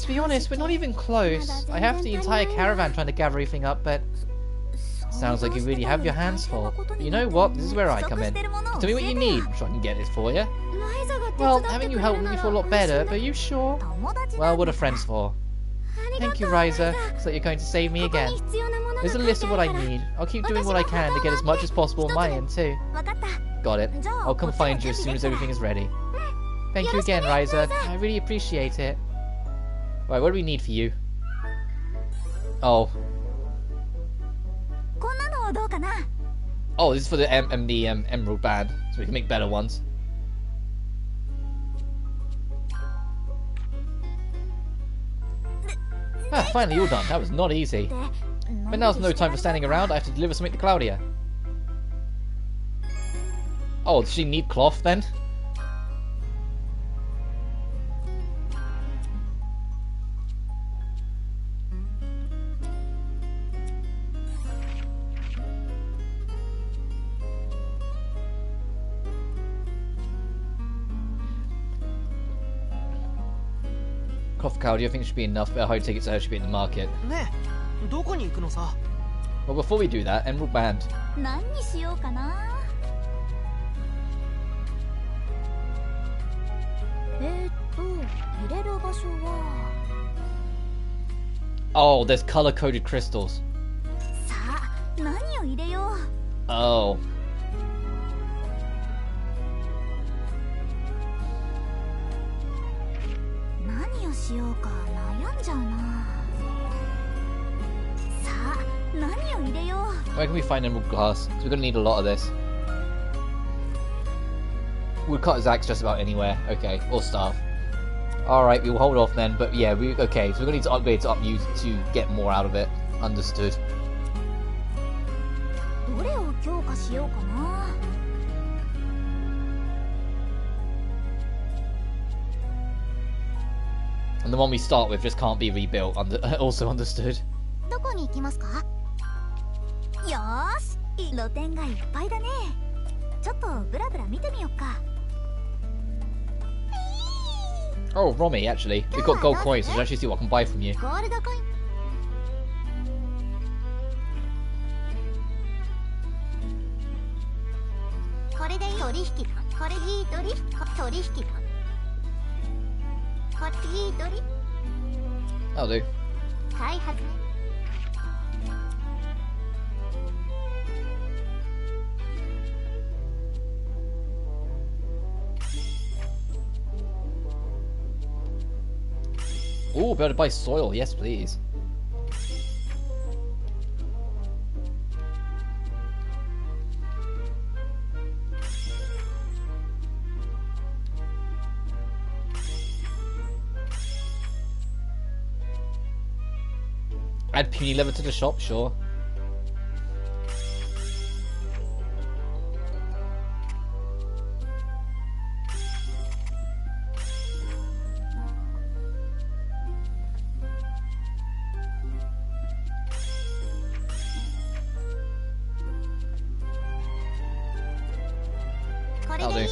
To be honest, we're not even close. I have the entire caravan trying to gather everything up, but... Sounds like you really have your hands full. You know what? This is where I come in. Tell me what you need. I'm sure I can get this for you. Well, having you help me feel a lot better, but are you sure? Well, what are friends for? Thank you, Ryza. Looks like you're going to save me again. There's a list of what I need. I'll keep doing what I can to get as much as possible on my end, too. Got it. I'll come find you as soon as everything is ready. Thank you again, Ryza. I really appreciate it. Right, what do we need for you? Oh. Oh, this is for the Emerald Band, so we can make better ones. Ah, finally all done. That was not easy. But now's no time for standing around. I have to deliver something to Claudia. Oh, does she need cloth then? Cloth cow, do you think should be enough? But a high ticket to her should be in the market. Well, before we do that, Emerald Band. Oh, there's color-coded crystals. Oh. Where can we find emerald glass? So we're gonna need a lot of this. We'll cut his axe just about anywhere. Okay, or staff. Alright, we'll hold off then, but yeah, okay, so we're gonna need to upgrade to up-use to get more out of it. Understood. And the one we start with just can't be rebuilt. Also understood. Oh, Romy, actually. We've got gold coins, so I should actually see what I can buy from you. That'll do. Ooh, be able to buy soil. Yes, please. Add puny leather to the shop, sure. That'll do.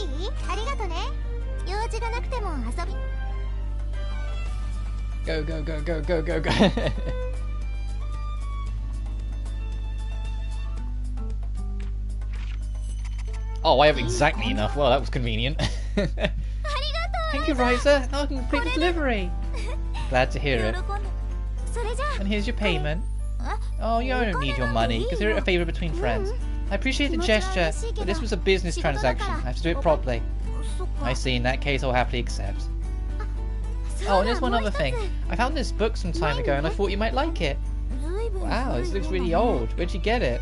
Go, go, go, go, go, go, go. Oh, I have exactly enough. Well, that was convenient. Thank you, Ryza. Now I can complete the delivery. Glad to hear it. And here's your payment. Oh, you don't need your money. Consider it a favour between friends. I appreciate the gesture, but this was a business transaction. I have to do it properly. I see. In that case, I'll happily accept. Oh, and there's one other thing. I found this book some time ago, and I thought you might like it. Wow, this looks really old. Where'd you get it?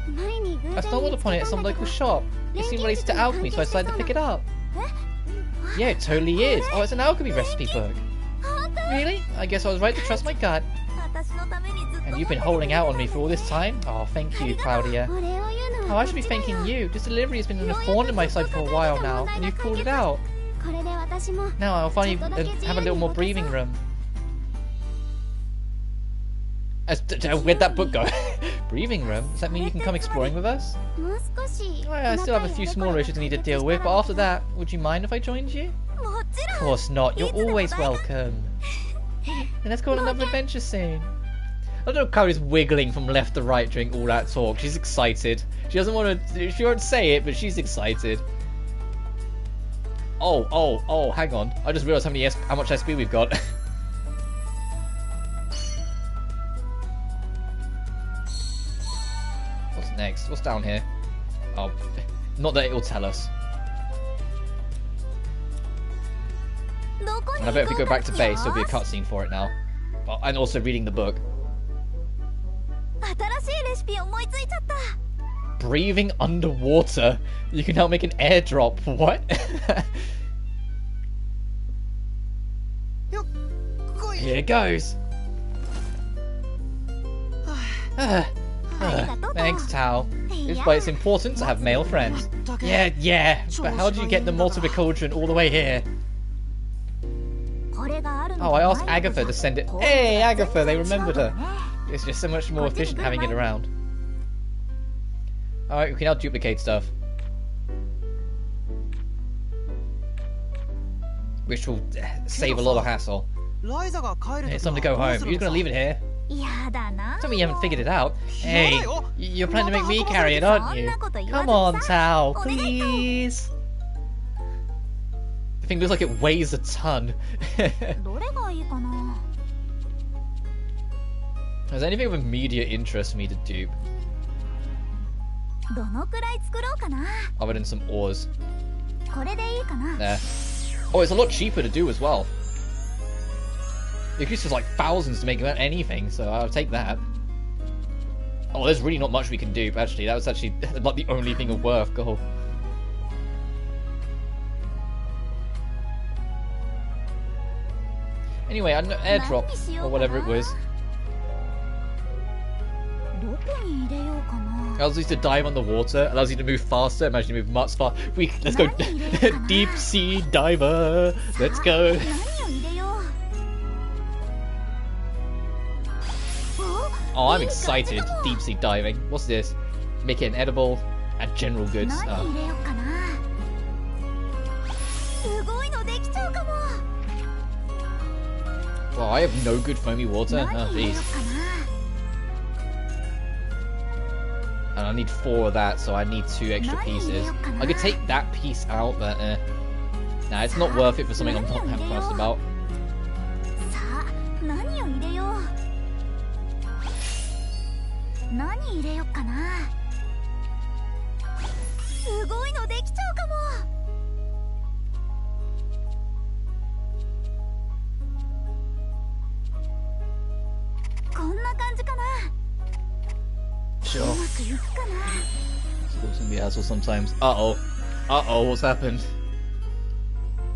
I stumbled upon it at some local shop. It seemed related to alchemy, so I decided to pick it up. Yeah, it totally is. Oh, it's an alchemy recipe book. Really? I guess I was right to trust my gut. And you've been holding out on me for all this time? Oh, thank you, Claudia. Oh, I should be thanking you. This delivery has been a thorn in my side for a while now, and you've pulled it out. Now I'll finally have a little more breathing room. Where'd that book go? Breathing room? Does that mean you can come exploring with us? Oh, I still have a few smaller issues I need to deal with, but after that, would you mind if I joined you? Of course not. You're always welcome. And let's go on another adventure soon. I don't know, Claudia's wiggling from left to right during all that talk. She's excited. She doesn't want to. She won't say it, but she's excited. Oh, hang on. I just realised how much SP we've got. What's next? What's down here? Oh, not that it'll tell us. And I bet if we go back to base, there'll be a cutscene for it now. And also reading the book. Breathing underwater. You can help make an airdrop. What? Here goes. Thanks, Tao. It's why it's important to have male friends. Yeah. But how do you get the multiple cauldron all the way here? Oh, I asked Agatha to send it. Hey, Agatha, they remembered her. It's just so much more efficient having it around. Alright, we can now duplicate stuff. Which will save a lot of hassle. It's time to go home. Who's gonna leave it here? Tell me you haven't figured it out. Hey, you're planning to make me carry it, aren't you? Come on, Tao, please. The thing looks like it weighs a ton. Is there anything of immediate interest for me to dupe? Other than some ores. Nah. Oh, it's a lot cheaper to do as well. It costs like thousands to make about anything, so I'll take that. Oh, there's really not much we can dupe, actually. That was actually like the only thing of worth. Go. Anyway, I know airdrop, or whatever it was. Allows you to dive underwater, allows you to move faster, imagine you move much faster. Let's go deep sea diver. Let's go. Oh, I'm excited. Deep sea diving. What's this? Make it an edible and general goods. Well, I have no good foamy water. Oh, jeez. And I need 4 of that, so I need 2 extra pieces. I could take that piece out, but nah, it's not worth it for something I'm not that fussed about. Sure. It's gonna be a hassle sometimes. Uh-oh. Uh-oh, what's happened?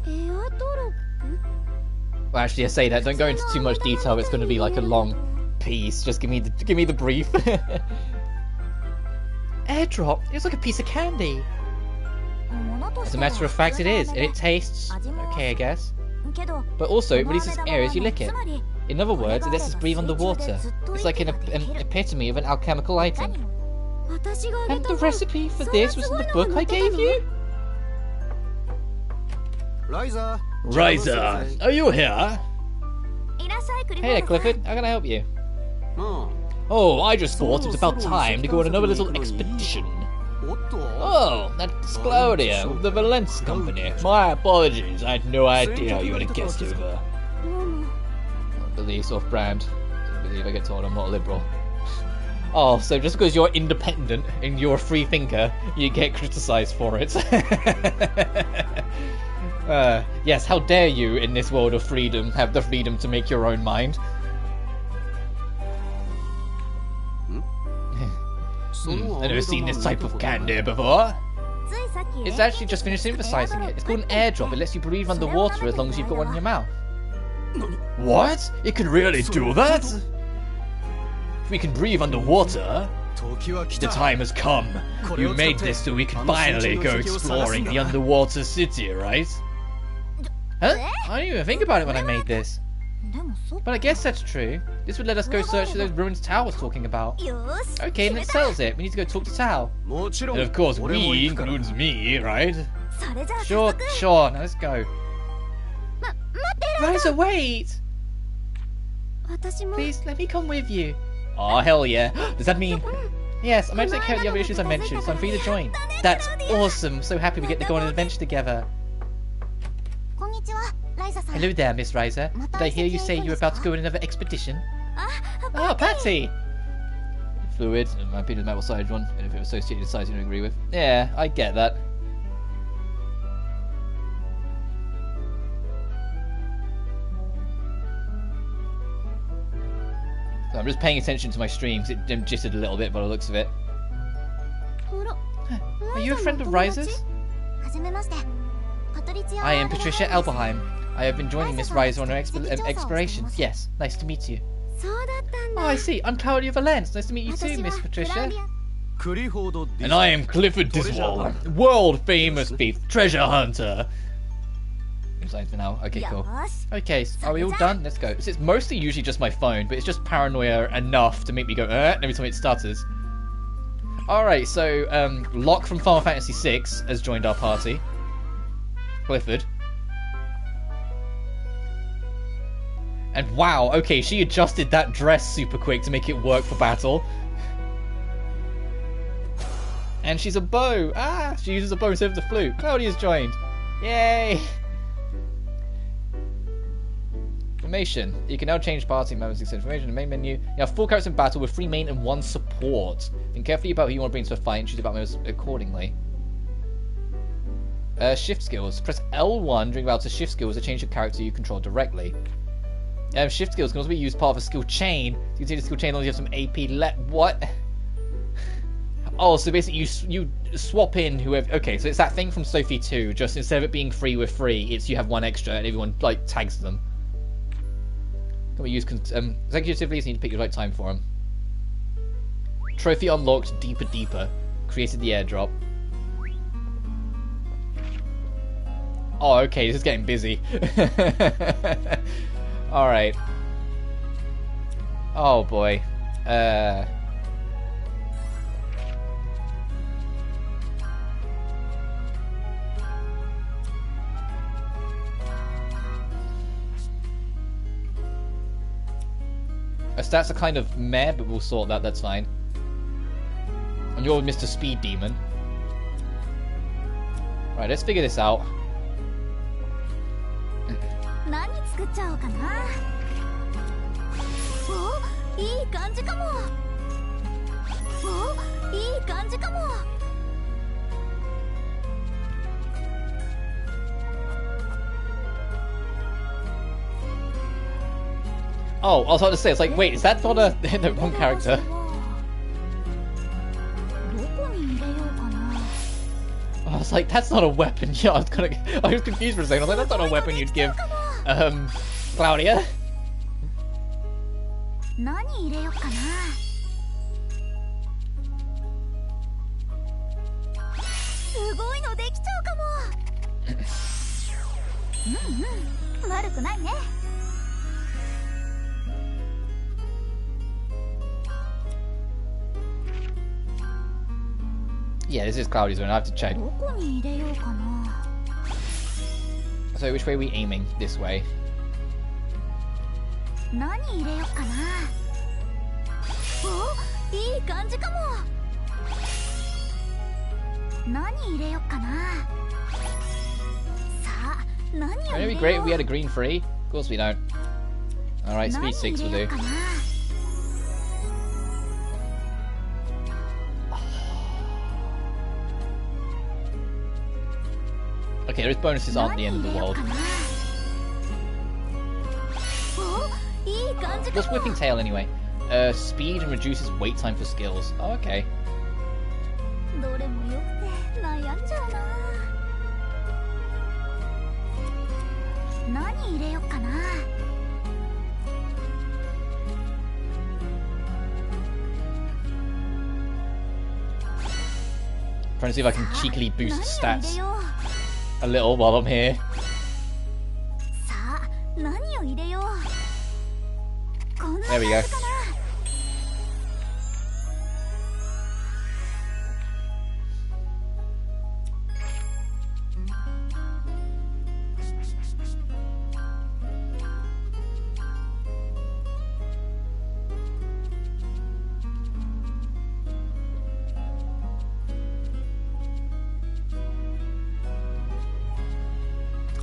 Well, actually, I say that. Don't go into too much detail. It's going to be like a long piece. Just give me the brief. Airdrop? It's like a piece of candy. As a matter of fact, it is. And it tastes okay, I guess. But also, it releases air as you lick it. In other words, it lets us breathe underwater. It's like an epitome of an alchemical item. And the recipe for this was in the book I gave you? Ryza! Ryza, are you here? Hey there, Clifford. How can I help you? Oh, I just thought it was about time to go on another little expedition. Oh, that's Claudia of the Valence Company. My apologies, I had no idea you had a guest over. I believe off-brand. I believe I get told I'm not a liberal. Oh, so just because you're independent and you're a free thinker, you get criticised for it. Yes, how dare you, in this world of freedom, have the freedom to make your own mind? I've never seen this type of candy before. It's actually just finished synthesizing it. It's called an airdrop. It lets you breathe underwater as long as you've got one in your mouth. What? It can really do that? If we can breathe underwater, the time has come. You made this so we can finally go exploring the underwater city, right? Huh? I didn't even think about it when I made this. But I guess that's true. This would let us go search for those ruined Tao was talking about. Okay, and it settles it. We need to go talk to Tao. And of course, we includes me, right? Sure, now let's go. Ryza, wait! Please, let me come with you. Oh, hell yeah. Does that mean... Yes, I'm going to take care of the other issues I mentioned, so I'm free to join. That's awesome. So happy we get to go on an adventure together. Hello there, Miss Ryza. Did I hear you say you're about to go on another expedition? Oh, Patsy! Fluid, in my opinion, the metal-sided one. And if it was associated size you don't agree with. Yeah, I get that. So I'm just paying attention to my streams. It jittered a little bit by the looks of it. Are you a friend of Ryza's? I am Patricia Elberheim. I have been joining Miss Ryza on her explorations. Yes, nice to meet you. Oh, I see. I'm Claudia Valence. Nice to meet you too, Miss Patricia. And I am Clifford Diswald, world-famous thief, treasure hunter. For now. Okay, cool. Okay, are we all done? Let's go. It's mostly usually just my phone, but it's just paranoia enough to make me go every time it stutters. Alright, so Locke from Final Fantasy VI has joined our party. Clifford. And wow, okay, she adjusted that dress super quick to make it work for battle. And she's a bow. Ah, she uses a bow instead of the flute. Claudia's joined. Yay! Information. You can now change party members to information in the main menu. You have 4 characters in battle with 3 main and 1 support. Think carefully about who you want to bring to a fight and choose about members accordingly. Shift skills. Press L1 during battle to shift skills to change your character you control directly. Shift skills can also be used part of a skill chain. So you can see the skill chain as long as you have some AP left. What? Oh, so basically you swap in whoever... Okay, so it's that thing from Sophie 2. Just instead of it being free with free, it's you have 1 extra and everyone like tags them. Can we use consecutively? So you need to pick your right time for them. Trophy unlocked. Deeper, deeper. Created the airdrop. Oh, okay. This is getting busy. All right. Oh boy. Our stats are kind of meh, but we'll sort that, that's fine. And you're Mr. Speed Demon. Right, let's figure this out. Oh, I was about to say, it's like, wait, is that not a the wrong character? I was like, that's not a weapon. Yeah, I was confused for a second. I was like, that's not a weapon you'd give, Claudia. Yeah, this is Claudia's one. I have to check. So, which way are we aiming? This way. Wouldn't it be great if we had a green free? Of course we don't. Alright, speed 6 will do. Okay, those bonuses aren't the end of the world. What's Whipping Tail anyway? Speed and reduces wait time for skills. Oh, okay. Trying to see if I can cheekily boost stats a little while I'm here. There we go.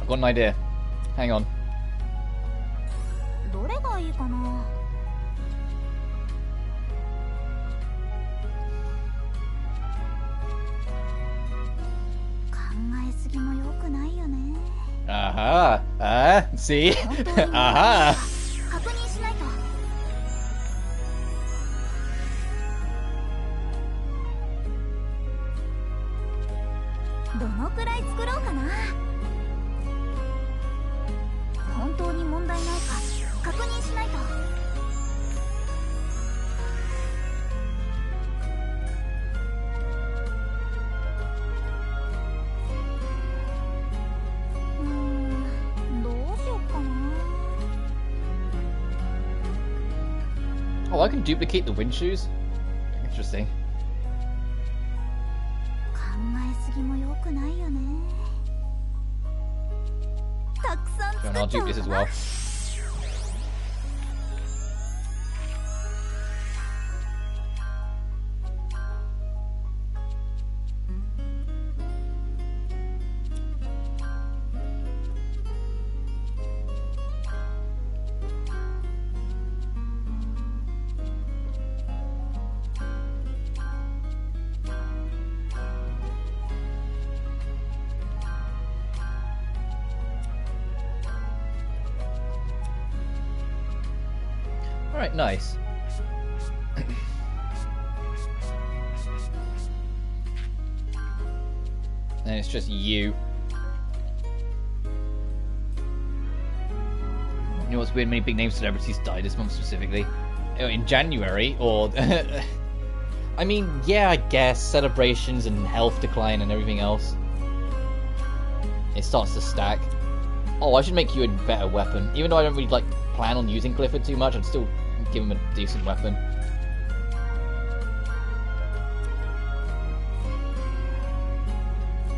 I've got an idea. Hang on. Aha! See? Aha! Oh, I can duplicate the wind shoes? Interesting. Sure, and I'll dupe this as well. Alright, nice. And it's just you. You know what's weird? Many big name celebrities died this month specifically. In January, or... I mean, yeah, I guess. Celebrations and health decline and everything else. It starts to stack. Oh, I should make you a better weapon. Even though I don't really, like, plan on using Clifford too much, I'd still give him a decent weapon.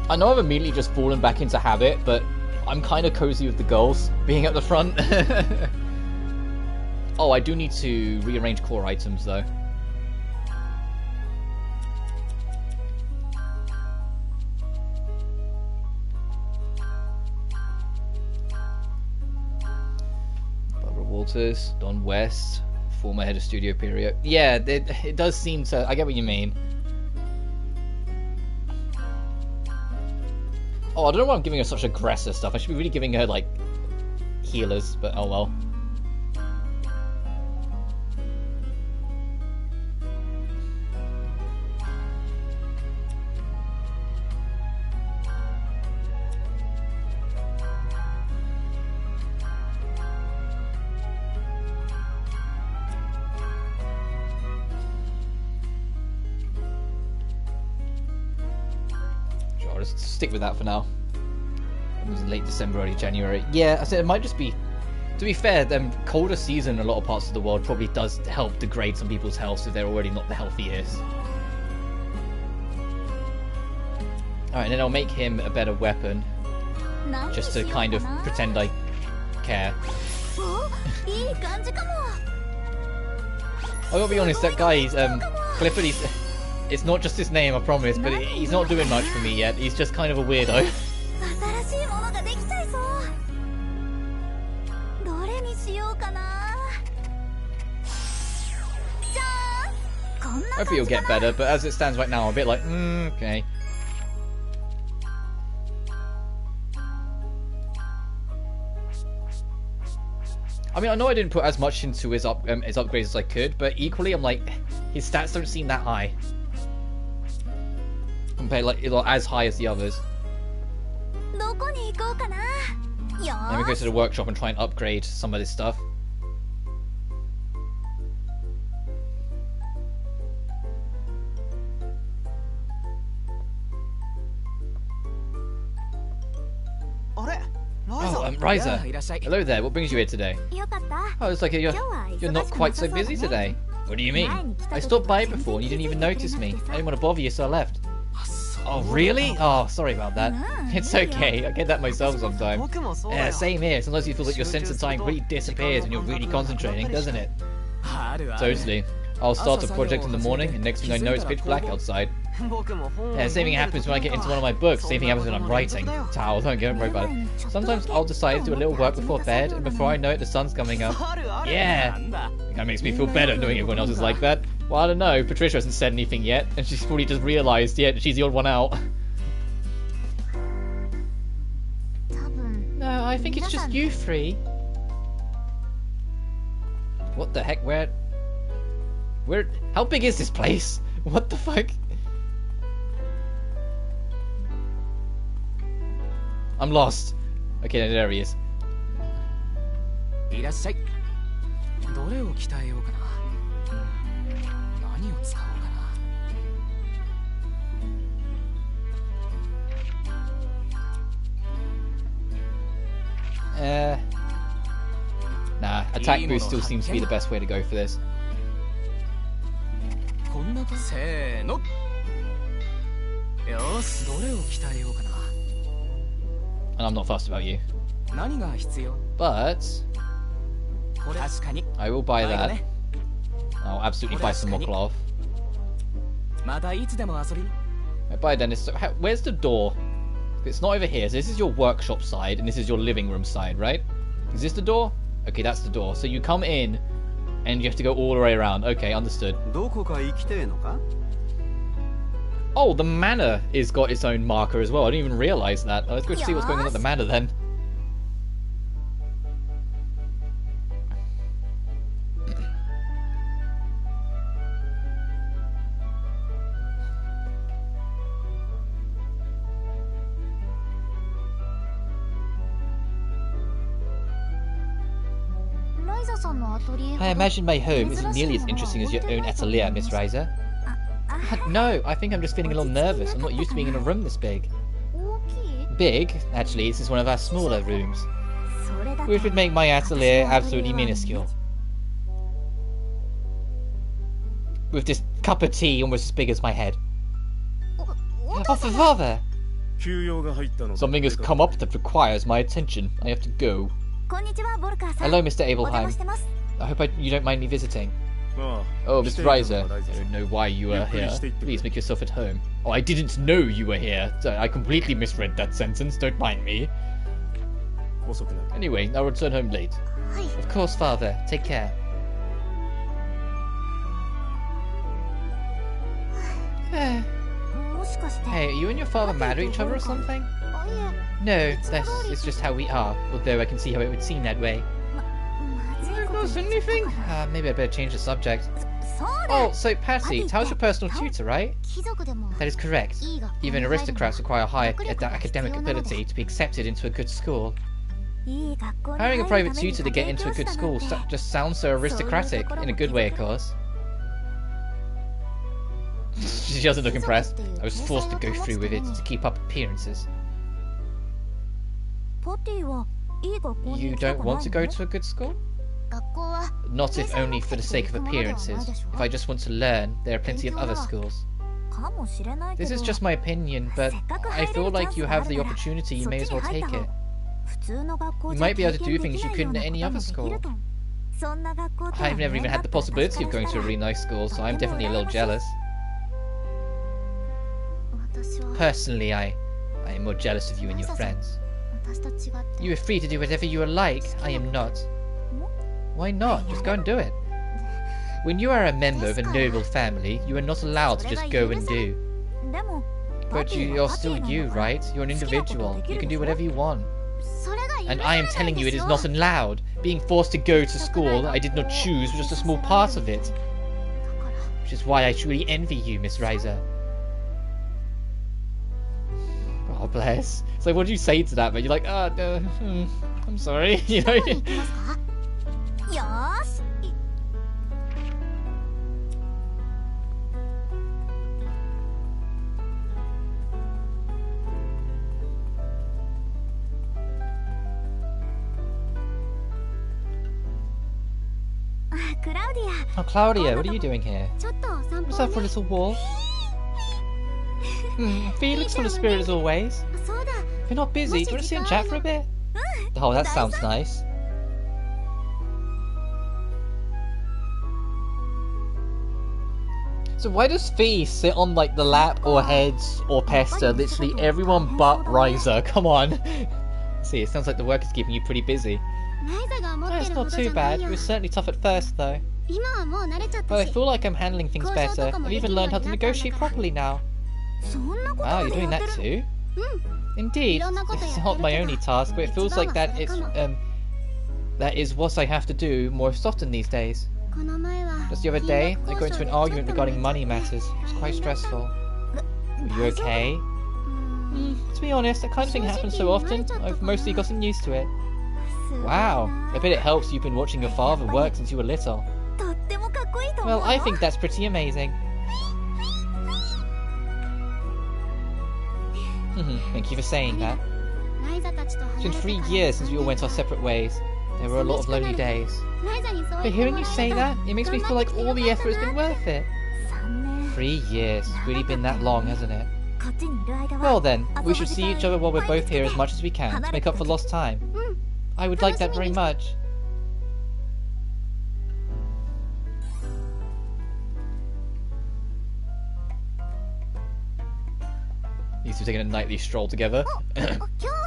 I know I've immediately just fallen back into habit, but I'm kind of cozy with the girls being at the front. Oh, I do need to rearrange core items, though. Barbara Walters, Don West, former head of Studio Period. Yeah, it does seem to... I get what you mean. Oh, I don't know why I'm giving her such aggressive stuff. I should be really giving her, like, healers, but oh well. Just stick with that for now. It was late December, early January. Yeah, I said it might just be... To be fair, colder season in a lot of parts of the world probably does help degrade some people's health if they're already not the healthiest. Alright, and then I'll make him a better weapon. Just to kind of pretend I care. I gotta be honest, that guy, Clifford, it's not just his name, I promise, but he's not doing much for me yet. He's just kind of a weirdo. Hopefully he'll get better, but as it stands right now, I'm a bit like, okay. I mean, I know I didn't put as much into his upgrades as I could, but equally, I'm like, his stats don't seem that high. Compared, like, as high as the others. Let me go to the workshop and try and upgrade some of this stuff. Oh, Ryza. Hello there, what brings you here today? Oh, it's like you're not quite so busy today. What do you mean? I stopped by before and you didn't even notice me. I didn't want to bother you, so I left. Oh, really? Oh, sorry about that. It's okay, I get that myself sometimes. Yeah, same here. Sometimes you feel that your sense of time really disappears when you're really concentrating, doesn't it? Totally. I'll start a project in the morning, and next thing I know it's pitch black outside. Yeah, same thing happens when I get into one of my books. Same thing happens when I'm writing. Don't worry about it. Sometimes I'll decide to do a little work before bed, and before I know it, the sun's coming up. Yeah! That makes me feel better knowing everyone else is like that. Well, I don't know. Patricia hasn't said anything yet, and she's probably just realised yet she's the odd one out. No, I think it's just you three. What the heck? Where? How big is this place? What the fuck? I'm lost. Okay, there he is. Nah, attack boost still seems to be the best way to go for this. And I'm not fussed about you. But I will buy that. I'll absolutely buy some more cloth. Bye, Dennis. So where's the door? It's not over here. So this is your workshop side, and this is your living room side, right? Is this the door? Okay, that's the door. So you come in, and you have to go all the way around. Okay, understood. Oh, the manor is got its own marker as well. I didn't even realise that. Let's go see what's going on at the manor then. I imagine my home isn't nearly as interesting as your own atelier, Miss Ryza. No, I think I'm just feeling a little nervous. I'm not used to being in a room this big. Big? Actually, this is one of our smaller rooms, which would make my atelier absolutely minuscule. With this cup of tea almost as big as my head. Oh, father! Something has come up that requires my attention. I have to go. Hello, Mr. Abelheim. I hope you don't mind me visiting. Oh, Mr. Ryza. I don't know why you are here. Please make yourself at home. Oh, I didn't know you were here. I completely misread that sentence. Don't mind me. Anyway, I'll return home late. Of course, father. Take care. Hey, are you and your father mad at each other or something? No, it's just how we are, although I can see how it would seem that way. Not anything? Maybe I better change the subject. Oh, so Patty, Tal's your personal tutor, right? That is correct. Even aristocrats require high academic ability to be accepted into a good school. Hiring a private tutor to get into a good school just sounds so aristocratic, in a good way, of course. She doesn't look impressed. I was forced to go through with it to keep up appearances. You don't want to go to a good school? Not if only for the sake of appearances. If I just want to learn, there are plenty of other schools. This is just my opinion, but I feel like you have the opportunity, you may as well take it. You might be able to do things you couldn't at any other school. I've never even had the possibility of going to a really nice school, so I'm definitely a little jealous. Personally, I am more jealous of you and your friends. You are free to do whatever you like. I am not. Why not? Just go and do it. When you are a member of a noble family, you are not allowed to just go and do. But you're still you, right? You're an individual. You can do whatever you want. And I am telling you it is not allowed. Being forced to go to school I did not choose was just a small part of it. Which is why I truly envy you, Miss Ryza. Oh, bless. It's like, what do you say to that? But you're like, I'm sorry, you know? Oh, Claudia, what are you doing here? What's that for a little wall? Felix full of spirit as always. If you're not busy, do you want to sit and chat for a bit? Oh, that sounds nice. So why does Fee sit on like the lap or heads or pester literally everyone but Ryza? Come on. See, it sounds like the work is keeping you pretty busy. It's not too bad. It was certainly tough at first though. But I feel like I'm handling things better. I've even learned how to negotiate properly now. Wow, you're doing that too? Indeed. It's not my only task, but it feels like that is what I have to do more often these days. Just the other day, I got into an argument regarding money matters. It was quite stressful. Were you okay? To be honest, that kind of thing happens so often, I've mostly gotten used to it. Wow, I bet it helps you've been watching your father work since you were little. Well, I think that's pretty amazing. Thank you for saying that. It's been 3 years since we all went our separate ways. There were a lot of lonely days. But hearing you say that, it makes me feel like all the effort has been worth it. 3 years. It's really been that long, hasn't it? Well then, we should see each other while we're both here as much as we can to make up for lost time. I would like that very much. These two taking a nightly stroll together.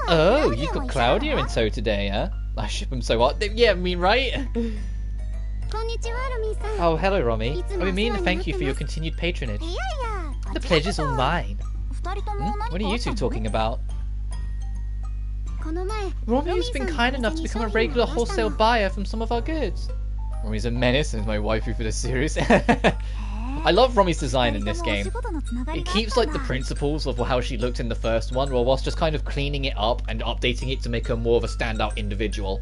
Oh, you've got Claudia in tow today, huh? I ship them so hard. Yeah, I mean, right? Oh, hello, Romy. I've been meaning to thank you for your continued patronage. The pleasure's all mine. What are you two talking about? Romy's been kind enough to become a regular wholesale buyer from some of our goods. Romy's a menace and is my waifu for the series. I love Romy's design in this game. It keeps like the principles of how she looked in the first one, whilst just kind of cleaning it up and updating it to make her more of a standout individual.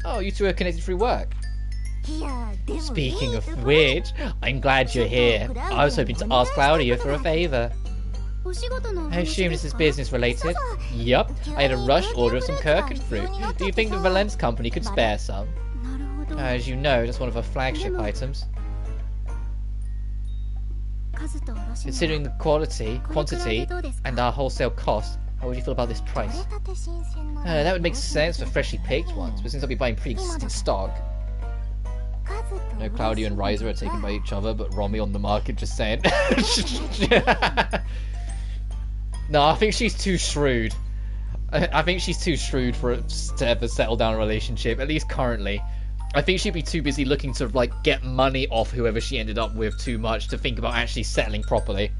Oh, you two are connected through work. Speaking of which, I'm glad you're here. I was hoping to ask Claudia for a favour. I assume this is business related. Yup, I had a rush order of some Kirkin fruit. Do you think the Valence company could spare some? As you know, that's one of our flagship items. Considering the quantity, and our wholesale cost, how would you feel about this price? That would make sense for freshly picked ones, but since I'll be buying pre-existing stock. No, Claudia and Ryza are taken by each other, but Romy on the market, just saying. No, I think she's too shrewd. I think she's too shrewd for it to ever settle down a relationship, at least currently. I think she'd be too busy looking to, like, get money off whoever she ended up with too much to think about actually settling properly.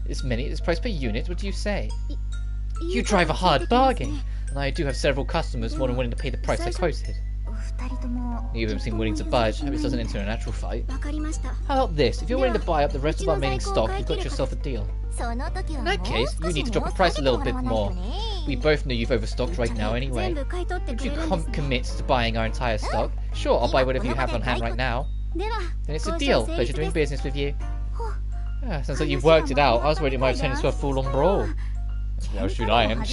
This price per unit, what do you say? You drive a hard bargain, and I do have several customers more than willing to pay the price I quoted. Neither of them seem willing to budge. I hope this doesn't enter a natural fight. How about this? If you're willing to buy up the rest of our remaining stock, you've got yourself a deal. In that case, you need to drop the price a little bit more. We both know you've overstocked right now anyway. Would you commit to buying our entire stock? Sure, I'll buy whatever you have on hand right now. Then it's a deal. Pleasure doing business with you. Sounds like you've worked it out. I was worried it might have turned into a full-on brawl. How should I am?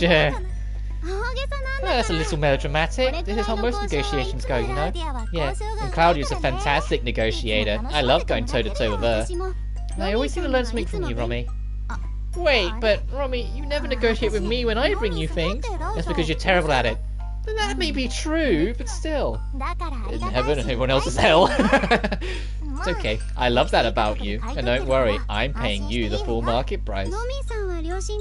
That's a little melodramatic. This is how most negotiations go, you know? Yeah, and Claudia's a fantastic negotiator. I love going toe-to-toe with her. I always seem to learn something from you, Romy. Wait, but Romy, you never negotiate with me when I bring you things. That's because you're terrible at it. That may be true, but still. In heaven and everyone else is hell. It's okay. I love that about you. And don't worry, I'm paying you the full market price.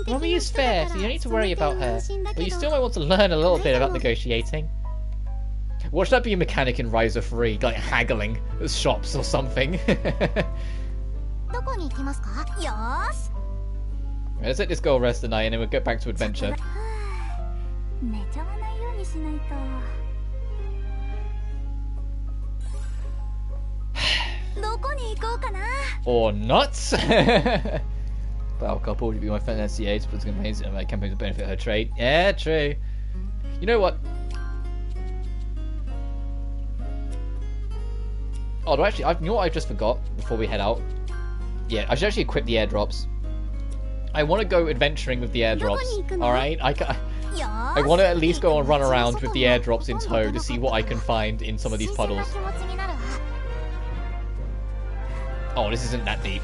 Romy is fair, so you don't need to worry about her. But you still might want to learn a little bit about negotiating. Watch that be a mechanic in Ryza 3, like haggling at shops or something. Let's let this girl rest tonight and then we'll get back to adventure. Or not. Well, couple would be my financier, but it's going to make my campaign to benefit her trade. Yeah, true. You know what? Oh, actually, you know what I just forgot before we head out? Yeah, I should actually equip the airdrops. I want to go adventuring with the airdrops. Alright? I want to at least go and run around with the airdrops in tow to see what I can find in some of these puddles. Oh, this isn't that deep.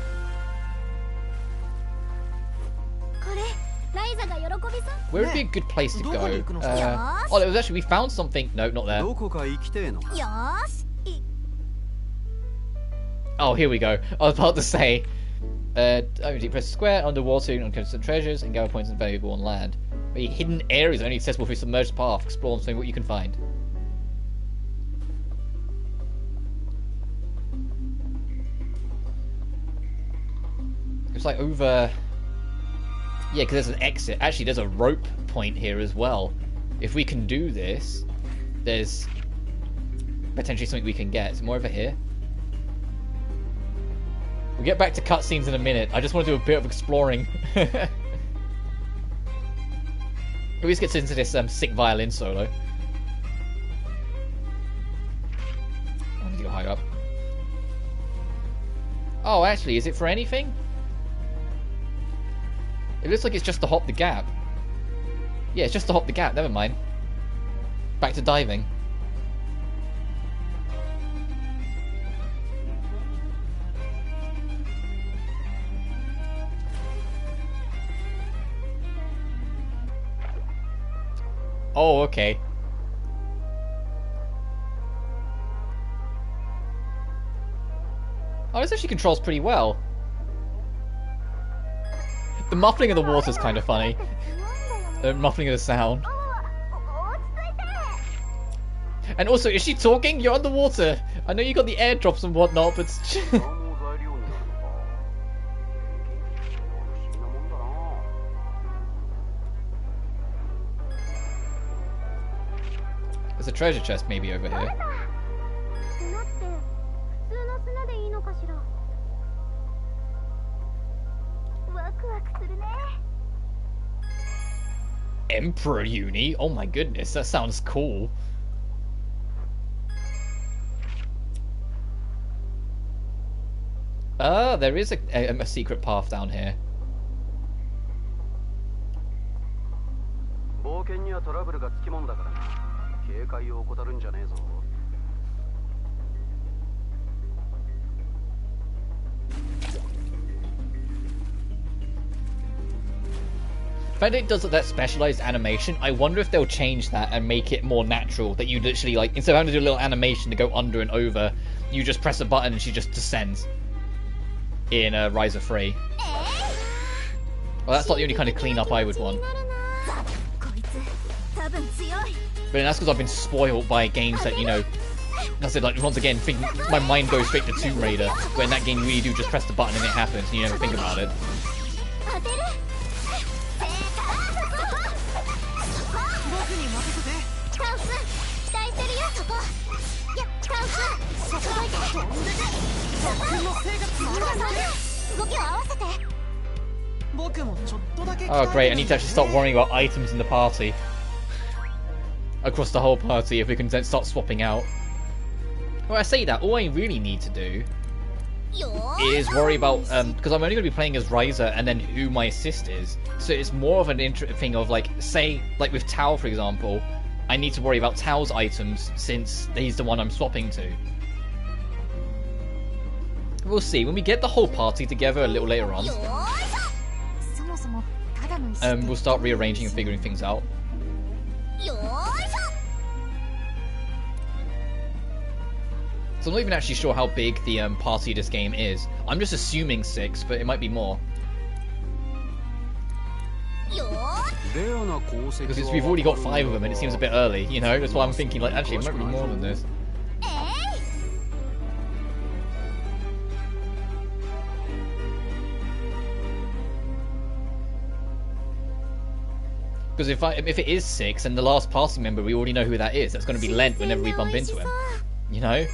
Where would be a good place to go? Oh, there was actually, we found something. No, not there. Oh, here we go. I was about to say. Press square, underwater, uncover some treasures, and gather points available on land. Hidden areas only accessible through submerged path. Explore and see what you can find. It's like over... Yeah, because there's an exit. Actually, there's a rope point here as well. If we can do this, there's potentially something we can get. Is it more over here? We'll get back to cutscenes in a minute. I just want to do a bit of exploring. At least gets into this sick violin solo. I need to go higher up. Oh, actually, is it for anything? It looks like it's just to hop the gap. Yeah, it's just to hop the gap. Never mind. Back to diving. Oh, okay. Oh, this actually controls pretty well. The muffling of the water is kind of funny. The muffling of the sound. And also, is she talking? You're underwater. I know you got the airdrops and whatnot, but... There's a treasure chest maybe over here. Emperor Uni? Oh my goodness, that sounds cool. Ah, there is a secret path down here. 冒険にはトラブルがつきもんだからな。警戒を怠るんじゃねえぞ。If it does that specialized animation, I wonder if they'll change that and make it more natural. That you literally, like, instead of having to do a little animation to go under and over, you just press a button and she just descends. In Ryza 3. Well, that's not the only kind of cleanup I would want. But that's because I've been spoiled by games that, you know, I said, like, once again, my mind goes straight to Tomb Raider, where in that game you really do just press the button and it happens, and you never think about it. Oh great, I need to actually start worrying about items in the party. Across the whole party, if we can then start swapping out. Well, I say that, all I really need to do is worry about, because I'm only going to be playing as Ryza and then who my assist is. So it's more of an thing of, like, say, like with Tao, for example, I need to worry about Tao's items since he's the one I'm swapping to. We'll see. When we get the whole party together a little later on, we'll start rearranging and figuring things out. So I'm not even actually sure how big the party of this game is. I'm just assuming 6, but it might be more. Because we've already got 5 of them and it seems a bit early, you know? That's why I'm thinking, like, actually, it might be more than this. Because if it is 6 and the last party member, we already know who that is. That's going to be Lent whenever we bump into him. You know?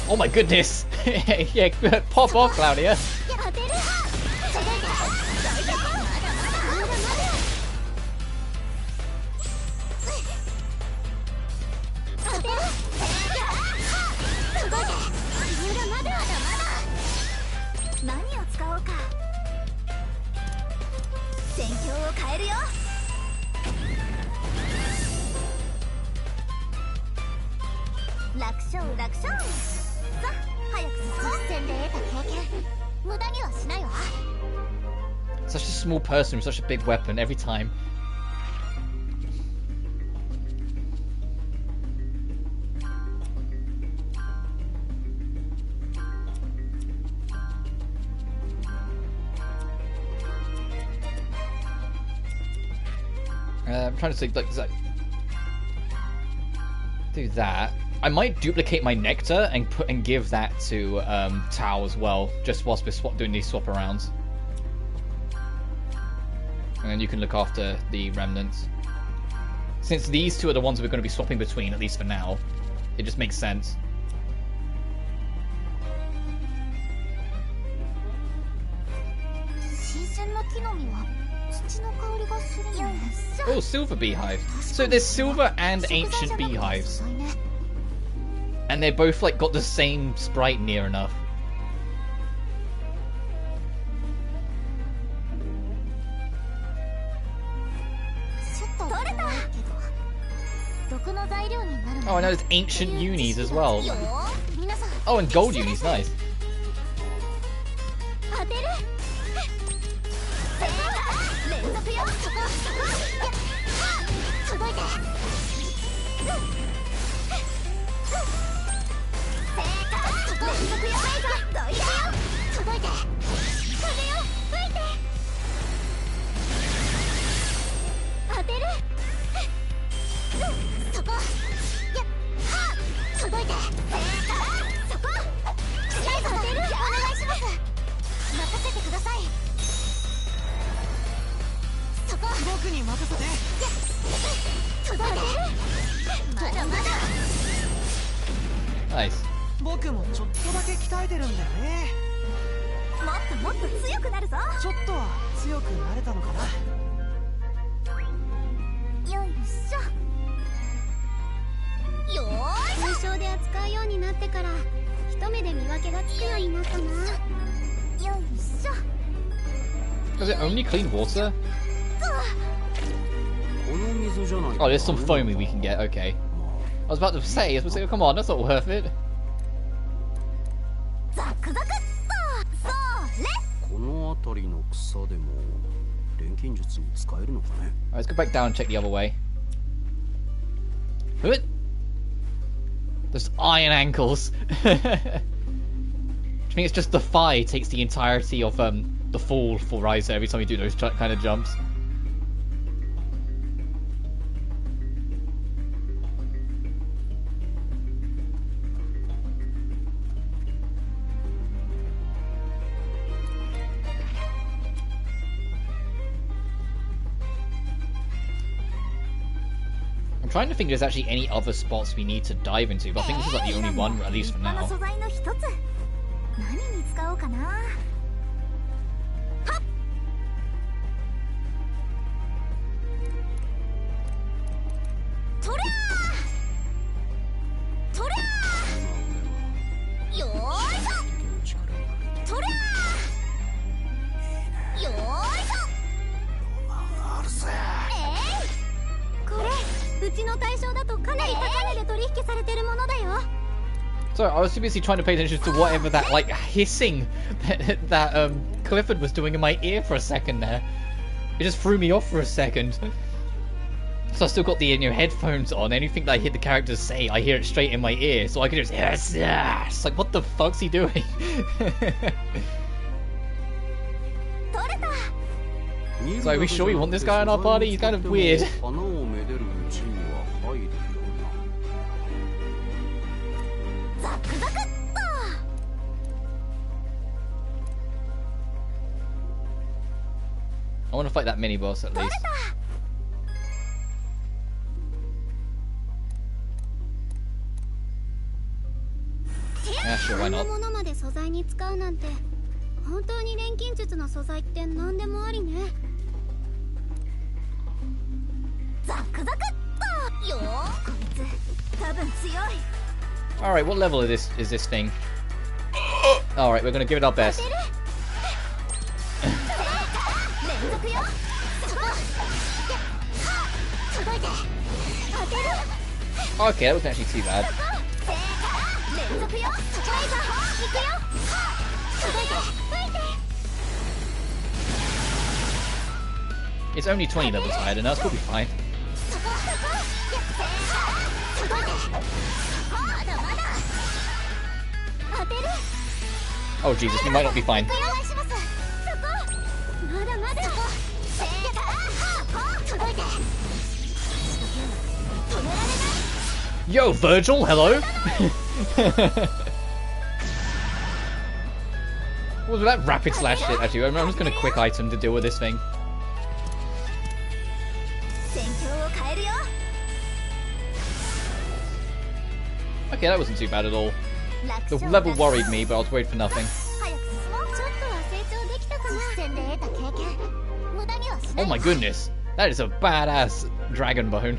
Oh my goodness! Yeah, pop off, Claudia! Such a small person with such a big weapon every time. I'm trying to think, like, do that. I might duplicate my nectar and give that to Tao as well, just whilst we're doing these swap arounds. And then you can look after the remnants. Since these two are the ones we're going to be swapping between, at least for now, it just makes sense. Oh, silver beehive. So there's silver and ancient beehives. And they're both, like, got the same sprite near enough. Oh, I know there's ancient unis as well. Oh, and gold unis, nice. 僕に任せて。Nice. 僕もちょっとだけ鍛えてるんだよね。もっともっと強くなるぞ。ちょっとは強くなれたのかな。よいしょ。よーい。通称で扱うようになってから一目で見分けがつくようになったな。よいしょ。 Does it only clean water? この水じゃないか。 Oh, there's some foamy we can get. Okay. I was about to say, come on, that's not worth it. ザクザクっと。それ。この辺りの草でも錬金術に使えるのかね。 Alright, let's go back down and check the other way. What? There's iron ankles. Do you think it's just the thigh takes the entirety of the fall for Ryza every time you do those kind of jumps? I'm trying to think if there's actually any other spots we need to dive into, but I think this is like the only one, at least for 立派な now. 素材の一つ。何に使おうかな。はっ。とりゃー。とりゃー。よーいしょ。とりゃー。よーいしょ。あるぜ。これうちの対象だとかなり高値で取引されてるものだよ。 So I was too busy trying to pay attention to whatever that like hissing that Clifford was doing in my ear for a second there. It just threw me off for a second. So I still got the headphones on. Anything that I hear the characters say, I hear it straight in my ear. So I can just yes, yes. Like what the fuck's he doing? 取れた。 So are we sure we want this guy in our party? He's kind of weird. 花をめでるうちには入るよザクザクっと。 I want to fight that mini boss at 取 least. れた。 Yeah, sure, こ why んな not? ものまで素材に使うなんて本当に錬金術の素材って何でもありね。ザクザクっと。よー。こいつ多分強い。 Alright, what level is this thing? Alright, we're gonna give it our best. 連続よ。届いて。当てる。 Okay, that wasn't actually too bad. 連続よ。ライザー行くよ。届いて。吹いて。 It's only 20 levels higher than us, we'll be fine. 届いて。まだまだ。当てる。 Oh Jesus, we might not be fine. お願いします。そこ。まだまだ。届いて。止められない。 Yo, Virgil, hello! What was that rapid slash shit actually? I'm just gonna quick item to deal with this thing. 戦況を変えるよ。 Okay, that wasn't too bad at all. 楽 The 勝 level 楽 worried me, but I was worried for nothing. 早く進もう。ちょっとは成長できたかな。実戦で得た経験。無駄にはしない。 Oh my goodness, that is a badass dragon bone.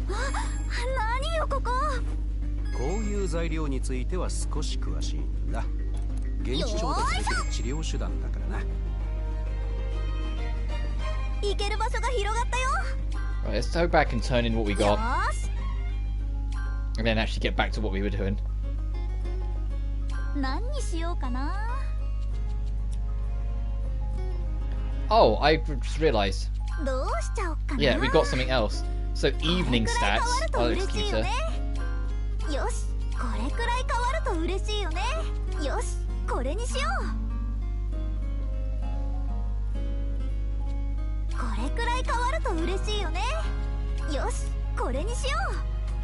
何よここ。こういう材料については少し詳しいんだ。現地調達できる治療手段だからな。行ける場所が広がったよ。 Right, let's go back and turn in what we よ got, ーし。 and then actually get back to what we were doing. 何にしようかな。 Oh, I just realised. どうしちゃおっかな。 Yeah, we got something else. So こ evening れくらい stats. 変わると Oh, 嬉 that's しいよ cuter. ね。よし、これくらい変わると嬉しいよね。よし、これにしよう。これくらい変わると嬉しいよね。よし、これにしよ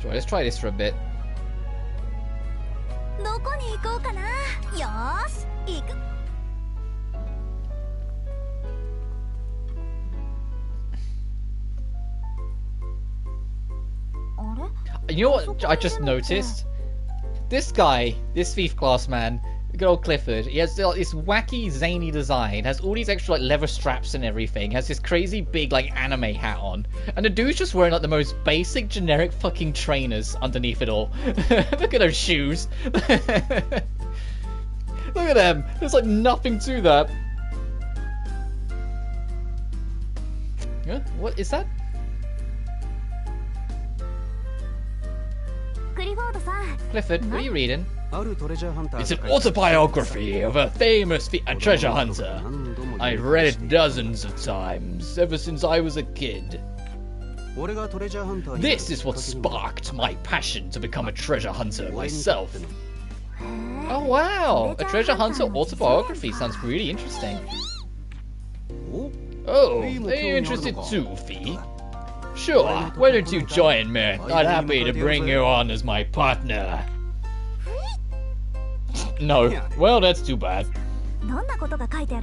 Sure, let's try this for a bit. う。どこに行こうかな。よーし、行く。You know what I just noticed? This guy, this thief class man, good old Clifford, he has like, this wacky, zany design, has all these extra like leather straps and everything, has this crazy big like anime hat on, and the dude's just wearing like the most basic, generic fucking trainers underneath it all. Look at those shoes. Look at them. There's like nothing to that. Huh? What is that? Clifford, what are you reading? It's an autobiography of a famous treasure hunter. I've read it dozens of times, ever since I was a kid. This is what sparked my passion to become a treasure hunter myself. Oh wow! A treasure hunter autobiography sounds really interesting. Oh, are you interested too, Fee? Sure, why don't you join me? I'd happy to bring you on as my partner. No, well that's too bad.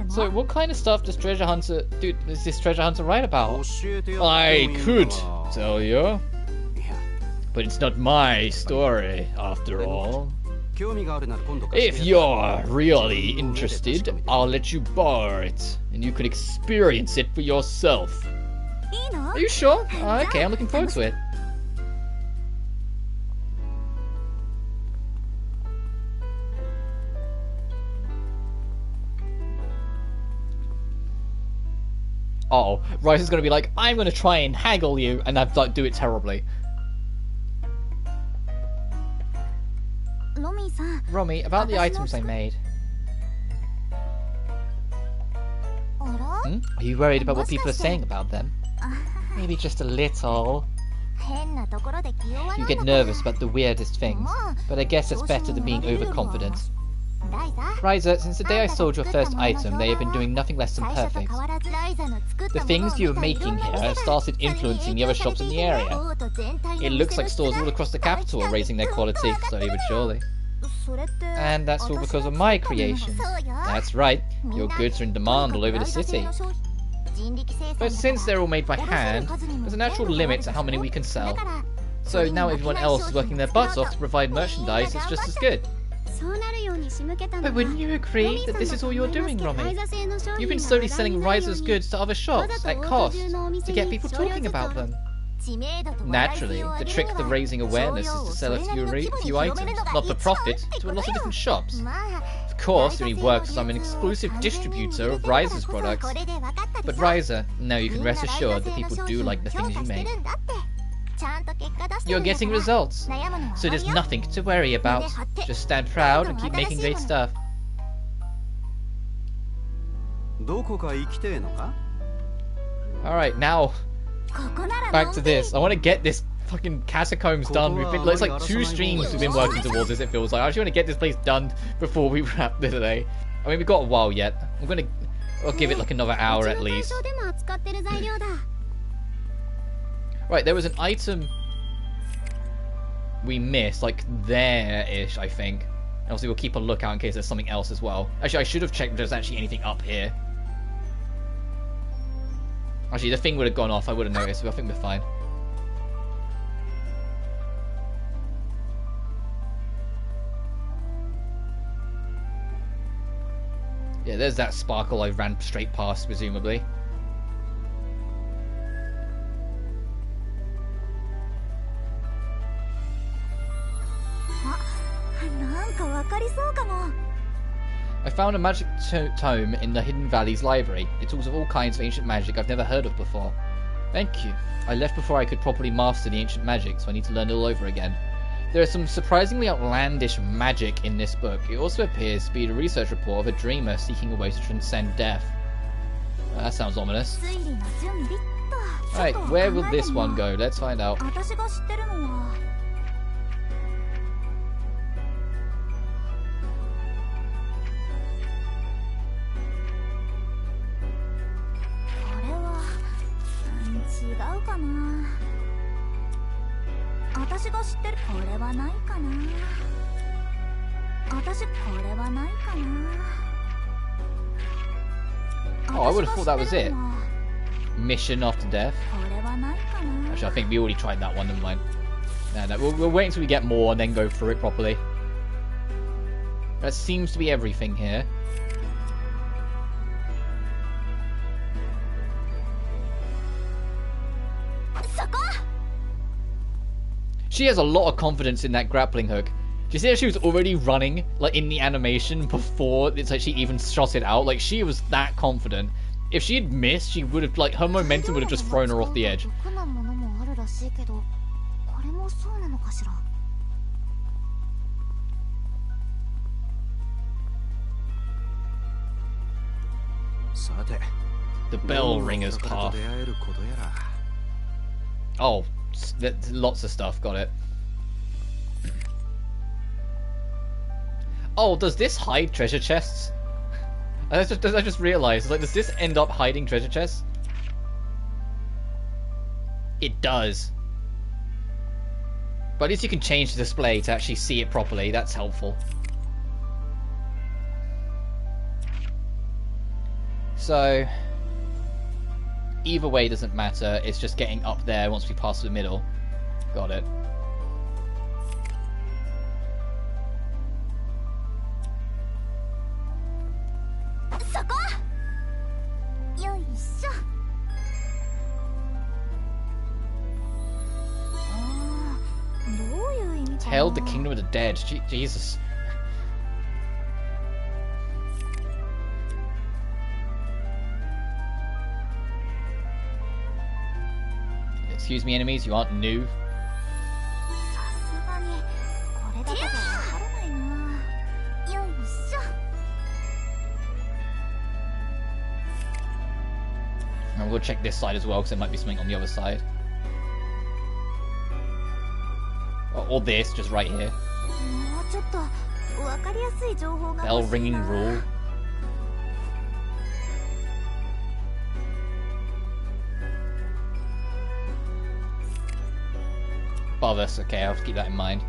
So what kind of stuff does Treasure Hunter is this Treasure Hunter write about? I could tell you, but it's not my story after all. If you're really interested, I'll let you borrow it, and you can experience it for yourself. Are you sure? Oh, okay, I'm looking forward to it. Uh-oh, Rice is gonna be like, I'm gonna try and haggle you, and I've like do it terribly. Romy, about the items I made. Are you worried about what people are saying about them? Maybe just a little. You get nervous about the weirdest things, but I guess it's better than being overconfident. Ryza, since the day I sold your first item, they have been doing nothing less than perfect. The things you are making here have started influencing the other shops in the area. It looks like stores all across the capital are raising their quality, slowly but surely. And that's all because of my creation. That's right, your goods are in demand all over the city. But since they're all made by hand, there's a natural limit to how many we can sell. So now everyone else is working their butts off to provide merchandise that's just as good. But wouldn't you agree that this is all you're doing, Romy? You've been slowly selling Ryza's goods to other shops at cost to get people talking about them. Naturally, the trick to raising awareness is to sell a few items, not for profit, to a lot of different shops. Of course, it only works as I'm an exclusive distributor of Ryza's products. But Ryza, now you can rest assured that people do like the things you make. You're getting results, so there's nothing to worry about. Just stand proud and keep making great stuff. Alright, now back to this. I want to get this fucking catacombs done. We've been, it's like 2 streams we've been working towards this, it feels like. I actually want to get this place done before we wrap this today. I mean, we've got a while yet. I'll give it like another hour at least. Right, there was an item we missed, like there-ish, I think. And obviously we'll keep a lookout in case there's something else as well. Actually, I should have checked if there's actually anything up here. Actually, the thing would have gone off, I would have noticed, but I think we're fine. Yeah, there's that sparkle I ran straight past, presumably. I found a magic tome in the Hidden Valleys library. It talks of all kinds of ancient magic I've never heard of before. Thank you. I left before I could properly master the ancient magic, so I need to learn it all over again. There is some surprisingly outlandish magic in this book. It also appears to be the research report of a dreamer seeking a way to transcend death. That sounds ominous. Right, where will this one go? Let's find out. Oh, I would have thought that was it. Mission after death. Actually, I think we already tried that one, never mind. No, we'll wait until we get more and then go through it properly. That seems to be everything here. She has a lot of confidence in that grappling hook. Do you see how she was already running, like, in the animation before it's like she even shot it out? Like, she was that confident. If she had missed, she would have, like, her momentum would have just thrown her off the edge. The bell ringer's path. Oh, lots of stuff, got it. Oh, does this hide treasure chests? I just realized, like, does this end up hiding treasure chests? It does. But at least you can change the display to actually see it properly. That's helpful. So, either way doesn't matter. It's just getting up there once we pass the middle. Got it. Held the kingdom of the dead. Jesus. Excuse me, enemies, you aren't new. And we'll check this side as well, because there might be something on the other side. Or this, just right here. Bell ringing rule. Bothus, okay, I'll have to keep that in mind.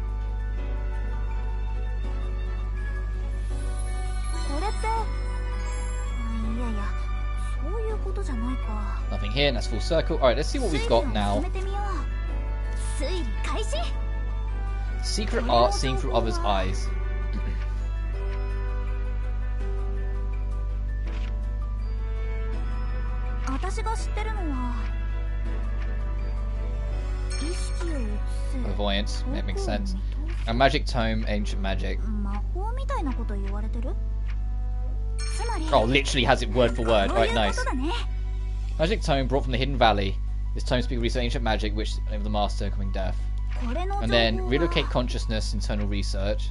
Nothing here, and that's full circle. Alright, let's see what we've got now. Secret art seen through others' eyes. Clairvoyance, that makes sense. A magic tome, ancient magic. Oh, literally has it word for word. Alright, nice. Magic tome brought from the hidden valley. This tome speaks research ancient magic, which of the master coming death. And then relocate consciousness, internal research.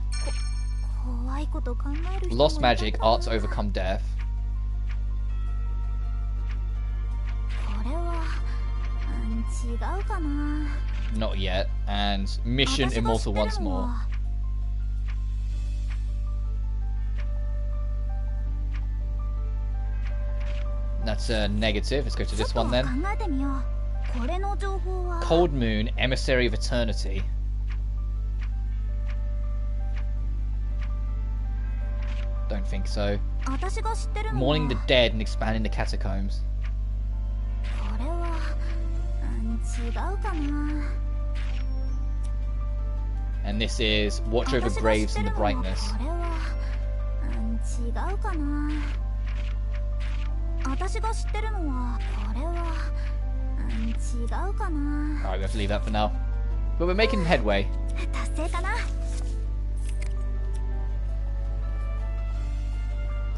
Lost magic, art to overcome death. Not yet. And mission immortal once more. That's a negative. Let's go to this one then. Cold Moon, Emissary of Eternity. Don't think so. Mourning the dead and expanding the catacombs. And this is Watch Over Graves in the Brightness. Alright, we have to leave that for now. But we're making headway.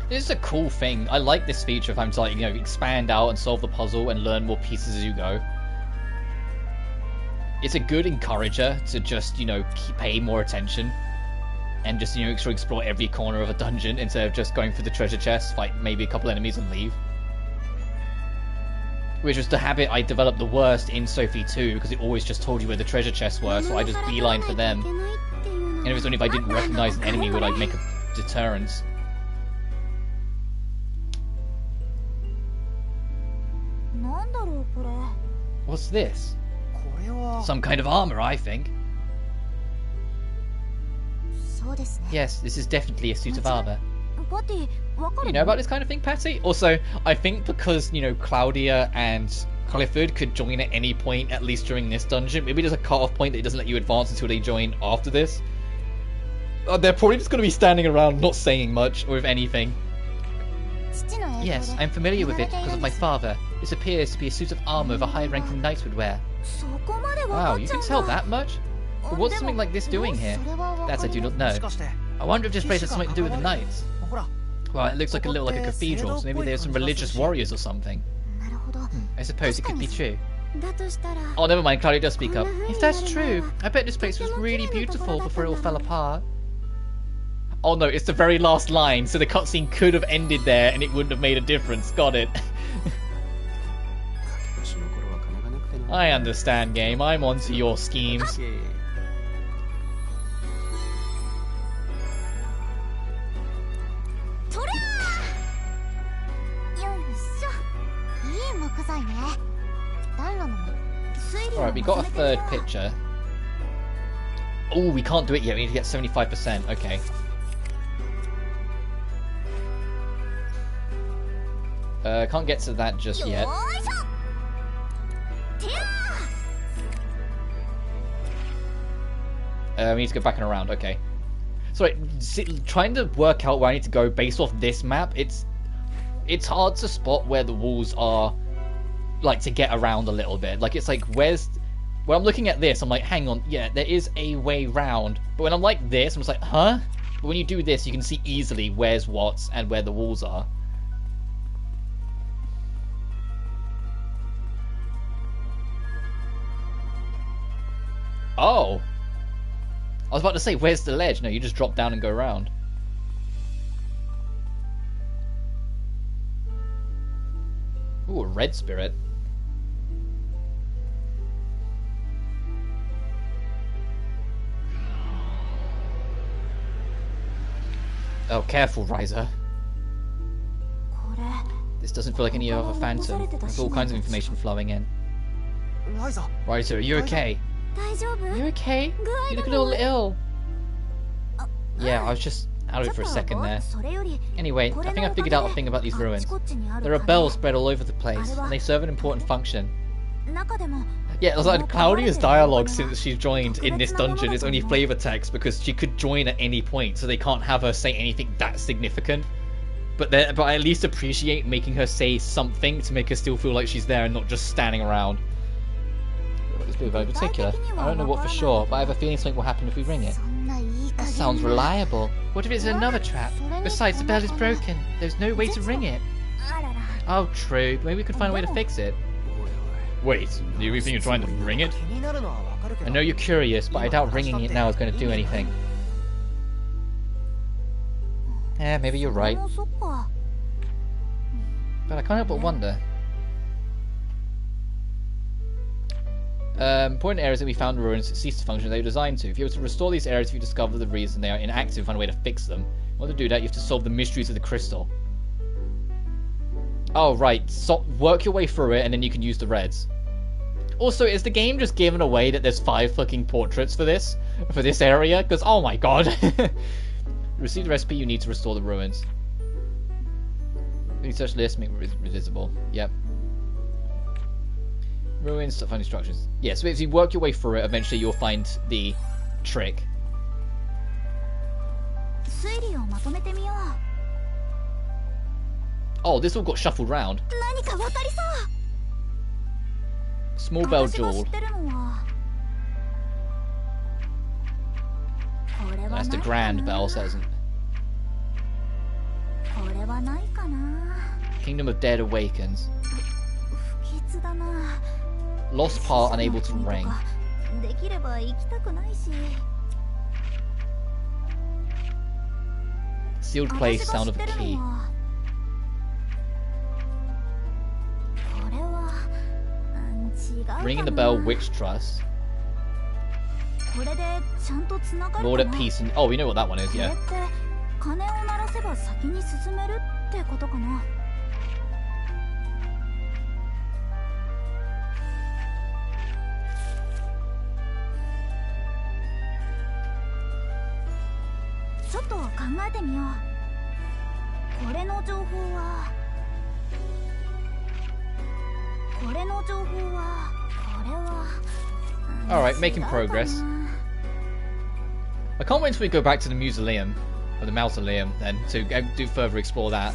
This is a cool thing. I like this feature of having to, like, you know, expand out and solve the puzzle and learn more pieces as you go. It's a good encourager to just, you know, pay more attention and just, you know, explore every corner of a dungeon instead of just going for the treasure chest, fight maybe a couple enemies and leave. Which was the habit I developed the worst in Sophie 2, because it always just told you where the treasure chests were, so I just beeline for them. And it was only if I didn't recognize an enemy would I make a deterrence. What's this? Some kind of armor, I think. Yes, this is definitely a suit of armor. You know about this kind of thing, Patty? Also, I think because, you know, Claudia and Clifford could join at any point, at least during this dungeon. Maybe there's a cut-off point that it doesn't let you advance until they join after this. They're probably just going to be standing around, not saying much, or if anything. Yes, I'm familiar with it because of my father. This appears to be a suit of armor of a high-ranking knight would wear. Wow, you can tell that much? But what's something like this doing here? That I do not know. I wonder if this place has something to do with the knights. Well, it looks like a cathedral, so maybe there's some religious warriors or something. I suppose it could be true. Oh, never mind, Claudia does speak up. If that's true, I bet this place was really beautiful before it all fell apart. Oh no, it's the very last line, so the cutscene could have ended there and it wouldn't have made a difference. Got it. I understand, game. I'm onto your schemes. Alright, we got a third picture. Oh, we can't do it yet. We need to get 75%. Okay. Can't get to that just yet. We need to go back and around. Okay. Sorry, trying to work out where I need to go based off this map, it's hard to spot where the walls are, like, to get around a little bit. Like, it's like, when I'm looking at this, I'm like, hang on, yeah, there is a way round. But when I'm like this, I'm just like, huh? But when you do this, you can see easily where's what and where the walls are. Oh! I was about to say, where's the ledge? No, you just drop down and go around. Ooh, a red spirit. Oh, careful, Ryza. This doesn't feel like any other phantom. There's all kinds of information flowing in. Ryza, are you okay? You okay? You look a little ill. Yeah, I was just out of it for a second there. Anyway, I think I figured out a thing about these ruins. There are bells spread all over the place, and they serve an important function. Yeah, it was like Claudia's dialogue since she's joined in this dungeon is only flavor text because she could join at any point, so they can't have her say anything that significant. But I at least appreciate making her say something to make her still feel like she's there and not just standing around. This bit very particular. I don't know what for sure, but I have a feeling something will happen if we ring it. That sounds reliable. What if it's another trap? Besides, the bell is broken. There's no way to ring it. Oh, true. Maybe we could find a way to fix it. Wait, do you think you're trying to ring it? I know you're curious, but I doubt ringing it now is going to do anything. Yeah, maybe you're right. But I can't help but wonder. Important areas that we found in ruins cease to function as they were designed to. If you were to restore these areas, if you discover the reason they are inactive, find a way to fix them. In order to do that, you have to solve the mysteries of the crystal. Oh, right. So, work your way through it, and then you can use the reds. Also, is the game just giving away that there's 5 fucking portraits for this area? Because, oh my god. Receive the recipe you need to restore the ruins. Research list, make it visible. Yep. Ruins, stuff, find instructions. Yeah, so if you work your way through it, eventually you'll find the trick. Oh, this all got shuffled round. Small bell jewel. That's the grand bell, says it. Kingdom of Dead awakens. Lost part unable to ring. Sealed place, sound of a key. Ringing the bell, witch trust. Lord at peace and... Oh, we know what that one is, yeah. Alright, making progress. I can't wait until we go back to the mausoleum, or the mausoleum, then, to do further explore that.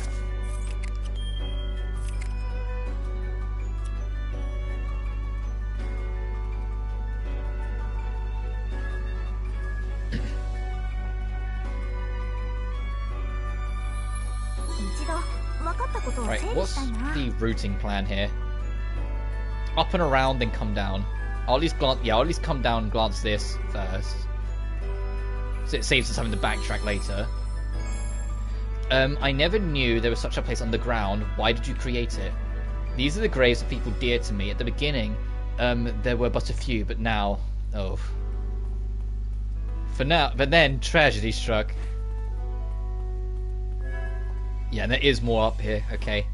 Right, what's the routing plan here? Up and around, then come down. I'll at least glance. Yeah, I'll at least come down and glance this first, so it saves us having to backtrack later. I never knew there was such a place underground. Why did you create it? These are the graves of people dear to me. At the beginning, there were but a few, but now, oh. For now, but then tragedy struck. Yeah, and there is more up here. Okay.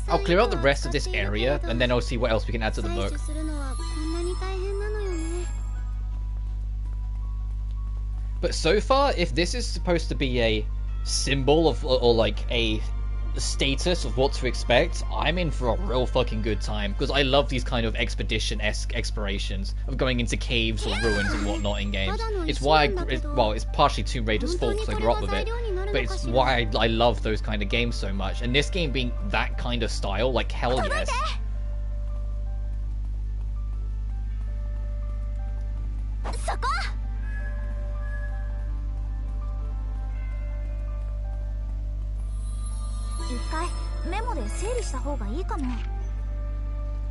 I'll clear out the rest of this area, and then I'll see what else we can add to the book. But so far, if this is supposed to be a symbol of, or like a status of what to expect, I'm in for a real fucking good time, because I love these kind of expedition-esque explorations of going into caves or ruins and whatnot in games. It's why well, it's partially Tomb Raider's fault because I grew up with it, but it's why I love those kind of games so much. And this game being that kind of style, like, hell yes.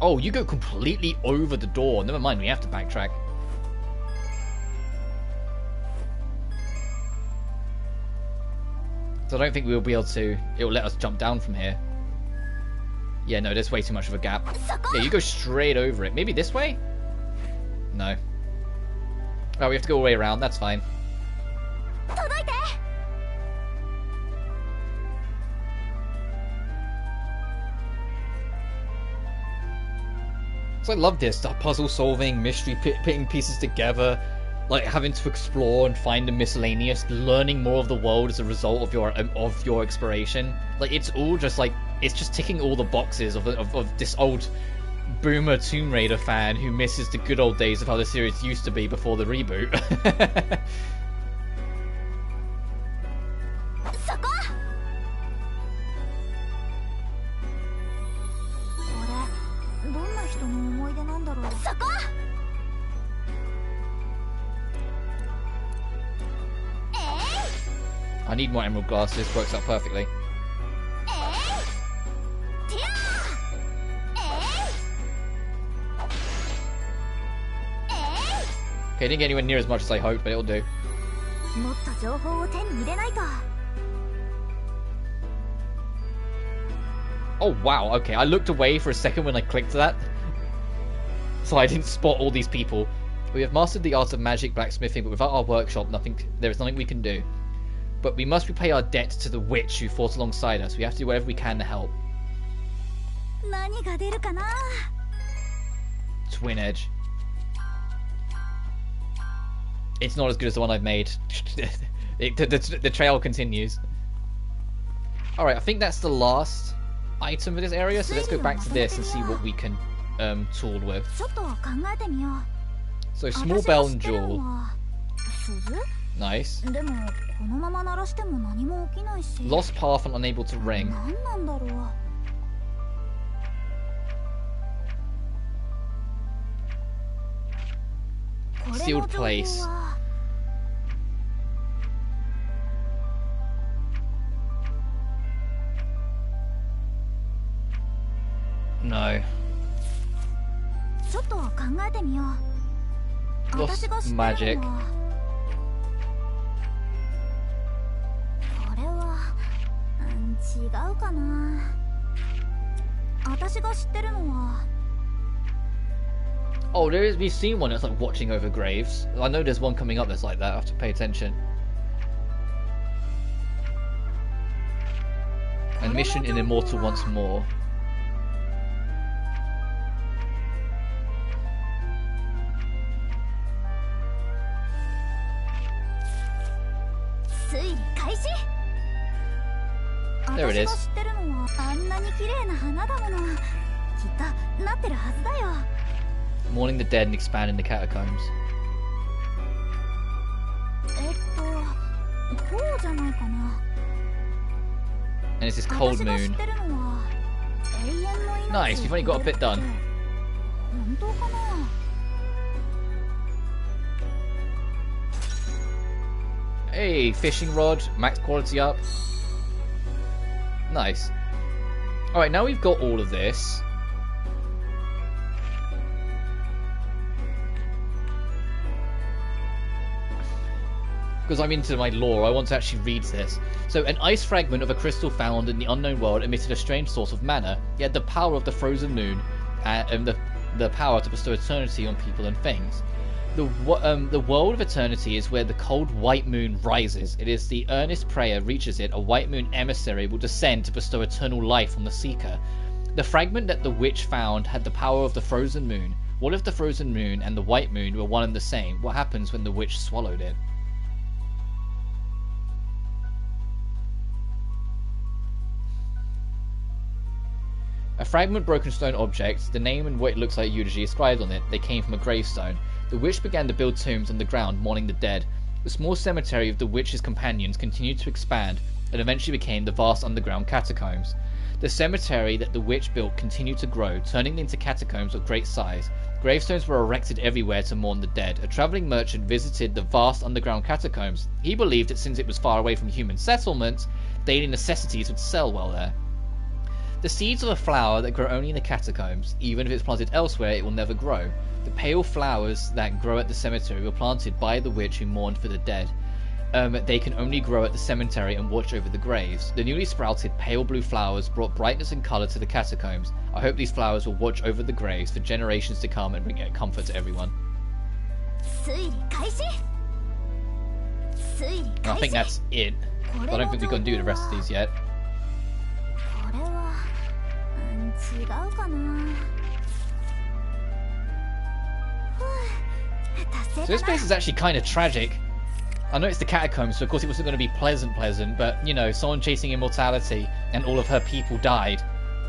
Oh, you go completely over the door. Never mind, we have to backtrack. So I don't think we'll be able to... It'll let us jump down from here. Yeah, no, there's way too much of a gap. Yeah, you go straight over it. Maybe this way? No. Oh, we have to go all the way around. That's fine. So I love this stuff, puzzle solving, mystery putting pieces together, like having to explore and find the miscellaneous, learning more of the world as a result of your exploration. Like, it's all just like, it's just ticking all the boxes of this old boomer Tomb Raider fan who misses the good old days of how the series used to be before the reboot. I need more emerald glasses, works out perfectly. Okay, didn't get anywhere near as much as I hoped, but it'll do. Oh wow, okay, I looked away for a second when I clicked that, so I didn't spot all these people. We have mastered the art of magic blacksmithing, but without our workshop, there is nothing we can do. But we must repay our debt to the witch who fought alongside us. We have to do whatever we can to help. Twin Edge. It's not as good as the one I've made. The trail continues. Alright, I think that's the last item for this area, so let's go back to this and see what we can tool with. So, small bell and jewel. Nice. Lost path and unable to ring. Sealed place. No. Lost magic. Oh, we've seen one that's like watching over graves. I know there's one coming up that's like that. I have to pay attention. And mission in Immortal once more. There it is. Mourning the dead and expanding the catacombs. And it's this cold moon. Nice, we've only got a bit done. Hey, fishing rod, max quality up. Nice. Alright, now we've got all of this. Because I'm into my lore, I want to actually read this. So, an ice fragment of a crystal found in the unknown world emitted a strange source of mana. It had the power of the frozen moon and the power to bestow eternity on people and things. The world of eternity is where the cold white moon rises. It is the earnest prayer reaches it, a white moon emissary will descend to bestow eternal life on the seeker. The fragment that the witch found had the power of the frozen moon. What if the frozen moon and the white moon were one and the same? What happens when the witch swallowed it? A fragment broken stone object, the name and what it looks like eulogy inscribed on it. They came from a gravestone. The witch began to build tombs on the ground, mourning the dead. The small cemetery of the witch's companions continued to expand, and eventually became the vast underground catacombs. The cemetery that the witch built continued to grow, turning into catacombs of great size. Gravestones were erected everywhere to mourn the dead. A travelling merchant visited the vast underground catacombs. He believed that since it was far away from human settlements, daily necessities would sell well there. The seeds of a flower that grow only in the catacombs. Even if it's planted elsewhere, it will never grow. The pale flowers that grow at the cemetery were planted by the witch who mourned for the dead. They can only grow at the cemetery and watch over the graves. The newly sprouted pale blue flowers brought brightness and colour to the catacombs. I hope these flowers will watch over the graves for generations to come and bring comfort to everyone. And I think that's it. I don't think we're going to do the rest of these yet. So this place is actually kind of tragic. I know it's the catacombs, so of course it wasn't going to be pleasant, but, you know, someone chasing immortality and all of her people died.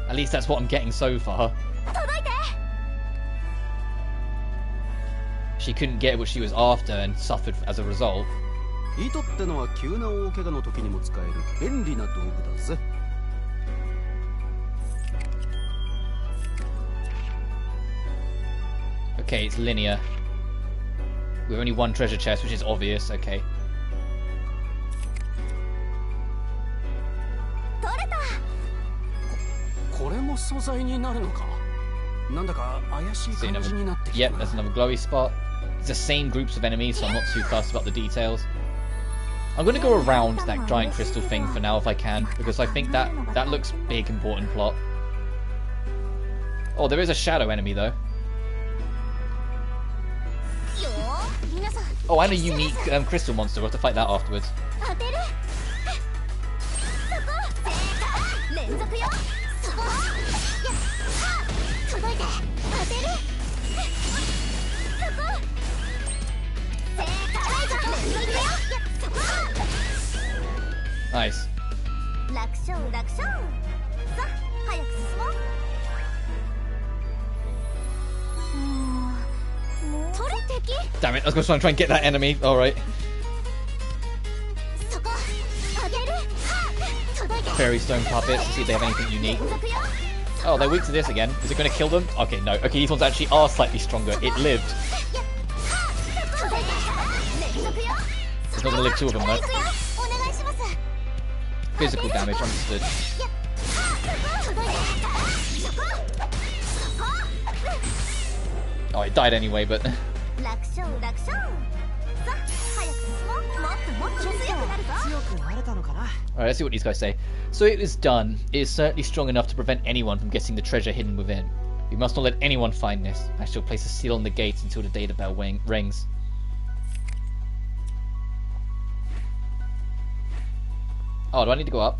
At least that's what I'm getting so far. She couldn't get what she was after and suffered as a result. Okay, it's linear. With only one treasure chest, which is obvious, okay. Yep, there's another glowy spot. It's the same groups of enemies, so I'm not too fussed about the details. I'm going to go around that giant crystal thing for now if I can, because I think that looks big, important plot. Oh, there is a shadow enemy though. Oh, and a unique crystal monster. We'll have to fight that afterwards. Nice. Damn it, I was going to try and get that enemy. Alright. Fairy stone puppets, to see if they have anything unique. Oh, they're weak to this again. Is it going to kill them? Okay, no. Okay, these ones actually are slightly stronger. It lived. It's not going to live two of them, though. Physical damage, understood. Oh, it died anyway, but... Alright, let's see what these guys say. So it is done. It is certainly strong enough to prevent anyone from getting the treasure hidden within. We must not let anyone find this. I shall place a seal on the gates until the day the bell rings. Oh, do I need to go up?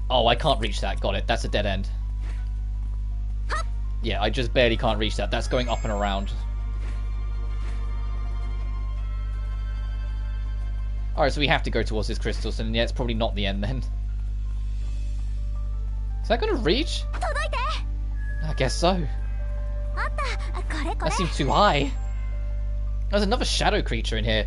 Oh, I can't reach that. Got it. That's a dead end. Yeah, I just barely can't reach that. That's going up and around. Alright, so we have to go towards this crystal, so yeah, it's probably not the end then. Is that going to reach? I guess so. That seems too high. There's another shadow creature in here.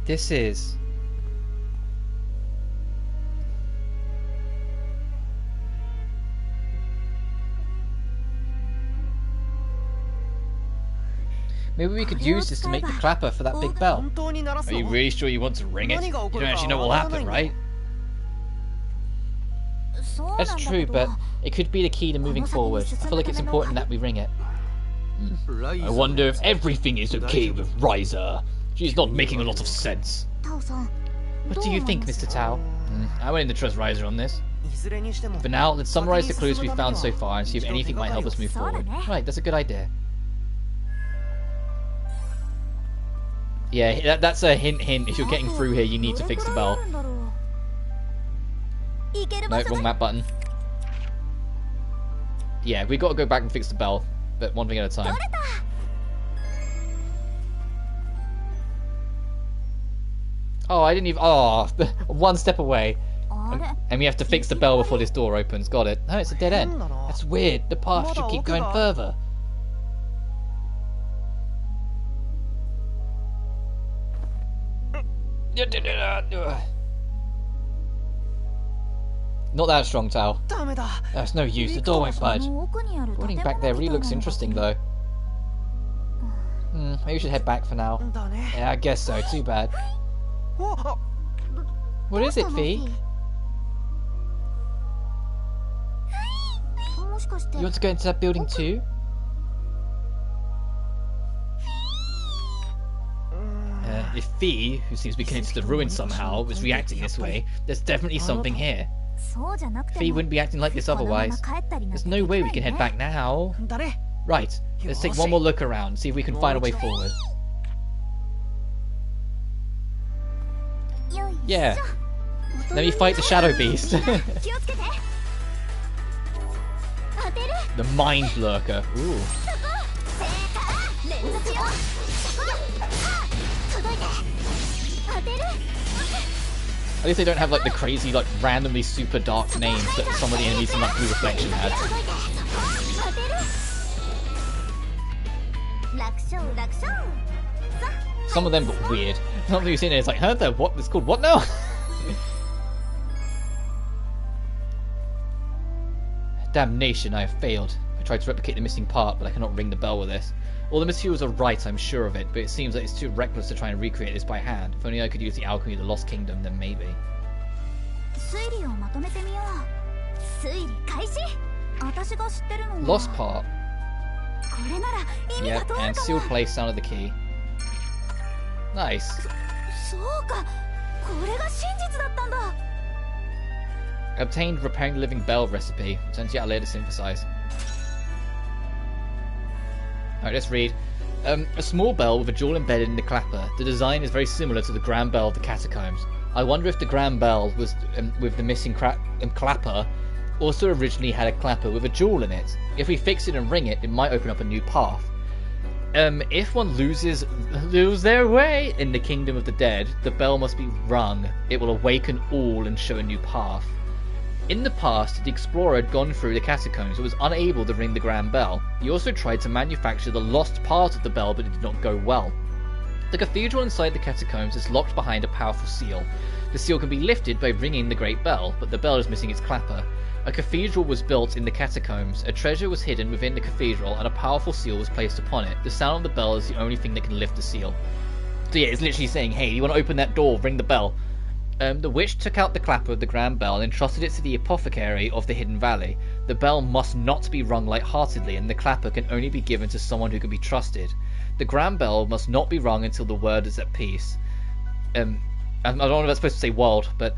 This is... Maybe we could use this to make the clapper for that big bell. Are you really sure you want to ring it? You don't actually know what will happen, right? That's true, but it could be the key to moving forward. I feel like it's important that we ring it. I wonder if everything is okay with Ryza. She's not making a lot of sense. What do you think, Mr. Tao? I went in to trust Ryza on this. For now, let's summarize the clues we've found so far and see if anything might help us move forward. Right, that's a good idea. Yeah, that's a hint. If you're getting through here, you need to fix the bell. No, wrong map button. Yeah, we got to go back and fix the bell, but one thing at a time. Oh, I didn't even... Oh, one step away. And we have to fix the bell before this door opens. Got it. No, it's a dead end. That's weird. The path should keep going further. Not that strong, Tao. That's no use. The door won't budge. Running back there really looks interesting, though. Maybe we should head back for now. Yeah, I guess so. Too bad. What is it, Fee? You want to go into that building too? If Fee, who seems to be connected to the ruin somehow, was reacting this way, there's definitely something here. Fee wouldn't be acting like this otherwise. There's no way we can head back now. Right, let's take one more look around, see if we can find a way forward. Yeah. Let me fight the Shadow Beast. The Mind Lurker. Ooh. At least they don't have like the crazy, like randomly super dark names that some of the enemies in like Blue Reflection had. Some of them got weird. Some of you sitting there, it's like, huh? What? It's called what now? Damnation! I have failed. I tried to replicate the missing part, but I cannot ring the bell with this. All the materials are right, I'm sure of it, but it seems that it's too reckless to try and recreate this by hand. If only I could use the alchemy of the Lost Kingdom, then maybe. Lost part. Yep, and sealed place sounded the key. Nice. Obtained repairing the living bell recipe. Turns yet later to synthesize. Alright, let's read. A small bell with a jewel embedded in the clapper. The design is very similar to the grand bell of the catacombs. I wonder if the grand bell was with the missing clapper also originally had a clapper with a jewel in it. If we fix it and ring it, it might open up a new path. If one lose their way in the kingdom of the dead, the bell must be rung. It will awaken all and show a new path. In the past, the explorer had gone through the catacombs but was unable to ring the grand bell. He also tried to manufacture the lost part of the bell, but it did not go well. The cathedral inside the catacombs is locked behind a powerful seal. The seal can be lifted by ringing the great bell, but the bell is missing its clapper. A cathedral was built in the catacombs, a treasure was hidden within the cathedral, and a powerful seal was placed upon it. The sound of the bell is the only thing that can lift the seal. So yeah, it's literally saying, hey, you want to open that door, ring the bell. The witch took out the clapper of the grand bell and entrusted it to the apothecary of the Hidden Valley. The bell must not be rung light-heartedly, and the clapper can only be given to someone who can be trusted. The grand bell must not be rung until the word is at peace. I don't know if that's supposed to say world, but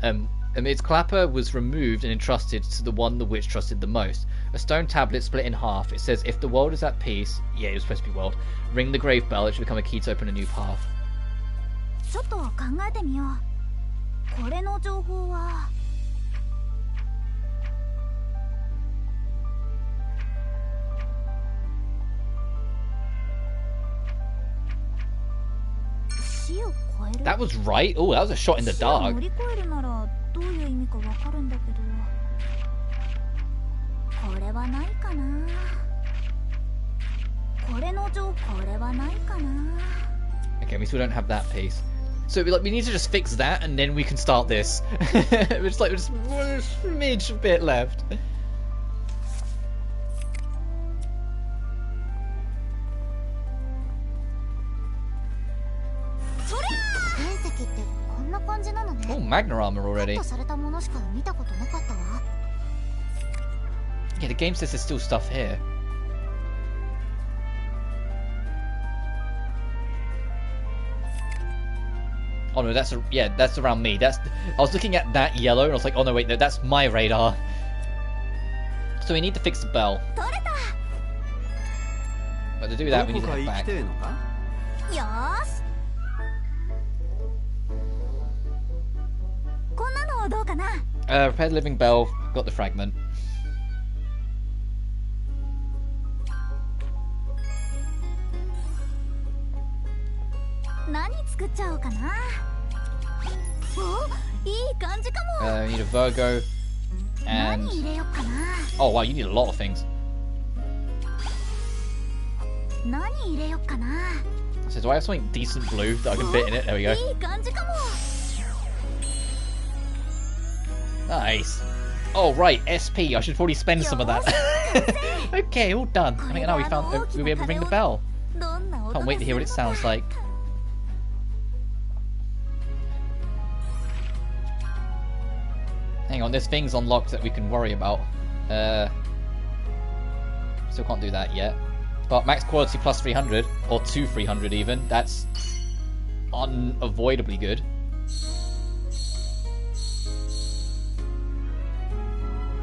its clapper was removed and entrusted to the one the witch trusted the most. A stone tablet split in half. It says, if the world is at peace, yeah, it was supposed to be world, ring the grave bell, it should become a key to open a new path. That that was right. Oh, that was a shot in the dark. Okay, we still don't have that piece. So we need to just fix that, and then we can start this. It's like just one smidge bit left. Oh, Magna armor already. Yeah, the game says there's still stuff here. Oh no, that's around me. I was looking at that yellow and I was like, oh no wait, no, that's my radar. So we need to fix the bell. But to do that we need to head back. Repair the living bell, got the fragment. We need a Virgo and oh wow, you need a lot of things. So do I have something decent blue that I can fit in it? There we go. Nice. Oh right, SP. I should probably spend some of that. Okay, all done. I think now we'll be able to ring the bell. Can't wait to hear what it sounds like. Hang on, there's things unlocked that we can worry about. Still can't do that yet. But max quality plus 300, or to 300 even. That's unavoidably good.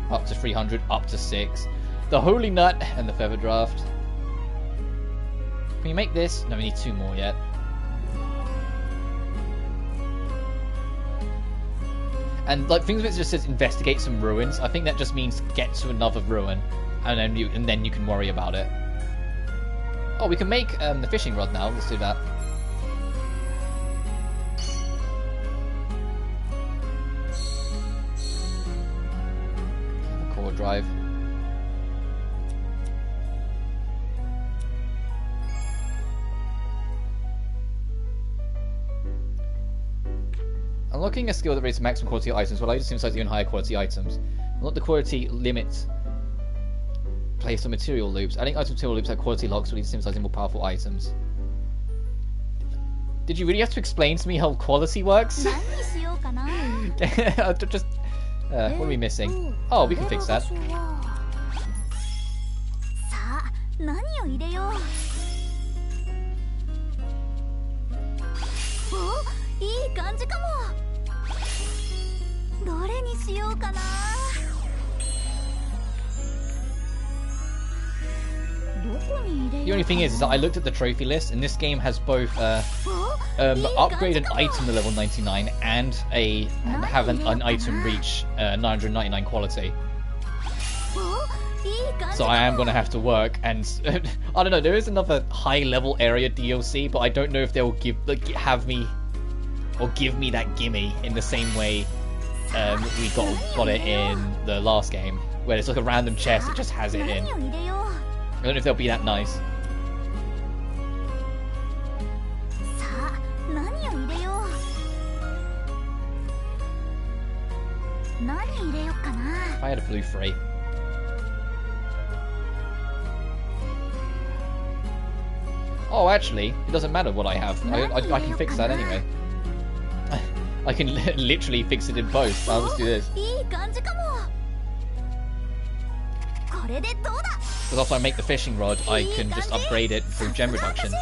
Up to 300, up to 6. The Holy Nut and the Feather Draft. Can you make this? No, we need 2 more yet. And like things that just says investigate some ruins. I think that just means get to another ruin, and then you can worry about it. Oh, we can make the fishing rod now. Let's do that. The core drive. Unlocking a skill that raises maximum quality items will allow you to synthesize even higher quality items. Unlock the quality limit placed on material loops. Adding item material loops at quality locks will lead to synthesizing more powerful items. Did you really have to explain to me how quality works? Just, what are we missing? Oh, we can fix that. The only thing is that I looked at the trophy list, and this game has both upgrade an item to level 99 and have an item reach 999 quality. So I am going to have to work, and I don't know. There is another high level area DLC, but I don't know if they'll give me that gimme in the same way we got it in the last game, where it's like a random chest that just has it in. I don't know if they'll be that nice. If I had a blue free. Oh, actually, it doesn't matter what I have. I can fix that anyway. I can literally fix it in both. I'll just do this. Because after I make the fishing rod, I can just upgrade it through gem reduction.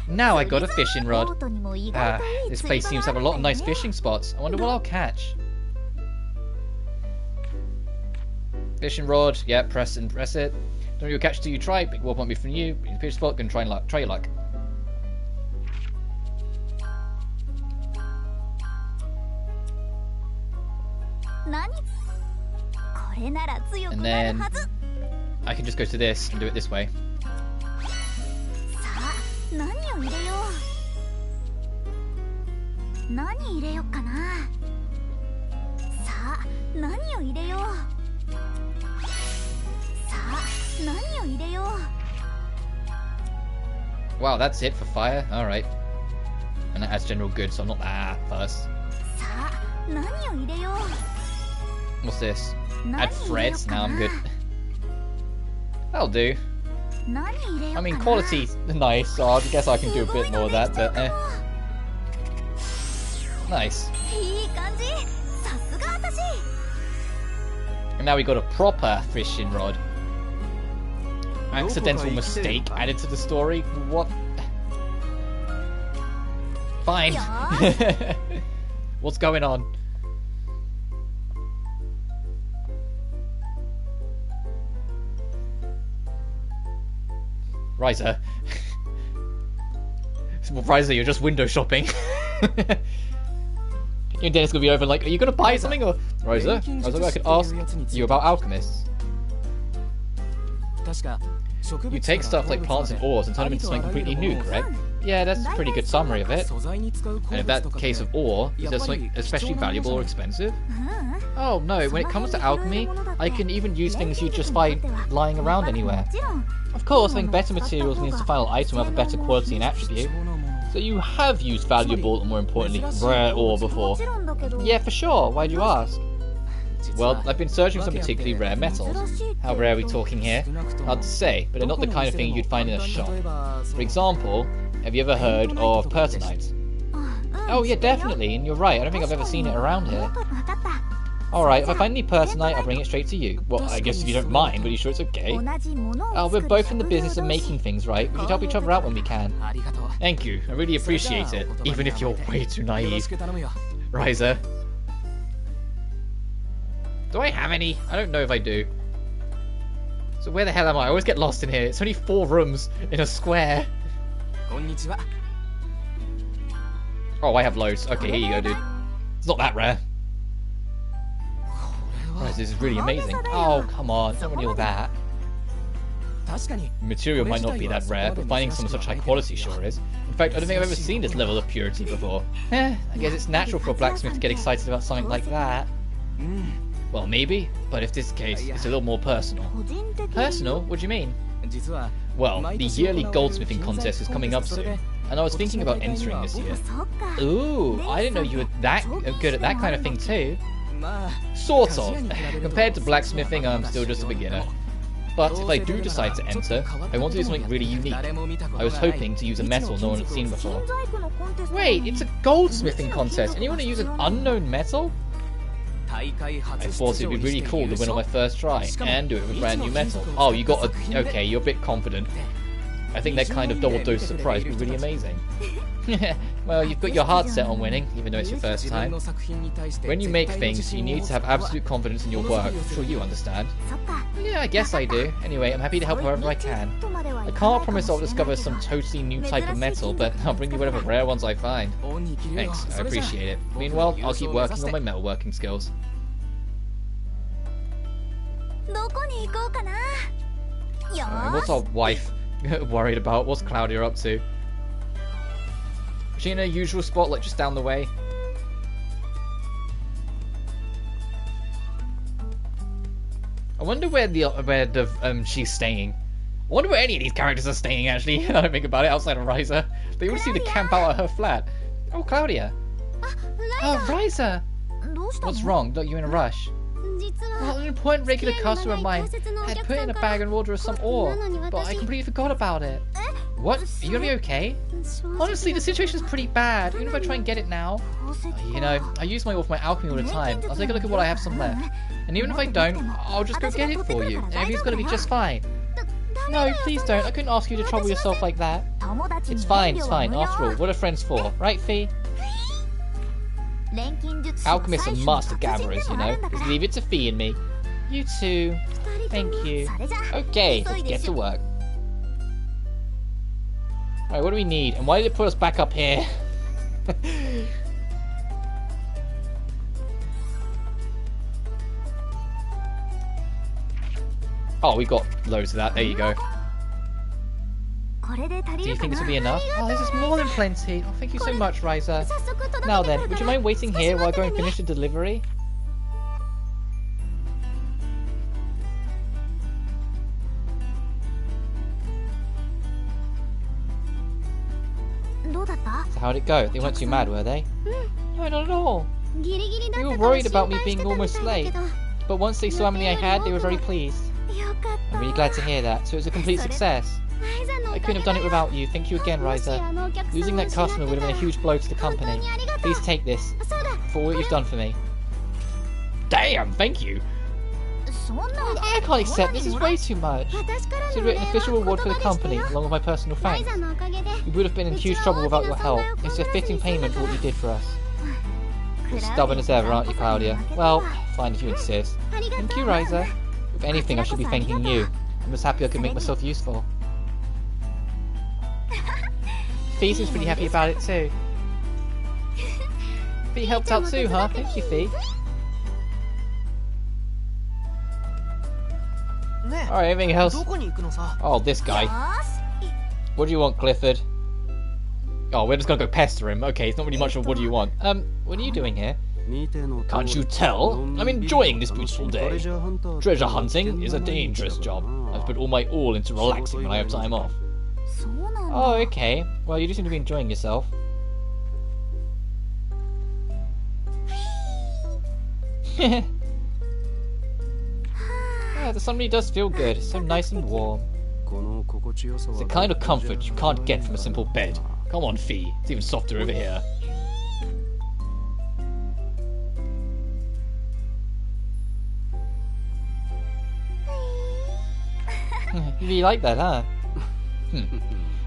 Now I got a fishing rod. This place seems to have a lot of nice fishing spots. I wonder what I'll catch. Fishing rod, yeah, press it. Don't you catch till you try. Big warp won't be from you. In the fish spot, can try your luck. And then I can just go to this and do it this way. を入れよう。何入れよっかな。さあ何を入れよう。さあ何を入れよう。 Wow, that's it for fire? Alright. And that has general goods, so I'm not that first. さあ何を入れよう。 What's this? Add threads? Now I'm good. That'll do. I mean, quality's nice, so I guess I can do a bit more of that, but nice. And now we got a proper fishing rod. Accidental mistake added to the story? What? Fine. What's going on? Ryza. Well, Ryza, you're just window shopping. Your day's gonna be over like, are you gonna buy something or... Ryza, I was like, I could ask you about alchemists. You take stuff like plants and ores and turn them into something completely new, correct? Yeah, that's a pretty good summary of it. And if that case of ore, is there something especially valuable or expensive? Oh no, when it comes to alchemy, I can even use things you just find lying around anywhere. Of course, having better materials means the final item will have a better quality and attribute. So you have used valuable, and more importantly, rare ore before? Yeah, for sure. Why'd you ask? Well, I've been searching for some particularly rare metals. How rare are we talking here? Hard to say, but they're not the kind of thing you'd find in a shop. For example, have you ever heard of pertonite? Oh yeah, definitely, and you're right, I don't think I've ever seen it around here. Alright, if I find any pertonite, I'll bring it straight to you. Well, I guess if you don't mind, but you sure it's okay? We're both in the business of making things, right? We should help each other out when we can. Thank you, I really appreciate it, even if you're way too naive. Ryza. Do I have any? I don't know if I do. So where the hell am I? I always get lost in here. It's only 4 rooms in a square. Oh, I have loads. Okay, here you go, dude. It's not that rare. Right, this is really amazing. Oh, come on. Don't want all that. The material might not be that rare, but finding some such high quality sure is. In fact, I don't think I've ever seen this level of purity before. I guess it's natural for a blacksmith to get excited about something like that. Well, maybe, but if this is the case, it's a little more personal. Personal? What do you mean? Well, the yearly goldsmithing contest is coming up soon, and I was thinking about entering this year. Ooh, I didn't know you were that good at that kind of thing too. Sort of. Compared to blacksmithing, I'm still just a beginner. But if I do decide to enter, I want to do something really unique. I was hoping to use a metal no one had seen before. Wait, it's a goldsmithing contest, and you want to use an unknown metal? I thought it'd be really cool to win on my first try, and do it with brand new metal. Oh, you got a... Okay, you're a bit confident. I think that kind of double dose surprise would be really amazing. Well, you've got your heart set on winning, even though it's your first time. When you make things, you need to have absolute confidence in your work. I'm sure you understand. Yeah, I guess I do. Anyway, I'm happy to help however I can. I can't promise I'll discover some totally new type of metal, but I'll bring you whatever rare ones I find. Thanks, I appreciate it. Meanwhile, I'll keep working on my metalworking skills. What's our wife worried about? What's Claudia up to? Is she in her usual spot, like just down the way? I wonder where she's staying. I wonder where any of these characters are staying, actually. I don't think about it, outside of Ryza. They all seem to camp out at her flat. Oh, Claudia. Oh, Ryza. What's wrong? Are you in a rush? Well, an important regular customer of mine had put in a bag and order of some ore, but I completely forgot about it. What? Are you gonna be okay? Honestly, the situation's pretty bad, even if I try and get it now. You know, I use my ore for my alchemy all the time. I'll take a look at what I have some left. And even if I don't, I'll just go get it for you. Everything's gonna be just fine. No, please don't. I couldn't ask you to trouble yourself like that. It's fine, it's fine. After all, what are friends for? Right, Fee? Alchemists are master gatherers, you know. Just leave it to Fee and me. You too. Thank you. Okay, let's get to work. Alright, what do we need? And why did it put us back up here? Oh, we got loads of that. There you go. Do you think this will be enough? Oh, this is more than plenty. Oh, thank you so much, Ryza. Now then, would you mind waiting here while I go and finish the delivery? So how'd it go? They weren't too mad, were they? No, not at all. They were worried about me being almost late. But once they saw how many I had, they were very pleased. I'm really glad to hear that. So it was a complete success. I couldn't have done it without you. Thank you again, Ryza. Losing that customer would have been a huge blow to the company. Please take this for what you've done for me. Damn, thank you. I can't accept this. Is way too much. Consider it an official reward for the company, along with my personal thanks. We would have been in huge trouble without your help. It's a fitting payment for what you did for us. You're stubborn as ever, aren't you, Claudia? Well, fine if you insist. Thank you, Ryza. If anything, I should be thanking you. I'm just happy I could make myself useful. Fee seems pretty happy about it too. Fee helped out too, huh? Thank you, Fee. Alright, anything else? Oh, this guy. What do you want, Clifford? Oh, we're just gonna go pester him. Okay, it's not really much of what do you want. What are you doing here? Can't you tell? I'm enjoying this beautiful day. Treasure hunting is a dangerous job. I've put all my all into relaxing when I have time off. Oh, okay. Well, you do seem to be enjoying yourself. Yeah, the sun really does feel good. It's so nice and warm. It's the kind of comfort you can't get from a simple bed. Come on, Fee. It's even softer over here. You really like that, huh?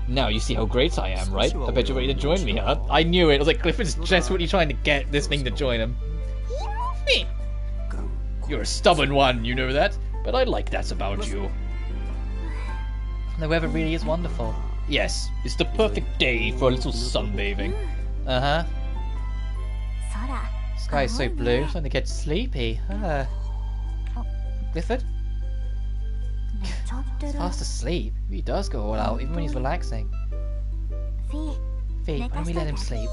Now you see how great I am, right? I bet you're ready to join me, huh? I knew it. I was like, Clifford's desperately trying to get this thing to join him. You're a stubborn one, you know that? But I like that about you. The weather really is wonderful. Yes, it's the perfect day for a little sunbathing. Uh-huh. The sky is so blue, I'm starting to get sleepy. Clifford? He's fast asleep. He does go all out, even when he's relaxing. Fee, why don't we let him sleep?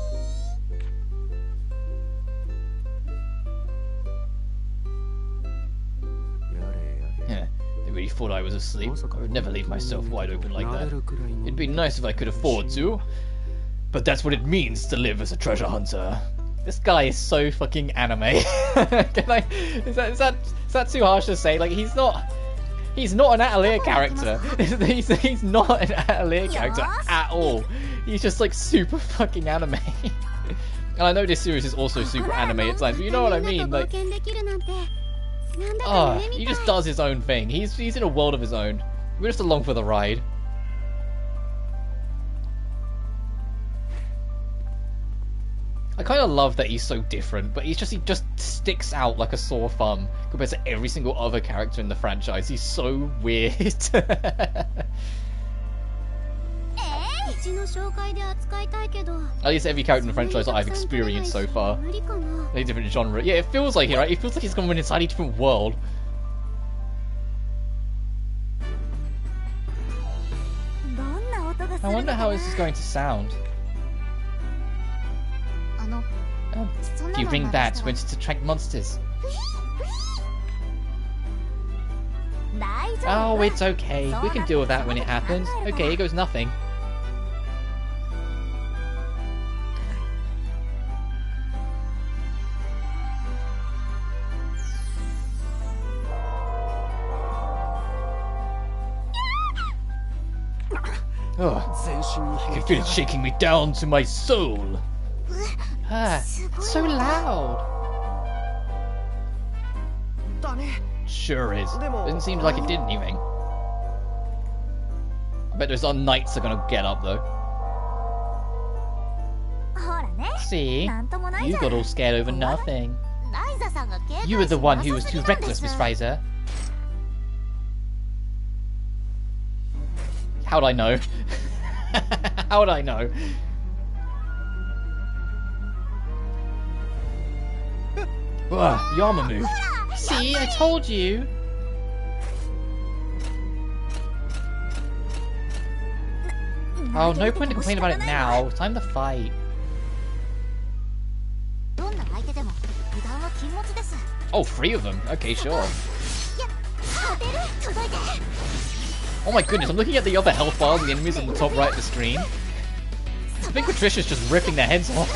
Yeah, they really thought I was asleep. I would never leave myself wide open like that. It'd be nice if I could afford to. But that's what it means to live as a treasure hunter. This guy is so fucking anime. Is that too harsh to say? Like, he's not an Atelier character. He's not an Atelier character at all. He's just like super fucking anime. And I know this series is also super anime at times, but you know what I mean? Like, oh, he just does his own thing. He's in a world of his own. We're just along for the ride. I kind of love that he's so different, but he just sticks out like a sore thumb compared to every single other character in the franchise. He's so weird. At least every character in the franchise that I've experienced so far. A different genre. Yeah, it feels like it, right? It feels like he's gone from an entirely different world. I wonder how this is going to sound. If you ring that, when it's to attract monsters. Oh, it's okay. We can deal with that when it happens. Okay, here goes nothing. Oh, I can feel it shaking me down to my soul. Ah, it's so loud. Sure is. Doesn't seem like it did anything. I bet those knights are gonna get up though. See? You got all scared over nothing. You were the one who was too reckless, Miss Ryza. How'd I know? How'd I know? Ugh, the armor moved. See, I told you. Oh, no point to complain about it now. Time to fight. Oh, 3 of them. Okay, sure. Oh my goodness, I'm looking at the other health bars of the enemies on the top right of the screen. I think Patricia's just ripping their heads off.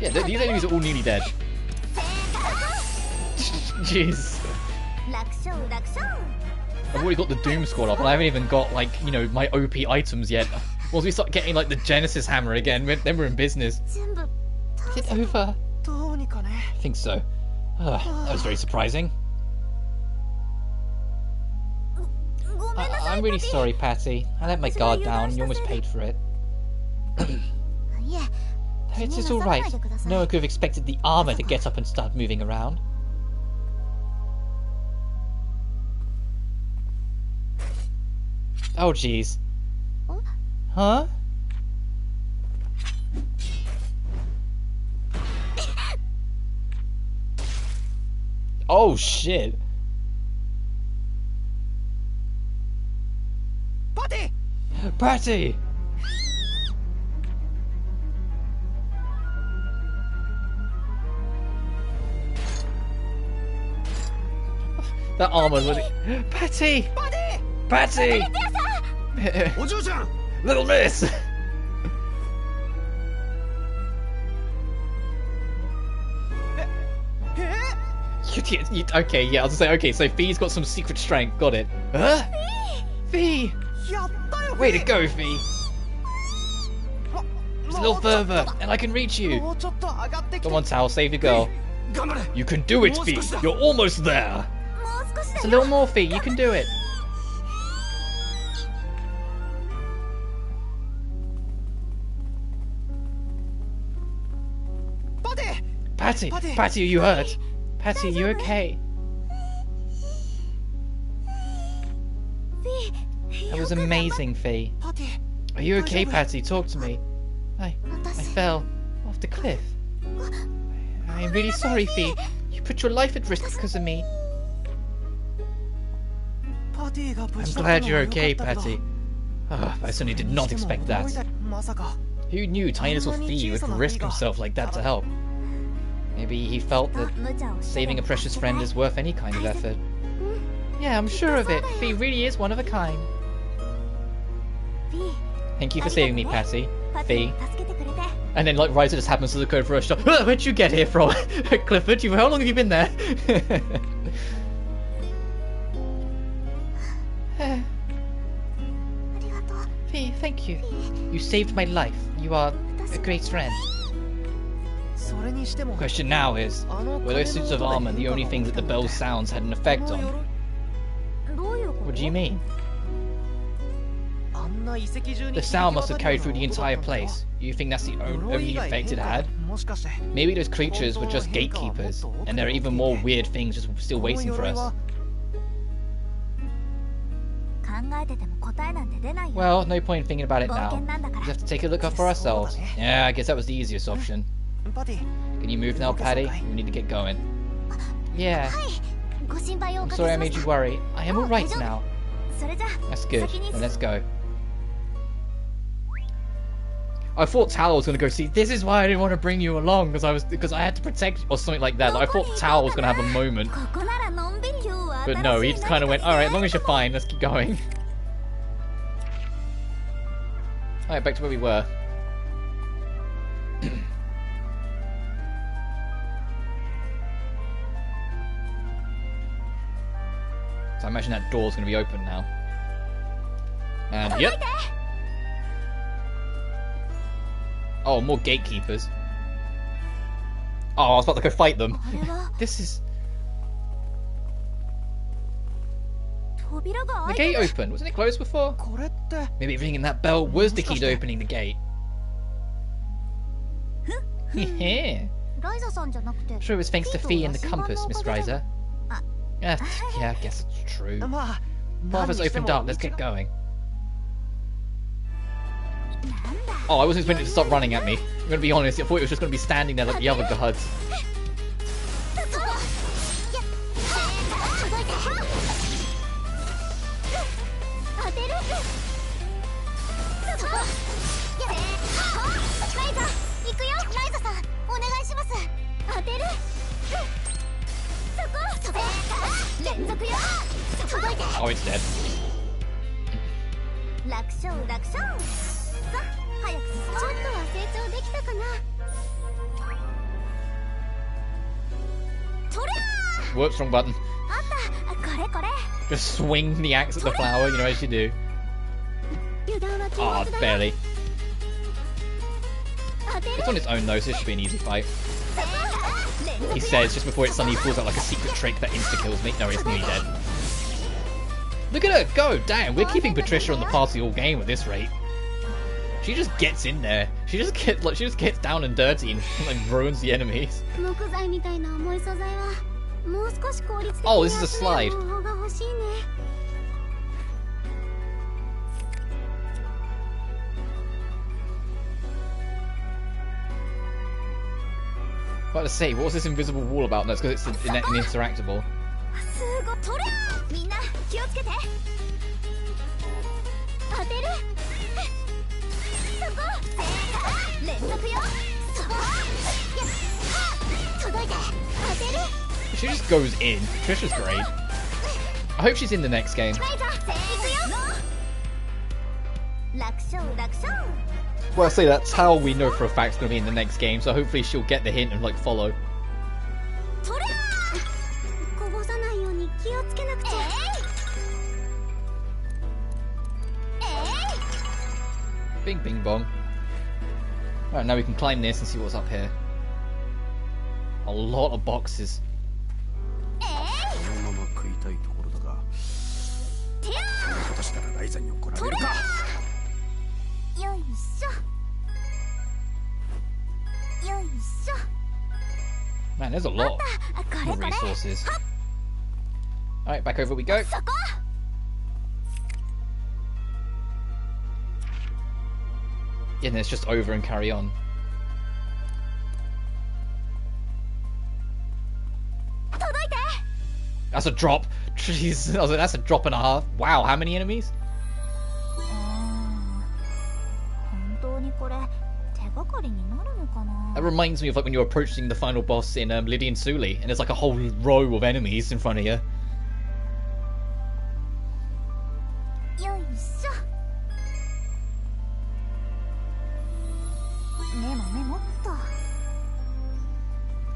Yeah, these enemies are all nearly dead. Jeez. I've already got the Doom Squad up, and I haven't even got, like, you know, my OP items yet. Once we start getting, like, the Genesis Hammer again, then we're in business. Is it over? I think so. That was very surprising. I'm really sorry, Patty. I let my guard down. You almost paid for it. It's alright. No one could have expected the armor to get up and start moving around. Oh, jeez. Huh? Oh, shit. Patty! Patty! That armor's really... Patty! Patty! Little miss! Okay, yeah, I was gonna say, okay, so Fee's got some secret strength, got it. Huh? Fee! Way to go, Fee! Just a little further, and I can reach you! Come on, Tao, save the girl. You can do it, Fee! You're almost there! Just a little more, Fee, you can do it! Patty! Patty, are you hurt? Patty, are you okay? That was amazing, Fee. Are you okay, Patty? Talk to me. I fell off the cliff. I'm really sorry, Fee. You put your life at risk because of me. I'm glad you're okay, Patty. Oh, I certainly did not expect that. Who knew tiny little Fee would risk himself like that to help? Maybe he felt that saving a precious friend is worth any kind of effort. Yeah, I'm sure of it. Fee really is one of a kind. Thank you for saving me, Patty. Fee. And then, like, Ryza just happens to look over her shoulder. Where'd you get here from? Clifford, how long have you been there? Fee, thank you. You saved my life. You are a great friend. The question now is, were those suits of armor the only things that the bell's sounds had an effect on? What do you mean? The sound must have carried through the entire place. You think that's the only effect it had? Maybe those creatures were just gatekeepers, and there are even more weird things just still waiting for us. Well, no point in thinking about it now. We have to take a look up for ourselves. Yeah, I guess that was the easiest option. Can you move now, Patty? We need to get going. Yeah. I'm sorry I made you worry. I am alright now. That's good. Then let's go. I thought Tao was gonna go see. This is why I didn't want to bring you along because I had to protect or something like that. Like, I thought Tao was gonna have a moment, but no, he just kind of went. All right, as long as you're fine, let's keep going. All right, back to where we were. So I imagine that door's gonna be open now. And yep. Oh, more gatekeepers. Oh, I was about to go fight them. This is... The gate opened. Wasn't it closed before? Maybe ringing that bell was the key to opening the gate. Yeah. Sure, it was thanks to Fee and the compass, Miss Ryza. Yeah, I guess it's true. Path has opened up. Let's get going. Oh, I wasn't expecting it to stop running at me. I'm gonna be honest, I thought it was just gonna be standing there like the other guards. Oh, it's dead. Whoops, wrong button. Just swing the axe at the flower, you know, as you do. Ah, oh, barely. It's on its own though, so this should be an easy fight. He says just before it suddenly pulls out like a secret trick that insta-kills me. No, it's nearly dead. Look at her go! Damn, we're keeping Patricia on the party all game at this rate. She just gets in there. She just gets down and dirty and like, ruins the enemies. Oh, this is a slide. About to say, what was this invisible wall about? That's because it's an interactable. She just goes in. Trisha's great. I hope she's in the next game. Well, I say that's how we know for a fact it's going to be in the next game, so hopefully she'll get the hint and like follow. Bing bing bong. Alright, now we can climb this and see what's up here. A lot of boxes. Man, there's a lot of resources. Alright, back over we go. Yeah, and it's just over and carry on. That's a drop. Jeez, I was like, that's a drop and a half. Wow, how many enemies? That reminds me of like when you're approaching the final boss in Lydian Suli, and there's like a whole row of enemies in front of you.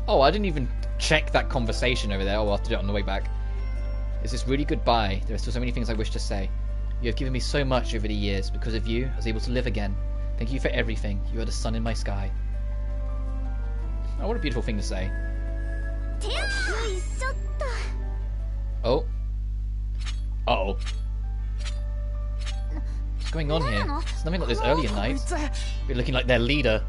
Oh, I didn't even check that conversation over there. Oh, I'll have to do it on the way back. Is this really goodbye? There are still so many things I wish to say. You have given me so much over the years. Because of you, I was able to live again. Thank you for everything. You are the sun in my sky. Oh, what a beautiful thing to say. Oh. Uh-oh. What's going on here? It's nothing like this earlier nights. You're looking like their leader.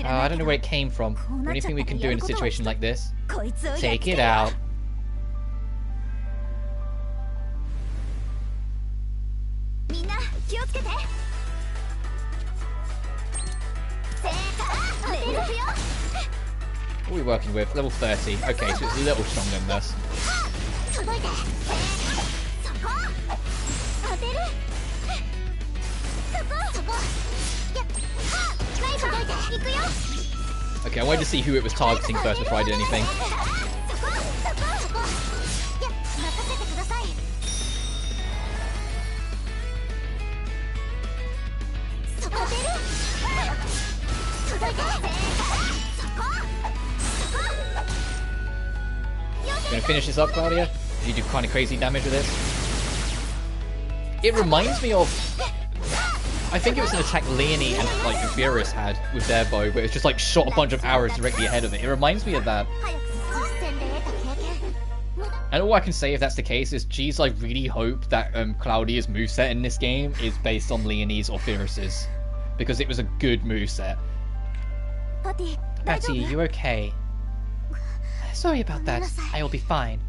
I don't know where it came from. Anything we can do in a situation like this? Take it out. What are we working with? Level 30. Okay, so it's a little stronger than this. Okay, I wanted to see who it was targeting first before I did anything. Gonna finish this up, Claudia? You do kind of crazy damage with this. It reminds me of... I think it was an attack Leonie and like Virus had with their bow, but it's just like shot a bunch of arrows directly ahead of it. It reminds me of that. And all I can say if that's the case is, geez, I really hope that Claudia's moveset in this game is based on Leonie's or Virus's. Because it was a good moveset. Patty, you okay? Sorry about that. I'll be fine.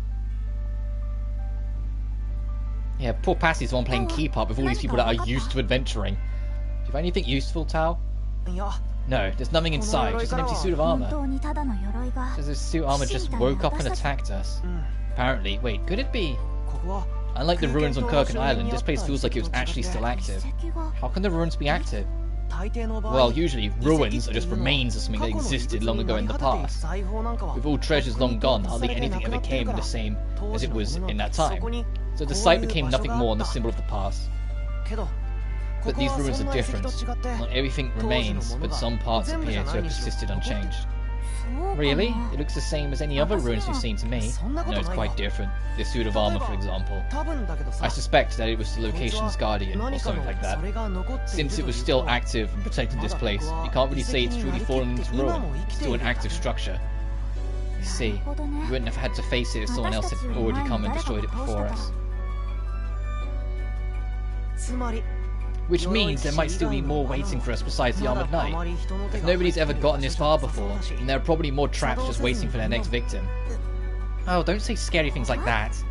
Yeah, poor Patty's the one playing keep up with all these people that are used to adventuring. Do you find anything useful, Tao? No, there's nothing inside, just an empty suit of armor. Says this suit armor just woke up and attacked us. Apparently. Wait, could it be? Unlike the ruins on Kirkin Island, this place feels like it was actually still active. How can the ruins be active? Well, usually ruins are just remains of something that existed long ago in the past. With all treasures long gone, hardly anything ever came the same as it was in that time. So the site became nothing more than a symbol of the past. But these ruins are different. Not everything remains, but some parts appear to have persisted unchanged. Really? It looks the same as any other ruins we've seen to me. No, it's quite different. This suit of armor, for example. I suspect that it was the location's guardian, or something like that. Since it was still active and protecting this place, you can't really say it's truly fallen into ruin. It's still an active structure. You see, we wouldn't have had to face it if someone else had already come and destroyed it before us. Which means there might still be more waiting for us besides the Armored Knight. If nobody's ever gotten this far before, then there are probably more traps just waiting for their next victim. Oh, don't say scary things like that.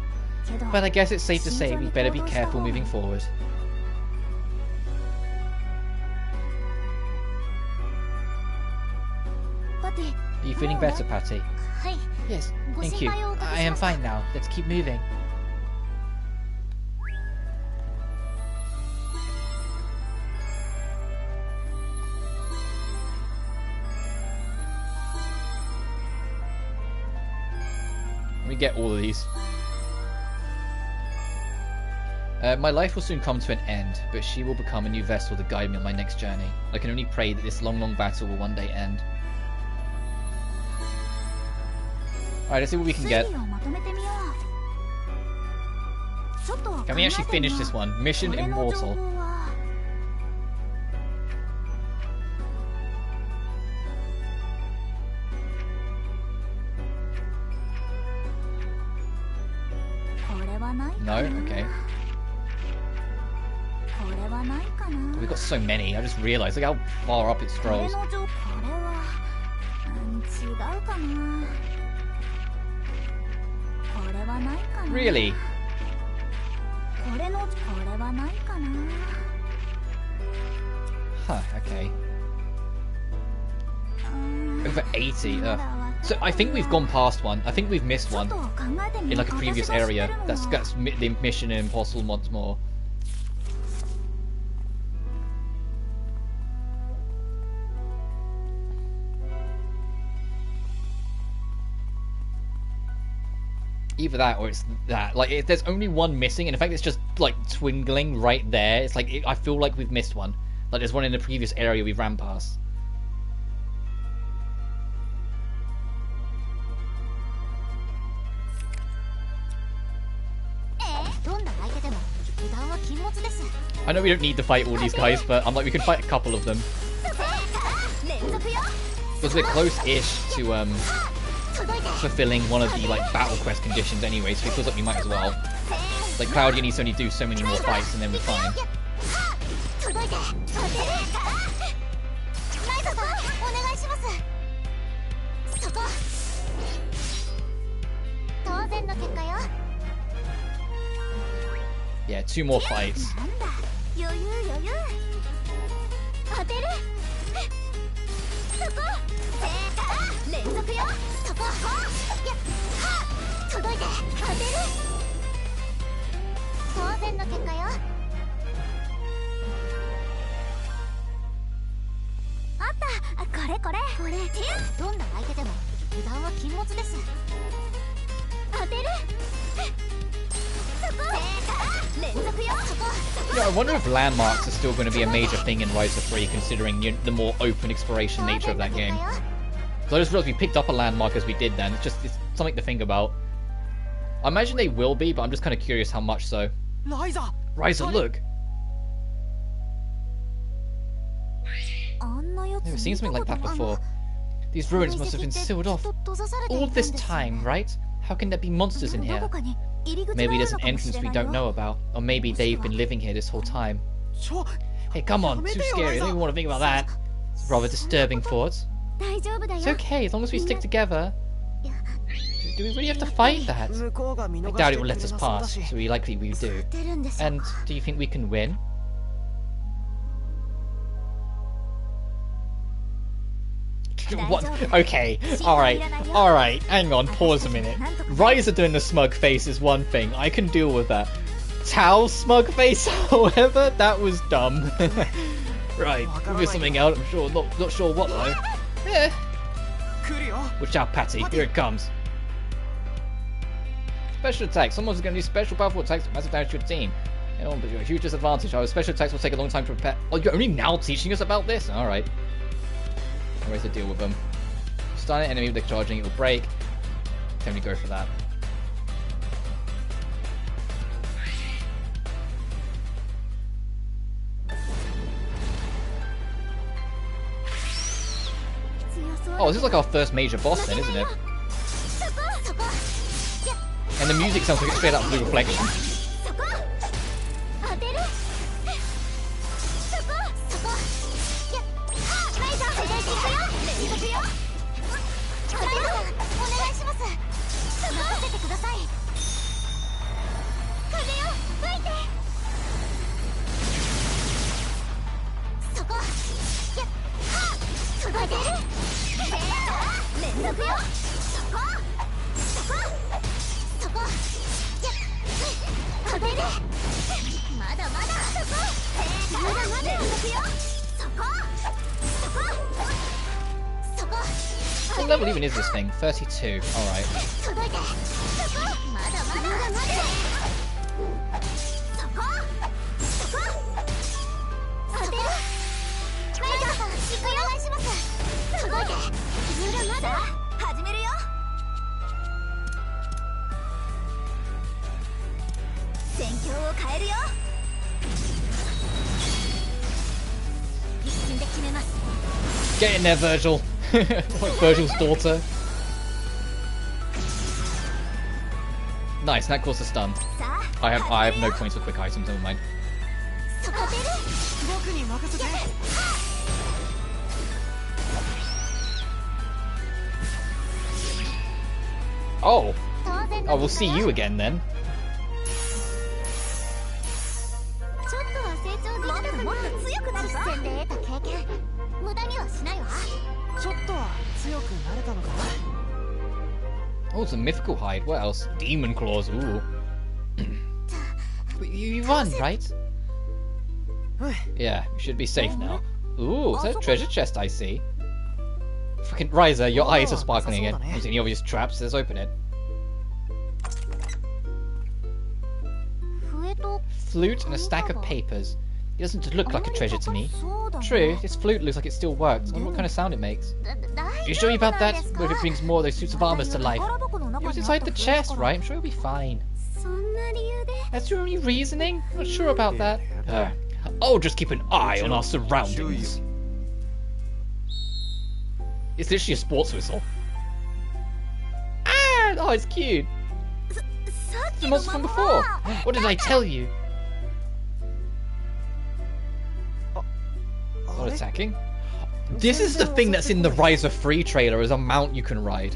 But I guess it's safe to say we'd better be careful moving forward. Are you feeling better, Patty? Yes, thank you. I am fine now. Let's keep moving. We get all of these. My life will soon come to an end, but she will become a new vessel to guide me on my next journey. I can only pray that this long battle will one day end. Alright, let's see what we can get. Can we actually finish this one? Mission Immortal. No? Okay. We've got so many, I just realised. Look how far up it scrolls. Really? Huh, okay. Over 80. So I think we've gone past one. I think we've missed one in like a previous area. That's the Mission Impossible once more. Either that or it's that. Like, if there's only one missing, and in fact it's just like twinkling right there. It's like I feel like we've missed one. Like there's one in the previous area we ran past. I know we don't need to fight all these guys, but I'm like, we can fight a couple of them. Because we're close-ish to fulfilling one of the like battle quest conditions anyway, so it feels like we might as well. Like Claudia needs to only do so many more fights and then we're fine. Yeah, 2 more fights. Yeah, I wonder if landmarks are still going to be a major thing in Ryza 3, considering the more open exploration nature of that game. So I just realized we picked up a landmark as we did then. It's something to think about. I imagine they will be, but I'm just kind of curious how much so. Ryza, look! Never seen something like that before. These ruins must have been sealed off all this time, right? How can there be monsters in here? Maybe there's an entrance we don't know about, or maybe they've been living here this whole time. Hey, come on, too scary, I don't even want to think about that. It's a rather disturbing thought. It's okay, as long as we stick together. Do we really have to fight that? I doubt it will let us pass, so likely we do. And do you think we can win? What? Okay, alright, hang on, pause a minute. Ryza doing the smug face is one thing, I can deal with that. Tao smug face, however, that was dumb. Right, figure something out, I'm sure, not sure what though. Yeah. Watch out, Patty, here it comes. Special attacks. Someone's going to do special powerful attacks with massive damage to your team. But you're a huge disadvantage. However, special attacks will take a long time to prepare. Oh, you're only now teaching us about this? Alright. No ways to deal with them. Stun an enemy with the charging, it will break. Can we go for that? Oh, this is like our first major boss then, isn't it? And the music sounds like it's straight out of Blue Reflection. What level even is this thing? 32. Alright. Get in there, Virgil. Like Virgil's daughter. Nice, that caused a stun. I have no points for quick items, never mind. Oh! Oh, we'll see you again then. Oh, it's a mythical hide. What else? Demon claws. Ooh. You run, right? Yeah, you should be safe now. Ooh, is that a treasure chest I see? Fucking Ryza, your eyes are sparkling again. There's any obvious traps? Let's open it. Flute and a stack of papers. It doesn't look like a treasure to me. True, this flute looks like it still works. I wonder what kind of sound it makes. You sure about that? What if it brings more of those suits of armor to life? It was inside the chest, right? I'm sure it'll be fine. That's your only reasoning? I'm not sure about that. I'll just keep an eye on our surroundings. It's literally a sports whistle. Ah! Oh, it's cute. It's the monster from before. What did I tell you? Not attacking. This is the thing that's in the Ryza 3 trailer as a mount you can ride.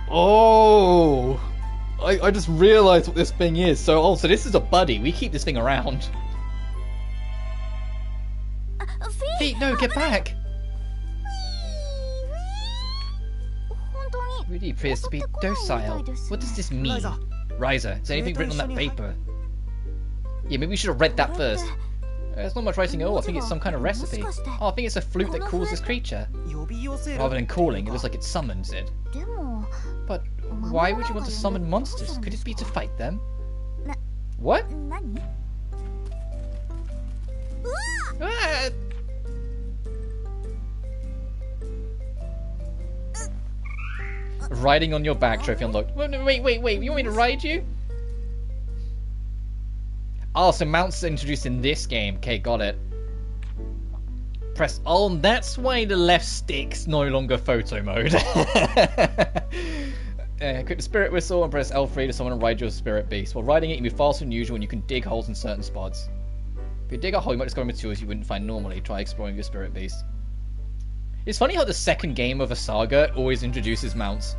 Oh! I just realised what this thing is. So this is a buddy. We keep this thing around. Feet, no, get back! Really appears to be docile. What does this mean? Ryza, is anything written on that paper? Yeah, maybe we should have read that first. There's not much writing at all. I think it's some kind of recipe. Oh, I think it's a flute that calls this creature. Rather than calling, it looks like it summons it. But why would you want to summon monsters? Could it be to fight them? What? Ah! Riding on your back, trophy unlocked. Wait, you want me to ride you? Oh, so mounts are introduced in this game. Okay, got it. Press on. That's why the left stick's no longer photo mode. Click the spirit whistle and press L3 to summon and ride your spirit beast. While riding it, you move faster than usual and you can dig holes in certain spots. If you dig a hole, you might discover materials you wouldn't find normally. Try exploring your spirit beast. It's funny how the second game of a saga always introduces mounts.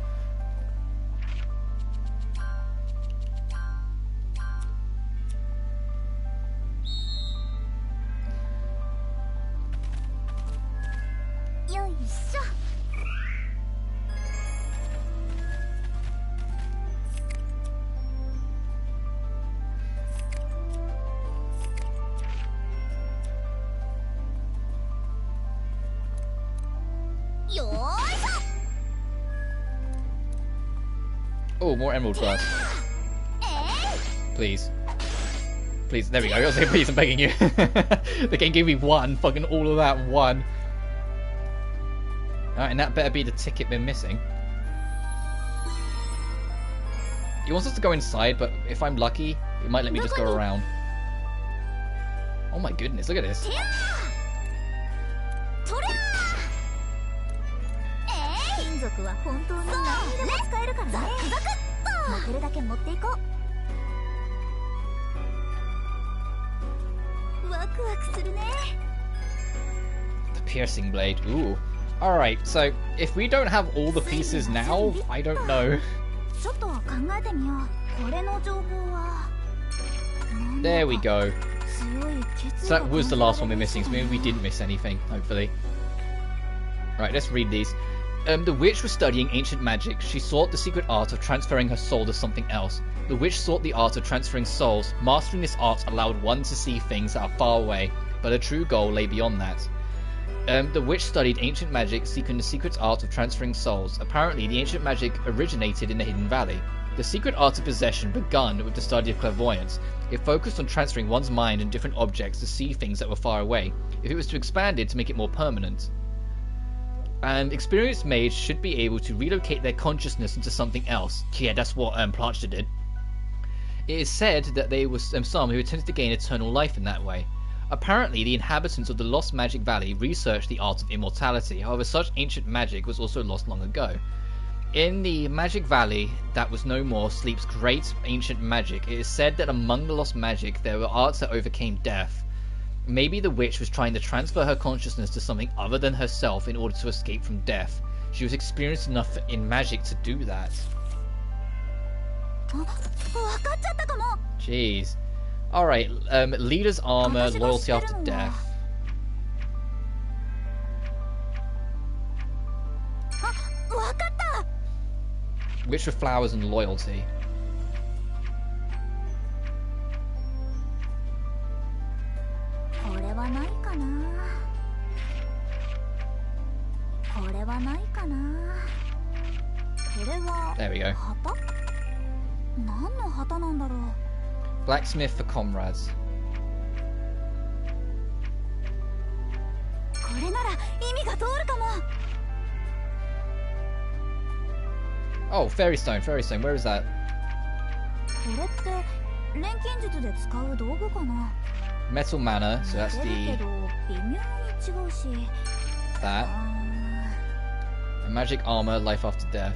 Oh, more emerald glass. Please. Please, there we go. I gotta say please, I'm begging you. The game gave me one, fucking all of that one. Alright, and that better be the ticket we're missing. He wants us to go inside, but if I'm lucky, it might let me just go around. Oh my goodness, look at this. The piercing blade, ooh. Alright, so if we don't have all the pieces now, I don't know. There we go. So that was the last one we're missing, so maybe we didn't miss anything, hopefully. Right, let's read these. The witch was studying ancient magic. She sought the secret art of transferring her soul to something else. The witch sought the art of transferring souls. Mastering this art allowed one to see things that are far away, but a true goal lay beyond that. The witch studied ancient magic, seeking the secret art of transferring souls. Apparently, the ancient magic originated in the Hidden Valley. The secret art of possession begun with the study of clairvoyance. It focused on transferring one's mind and different objects to see things that were far away, if it was to expand it to make it more permanent. And experienced mages should be able to relocate their consciousness into something else. Yeah, that's what Planchta did. It is said that there was some who attempted to gain eternal life in that way. Apparently, the inhabitants of the Lost Magic Valley researched the art of immortality. However, such ancient magic was also lost long ago. In the Magic Valley that was no more sleeps great ancient magic. It is said that among the lost magic there were arts that overcame death. Maybe the witch was trying to transfer her consciousness to something other than herself in order to escape from death. She was experienced enough in magic to do that. Jeez. Alright, leader's armor, loyalty after death. Witch with flowers and loyalty. There we go. Blacksmith for comrades. Oh, fairy stone, where is that? Metal mana, so that's the... that. And magic armor, life after death.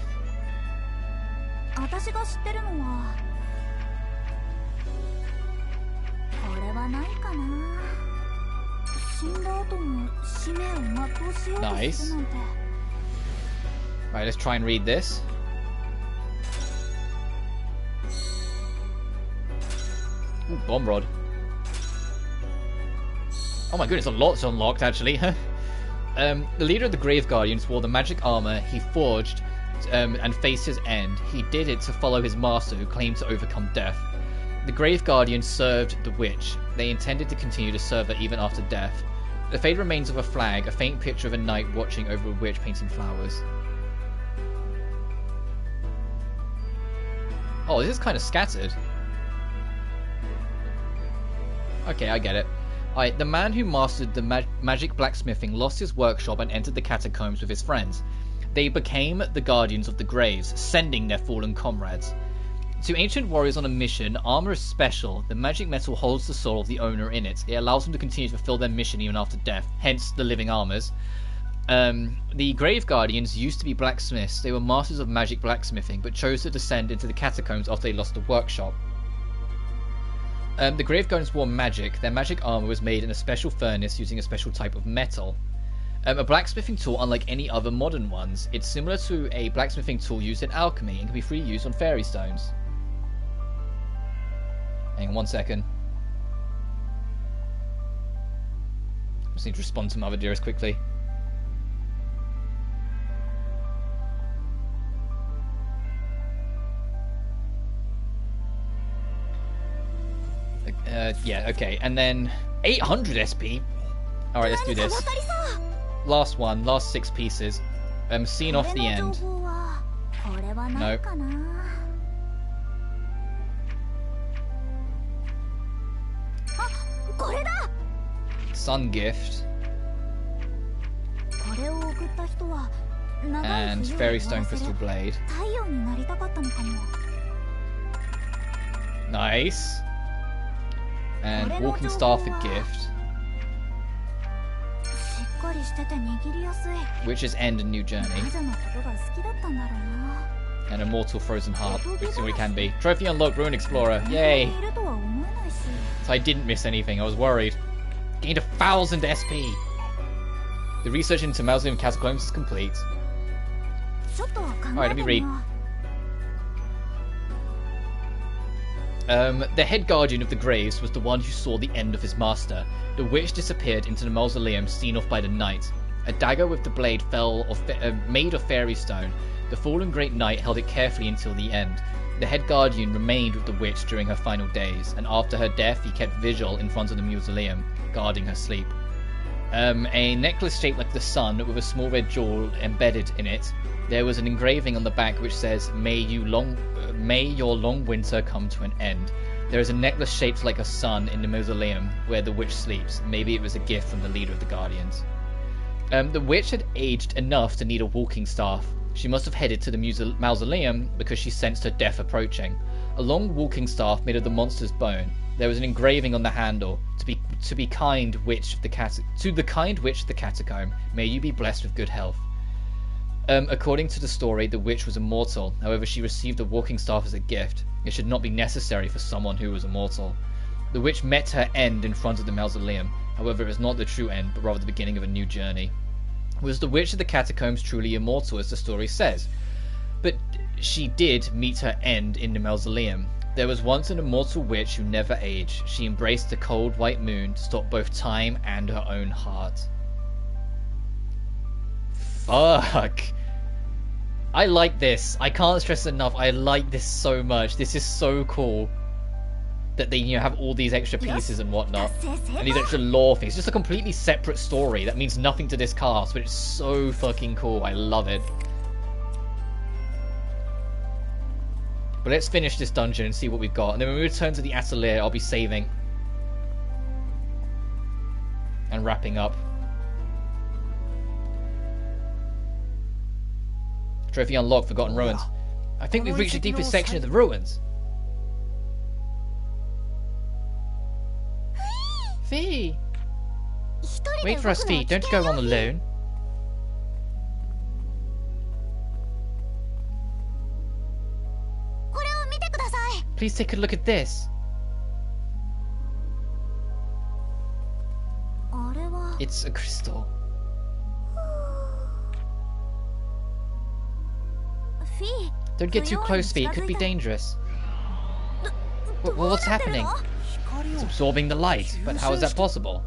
Nice. Right, let's try and read this. Ooh, bomb rod. Oh my goodness, a lot's unlocked actually. The leader of the Grave Guardians wore the magic armor he forged and faced his end. He did it to follow his master who claimed to overcome death. The Grave Guardians served the witch. They intended to continue to serve her even after death. The faded remains of a flag, a faint picture of a knight watching over a witch painting flowers. Oh, this is kind of scattered. Okay, I get it. Alright, the man who mastered the magic blacksmithing lost his workshop and entered the catacombs with his friends. They became the guardians of the graves, sending their fallen comrades. To ancient warriors on a mission, armor is special. The magic metal holds the soul of the owner in it. It allows them to continue to fulfill their mission even after death, hence the living armors. The Grave Guardians used to be blacksmiths. They were masters of magic blacksmithing, but chose to descend into the catacombs after they lost the workshop. The Grave Guardians wore magic. Their magic armor was made in a special furnace using a special type of metal. A blacksmithing tool unlike any other modern ones. It's similar to a blacksmithing tool used in alchemy and can be freely used on fairy stones. Hang on 1 second. I just need to respond to Mother Dearest quickly. Yeah, okay. And then 800 SP. Alright, let's do this. Last one, last 6 pieces. Seen off the end. Nope. Sun gift. And fairy stone crystal blade. Nice. And walking staff a gift. Witch's end and new journey. And immortal frozen heart, which is all it can be. Trophy unlocked, Ruin Explorer. Yay! So I didn't miss anything. I was worried. Gained 1,000 SP. The research into Mausoleum Catacombs is complete. Alright, let me read. The head guardian of the graves was the one who saw the end of his master. The witch disappeared into the mausoleum, seen off by the knight. A dagger with the blade made of fairy stone. The fallen great knight held it carefully until the end. The head guardian remained with the witch during her final days, and after her death he kept vigil in front of the mausoleum, guarding her sleep. A necklace shaped like the sun with a small red jewel embedded in it. There was an engraving on the back which says, May your long winter come to an end. There is a necklace shaped like a sun in the mausoleum where the witch sleeps. Maybe it was a gift from the leader of the Guardians. The witch had aged enough to need a walking staff. She must have headed to the mausoleum because she sensed her death approaching. A long walking staff made of the monster's bone. There was an engraving on the handle, to the kind witch of the catacomb. May you be blessed with good health. According to the story, the witch was immortal. However, she received a walking staff as a gift. It should not be necessary for someone who was immortal. The witch met her end in front of the mausoleum. However, it was not the true end, but rather the beginning of a new journey. Was the witch of the catacombs truly immortal, as the story says? But she did meet her end in the mausoleum. There was once an immortal witch who never aged. She embraced the cold white moon to stop both time and her own heart. Fuck. I like this. I can't stress enough. I like this so much. This is so cool. That they, have all these extra pieces and whatnot. And these extra lore things. It's just a completely separate story that means nothing to this cast, but it's so fucking cool. I love it. But let's finish this dungeon and see what we've got. And then when we return to the Atelier, I'll be saving. And wrapping up. Trophy unlocked, Forgotten Ruins. I think we've reached the deepest section of the ruins. Fee! Wait for us, Fee. Don't go on alone. Please take a look at this. It's a crystal. Don't get too close, Fee. It could be dangerous. What's happening? It's absorbing the light, but how is that possible?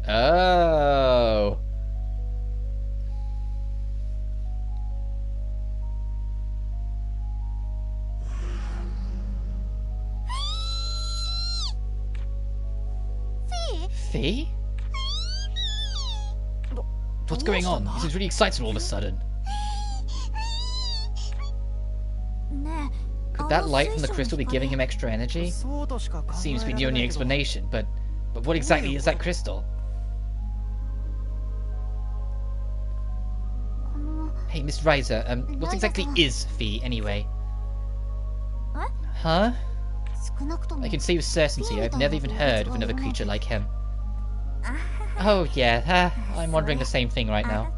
Oh. Fee? What's going on? This is really exciting all of a sudden. Could that light from the crystal be giving him extra energy? Seems to be the only explanation, but what exactly is that crystal? Hey, Miss Ryza, what exactly is Fee, anyway? Huh? I can say with certainty I've never even heard of another creature like him. Oh yeah, I'm wondering the same thing right now.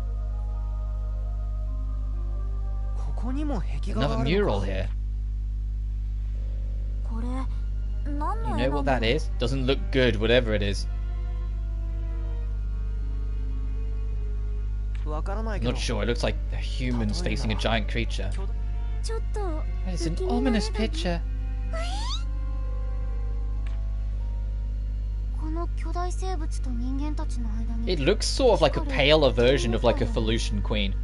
Another mural here. You know what that is? Doesn't look good, whatever it is. Not sure, it looks like humans facing a giant creature. That is an ominous picture. It looks sort of like a paler version of like a Felucian queen.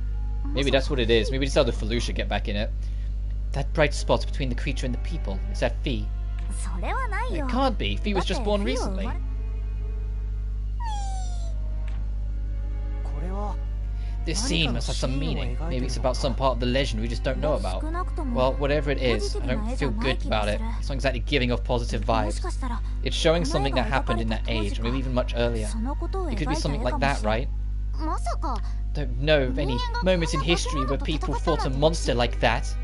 Maybe that's what it is. Maybe it's how the Felucia get back in it. That bright spot between the creature and the people. Is that Fee? It can't be. Fee was just born recently. This scene must have some meaning. Maybe it's about some part of the legend we just don't know about. Well, whatever it is, I don't feel good about it. It's not exactly giving off positive vibes. It's showing something that happened in that age, or maybe even much earlier. It could be something like that, right? Don't know of any moments in history where people fought a monster like that.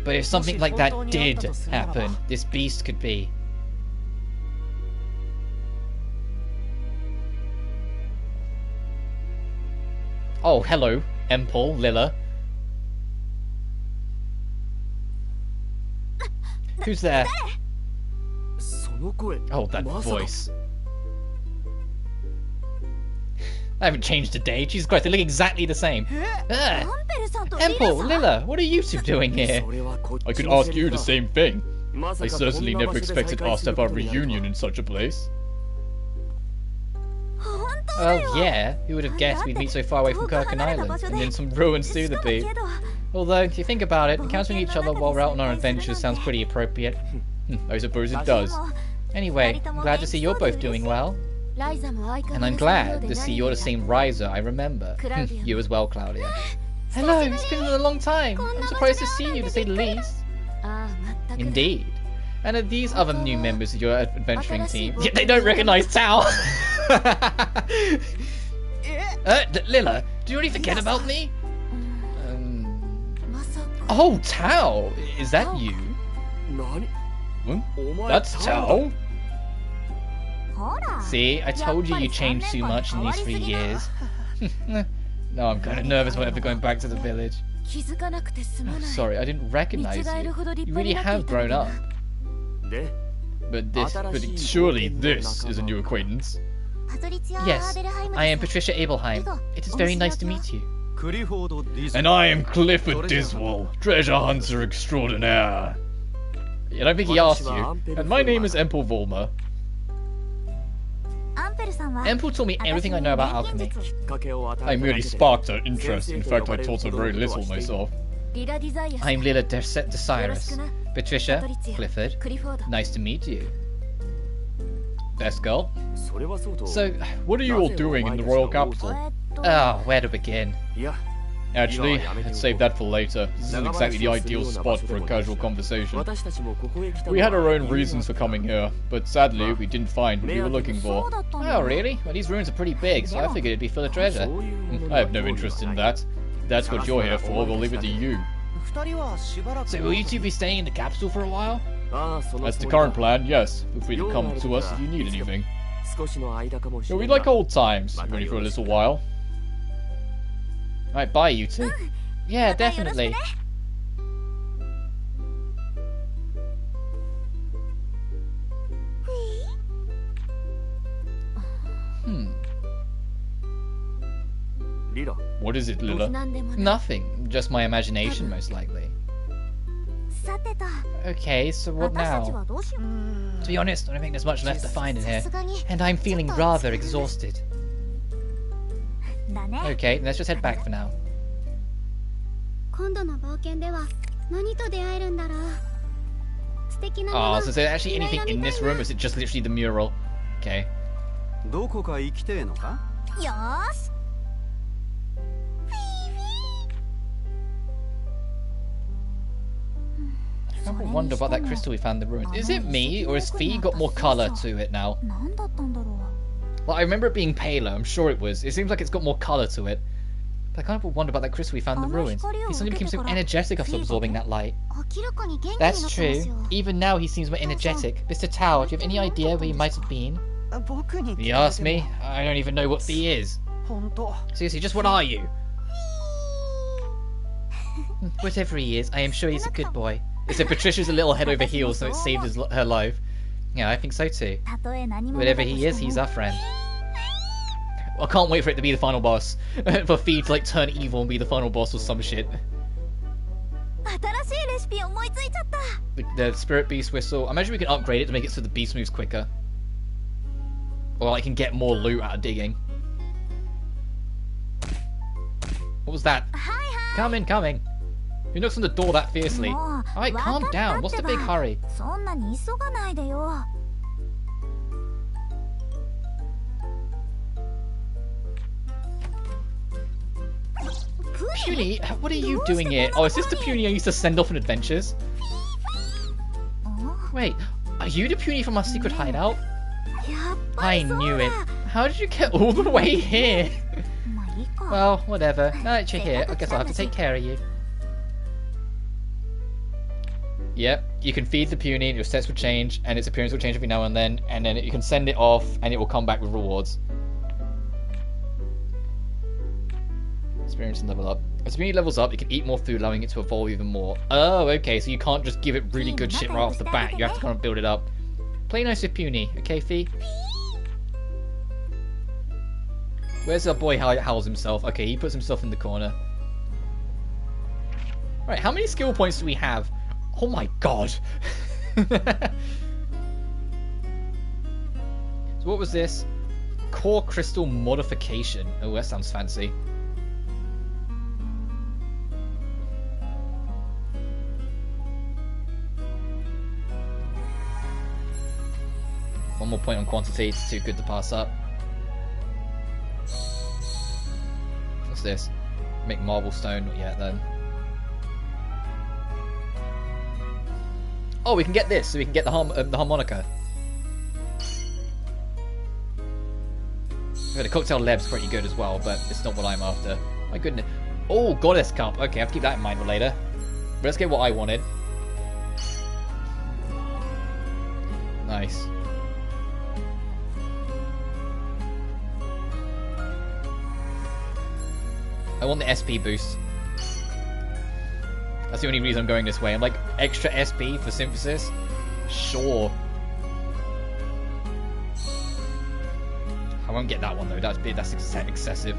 But if something like that did happen, this beast could be. Oh, hello, Empel, Lilla. Who's there? Oh, that voice. I haven't changed a day. Jesus Christ, they look exactly the same. Empel, Lilla, what are you two doing here? I could ask you the same thing. I certainly never expected us to have a reunion in such a place. Well, yeah, who would have guessed we'd meet so far away from Kirkin Island, and in some ruins to the beat. Although, if you think about it, encountering each other while we're out on our adventures sounds pretty appropriate. I suppose it does. Anyway, I'm glad to see you're both doing well. And I'm glad to see you're the same Ryza I remember. You as well, Claudia. Hello, it's been a long time. I'm surprised to see you, to say the least. Indeed. And are these other new members of your adventuring team? Yeah, they don't recognize Tao! Lilla, do you already forget about me? Oh, Tao! Is that you? That's Tao? See, I told you you changed too much in these 3 years. No, I'm kind of nervous about ever going back to the village. Oh, sorry, I didn't recognize you. You really have grown up. But surely this is a new acquaintance. Yes, I am Patricia Abelheim. It is very nice to meet you. And I am Clifford Diswell, treasure hunter extraordinaire. I don't think he asked you. And my name is Empel Volmer. Empel taught me everything I know about alchemy. I merely sparked her interest. In fact, I taught her very little myself. I'm Lilla Desirus. Patricia, Clifford, nice to meet you. Best girl. So, what are you all doing in the royal capital? Oh, where to begin? Actually, let's save that for later. This isn't exactly the ideal spot for a casual conversation. We had our own reasons for coming here, but sadly we didn't find what we were looking for. Oh, really? Well, these ruins are pretty big, so I figured it'd be full of treasure. I have no interest in that. If that's what you're here for, we'll leave it to you. So will you two be staying in the capital for a while? That's the current plan, yes. Feel free to come to us if you need anything. Yeah, we'd like old times, if only for a little while. Right, bye you two. Yeah, definitely. What is it, Lilla? Nothing. Just my imagination, most likely. Okay, so what now? To be honest, I don't think there's much left to find in here. And I'm feeling rather exhausted. Okay, let's just head back for now. Oh, so is there actually anything in this room, or is it just literally the mural? Okay. I wonder about that crystal we found in the ruins. Is it me, or has Fee got more colour to it now? Well, I remember it being paler, I'm sure it was. It seems like it's got more colour to it. But I kind of wonder about that crystal we found in the ruins. He suddenly became so energetic after absorbing that light. That's true. Even now he seems more energetic. Mr. Tao, do you have any idea where he might have been? You ask me? I don't even know what Fee is. Seriously, just what are you? Whatever he is, I am sure he's a good boy. So Patricia's a little head over heels, so it saved her life. Yeah, I think so too. Whatever he is, he's our friend. I can't wait for it to be the final boss. For Fee to like turn evil and be the final boss or some shit. The Spirit Beast Whistle. I imagine we can upgrade it to make it so the beast moves quicker. Or I can get more loot out of digging. What was that? Coming. Who knocks on the door that fiercely? Alright, calm down. What's the big hurry? そんなに急がないでよ。 Puny, what are you doing here? Oh, is this the Puny I used to send off on adventures? Wait, are you the Puny from our secret hideout? I knew it. How did you get all the way here? Well, whatever. Now that you're here, I guess I'll have to take care of you. Yep, you can feed the Puny and your stats will change, and its appearance will change every now and then you can send it off, and it will come back with rewards. Experience and level up. As Puny levels up, you can eat more food, allowing it to evolve even more. Oh, okay, so you can't just give it really good shit right off the bat. You have to kind of build it up. Play nice with Puny, okay, Fee? Where's our boy howls himself? Okay, he puts himself in the corner. Right, how many skill points do we have? Oh my god! So what was this? Core crystal modification. Oh, that sounds fancy. One more point on quantity, it's too good to pass up. What's this? Make marble stone, not yet then. Oh, we can get this, so we can get the harmonica. The cocktail leb's pretty good as well, but it's not what I'm after. My goodness. Oh, goddess cup. Okay, I have to keep that in mind for later. But let's get what I wanted. Nice. I want the SP boost. That's the only reason I'm going this way. I'm like, extra SP for synthesis? Sure. I won't get that one though, that's excessive.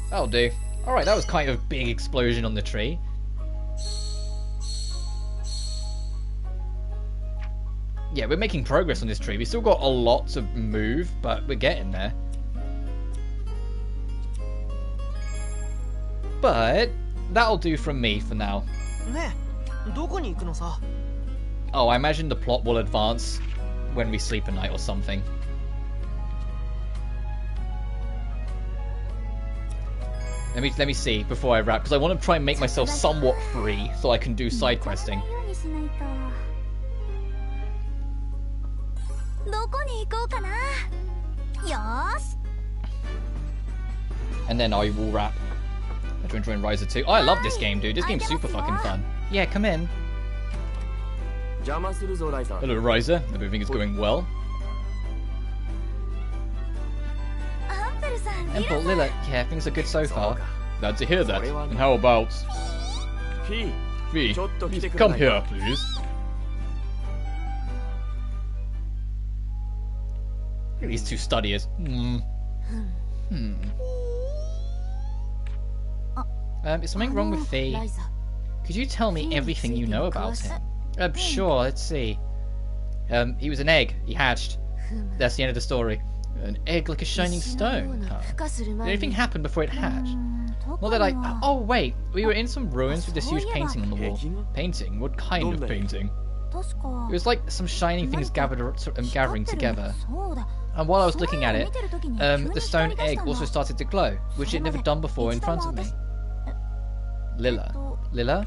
That'll do. Alright, that was kind of a big explosion on the tree. Yeah, we're making progress on this tree. We've still got a lot to move, but we're getting there. But that'll do from me for now. Oh, I imagine the plot will advance when we sleep at night or something. Let me see before I wrap, because I want to try and make myself somewhat free so I can do side questing. And then I will wrap. I'm enjoying Ryza 2. Oh, I love this game, dude. This game's super fucking fun. Yeah, come in. Hello, Ryza. Everything is going well. Emple, Lila, yeah, things are good so far. Glad to hear that. And how about... Fee, please come here, please. Look at these two studiers. Is something wrong with Fee? Could you tell me everything you know about him? Sure, let's see. He was an egg. He hatched. That's the end of the story. An egg like a shining stone, huh? Did anything happen before it hatched? Not that I... Oh, wait. We were in some ruins with this huge painting on the wall. Painting? What kind of painting? It was like some shining things gathering together. And while I was looking at it, the stone egg also started to glow, which it had never done before in front of me. Lila? Lila?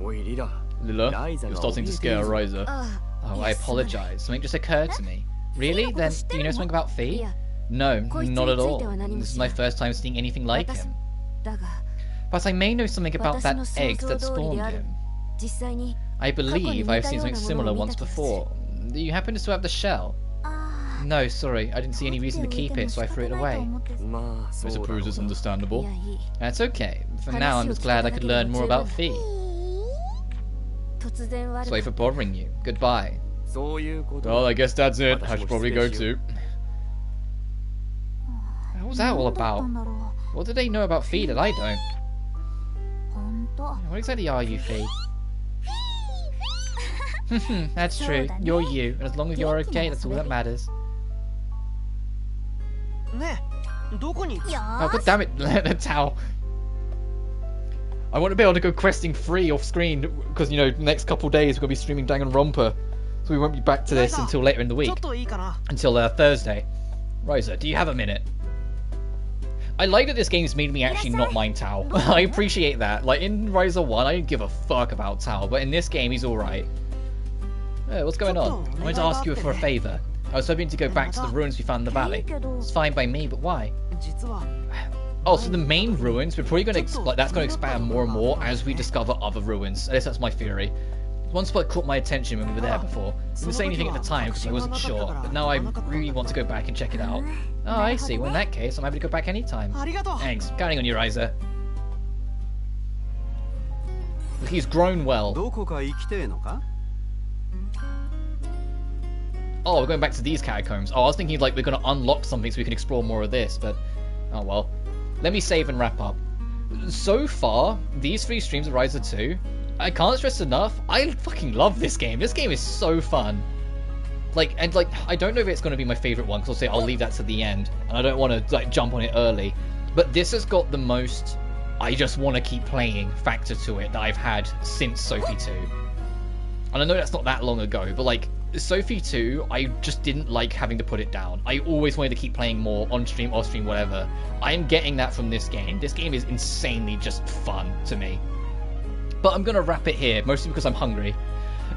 Lila? You're starting to scare Ryza. Oh, I apologize. Something just occurred to me. Really? Then, do you know something about Fee? No, not at all. This is my first time seeing anything like him. But I may know something about that egg that spawned him. I believe I've seen something similar once before. Do you happen to still have the shell? No, sorry, I didn't see any reason to keep it, so I threw it away. I suppose it's understandable. That's okay. For now, I'm just glad I could learn more about Fee. Sorry for bothering you. Goodbye. Well, I guess that's it. I should probably go too. What was that all about? What do they know about Fee that I don't? What exactly are you, Fee? That's true. You're you, and as long as you're okay, that's all that matters. ねえ、どこに？ Oh, god damn it, the towel. I want to be able to go questing free off screen because, you know, next couple days we're going to be streaming Danganronpa. So we won't be back to this until later in the week. Until Thursday. Ryza, do you have a minute? I like that this game's made me actually not mind Tao. I appreciate that. Like, in Ryza 1, I didn't give a fuck about Tao, but in this game, he's alright. What's going on? I wanted to ask you for a favour. I was hoping to go back to the ruins we found in the valley. It's fine by me, but why? Oh, so the main ruins, we're probably going to, like, that's going to expand more and more as we discover other ruins. At least that's my theory. One spot caught my attention when we were there before. I didn't say anything at the time because I wasn't sure, but now I really want to go back and check it out. Oh, I see. Well, in that case, I'm happy to go back anytime. Thanks. Counting on you, Ryza. He's grown well. Oh, we're going back to these catacombs. Oh, I was thinking, like, we're going to unlock something so we can explore more of this, but... Oh, well. Let me save and wrap up. So far, these 3 streams of Ryza 2... I can't stress enough, I fucking love this game. This game is so fun. Like, I don't know if it's going to be my favourite one, because I'll leave that to the end, and I don't want to, like, jump on it early. But this has got the most, I just want to keep playing factor to it that I've had since Sophie 2. And I know that's not that long ago, but, like, Sophie 2, I just didn't like having to put it down. I always wanted to keep playing more, on stream, off stream, whatever. I'm getting that from this game. This game is insanely just fun to me. But I'm going to wrap it here, mostly because I'm hungry.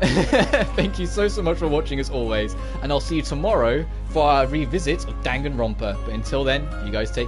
Thank you so much for watching as always, and I'll see you tomorrow for our revisit of Danganronpa. But until then, you guys take care.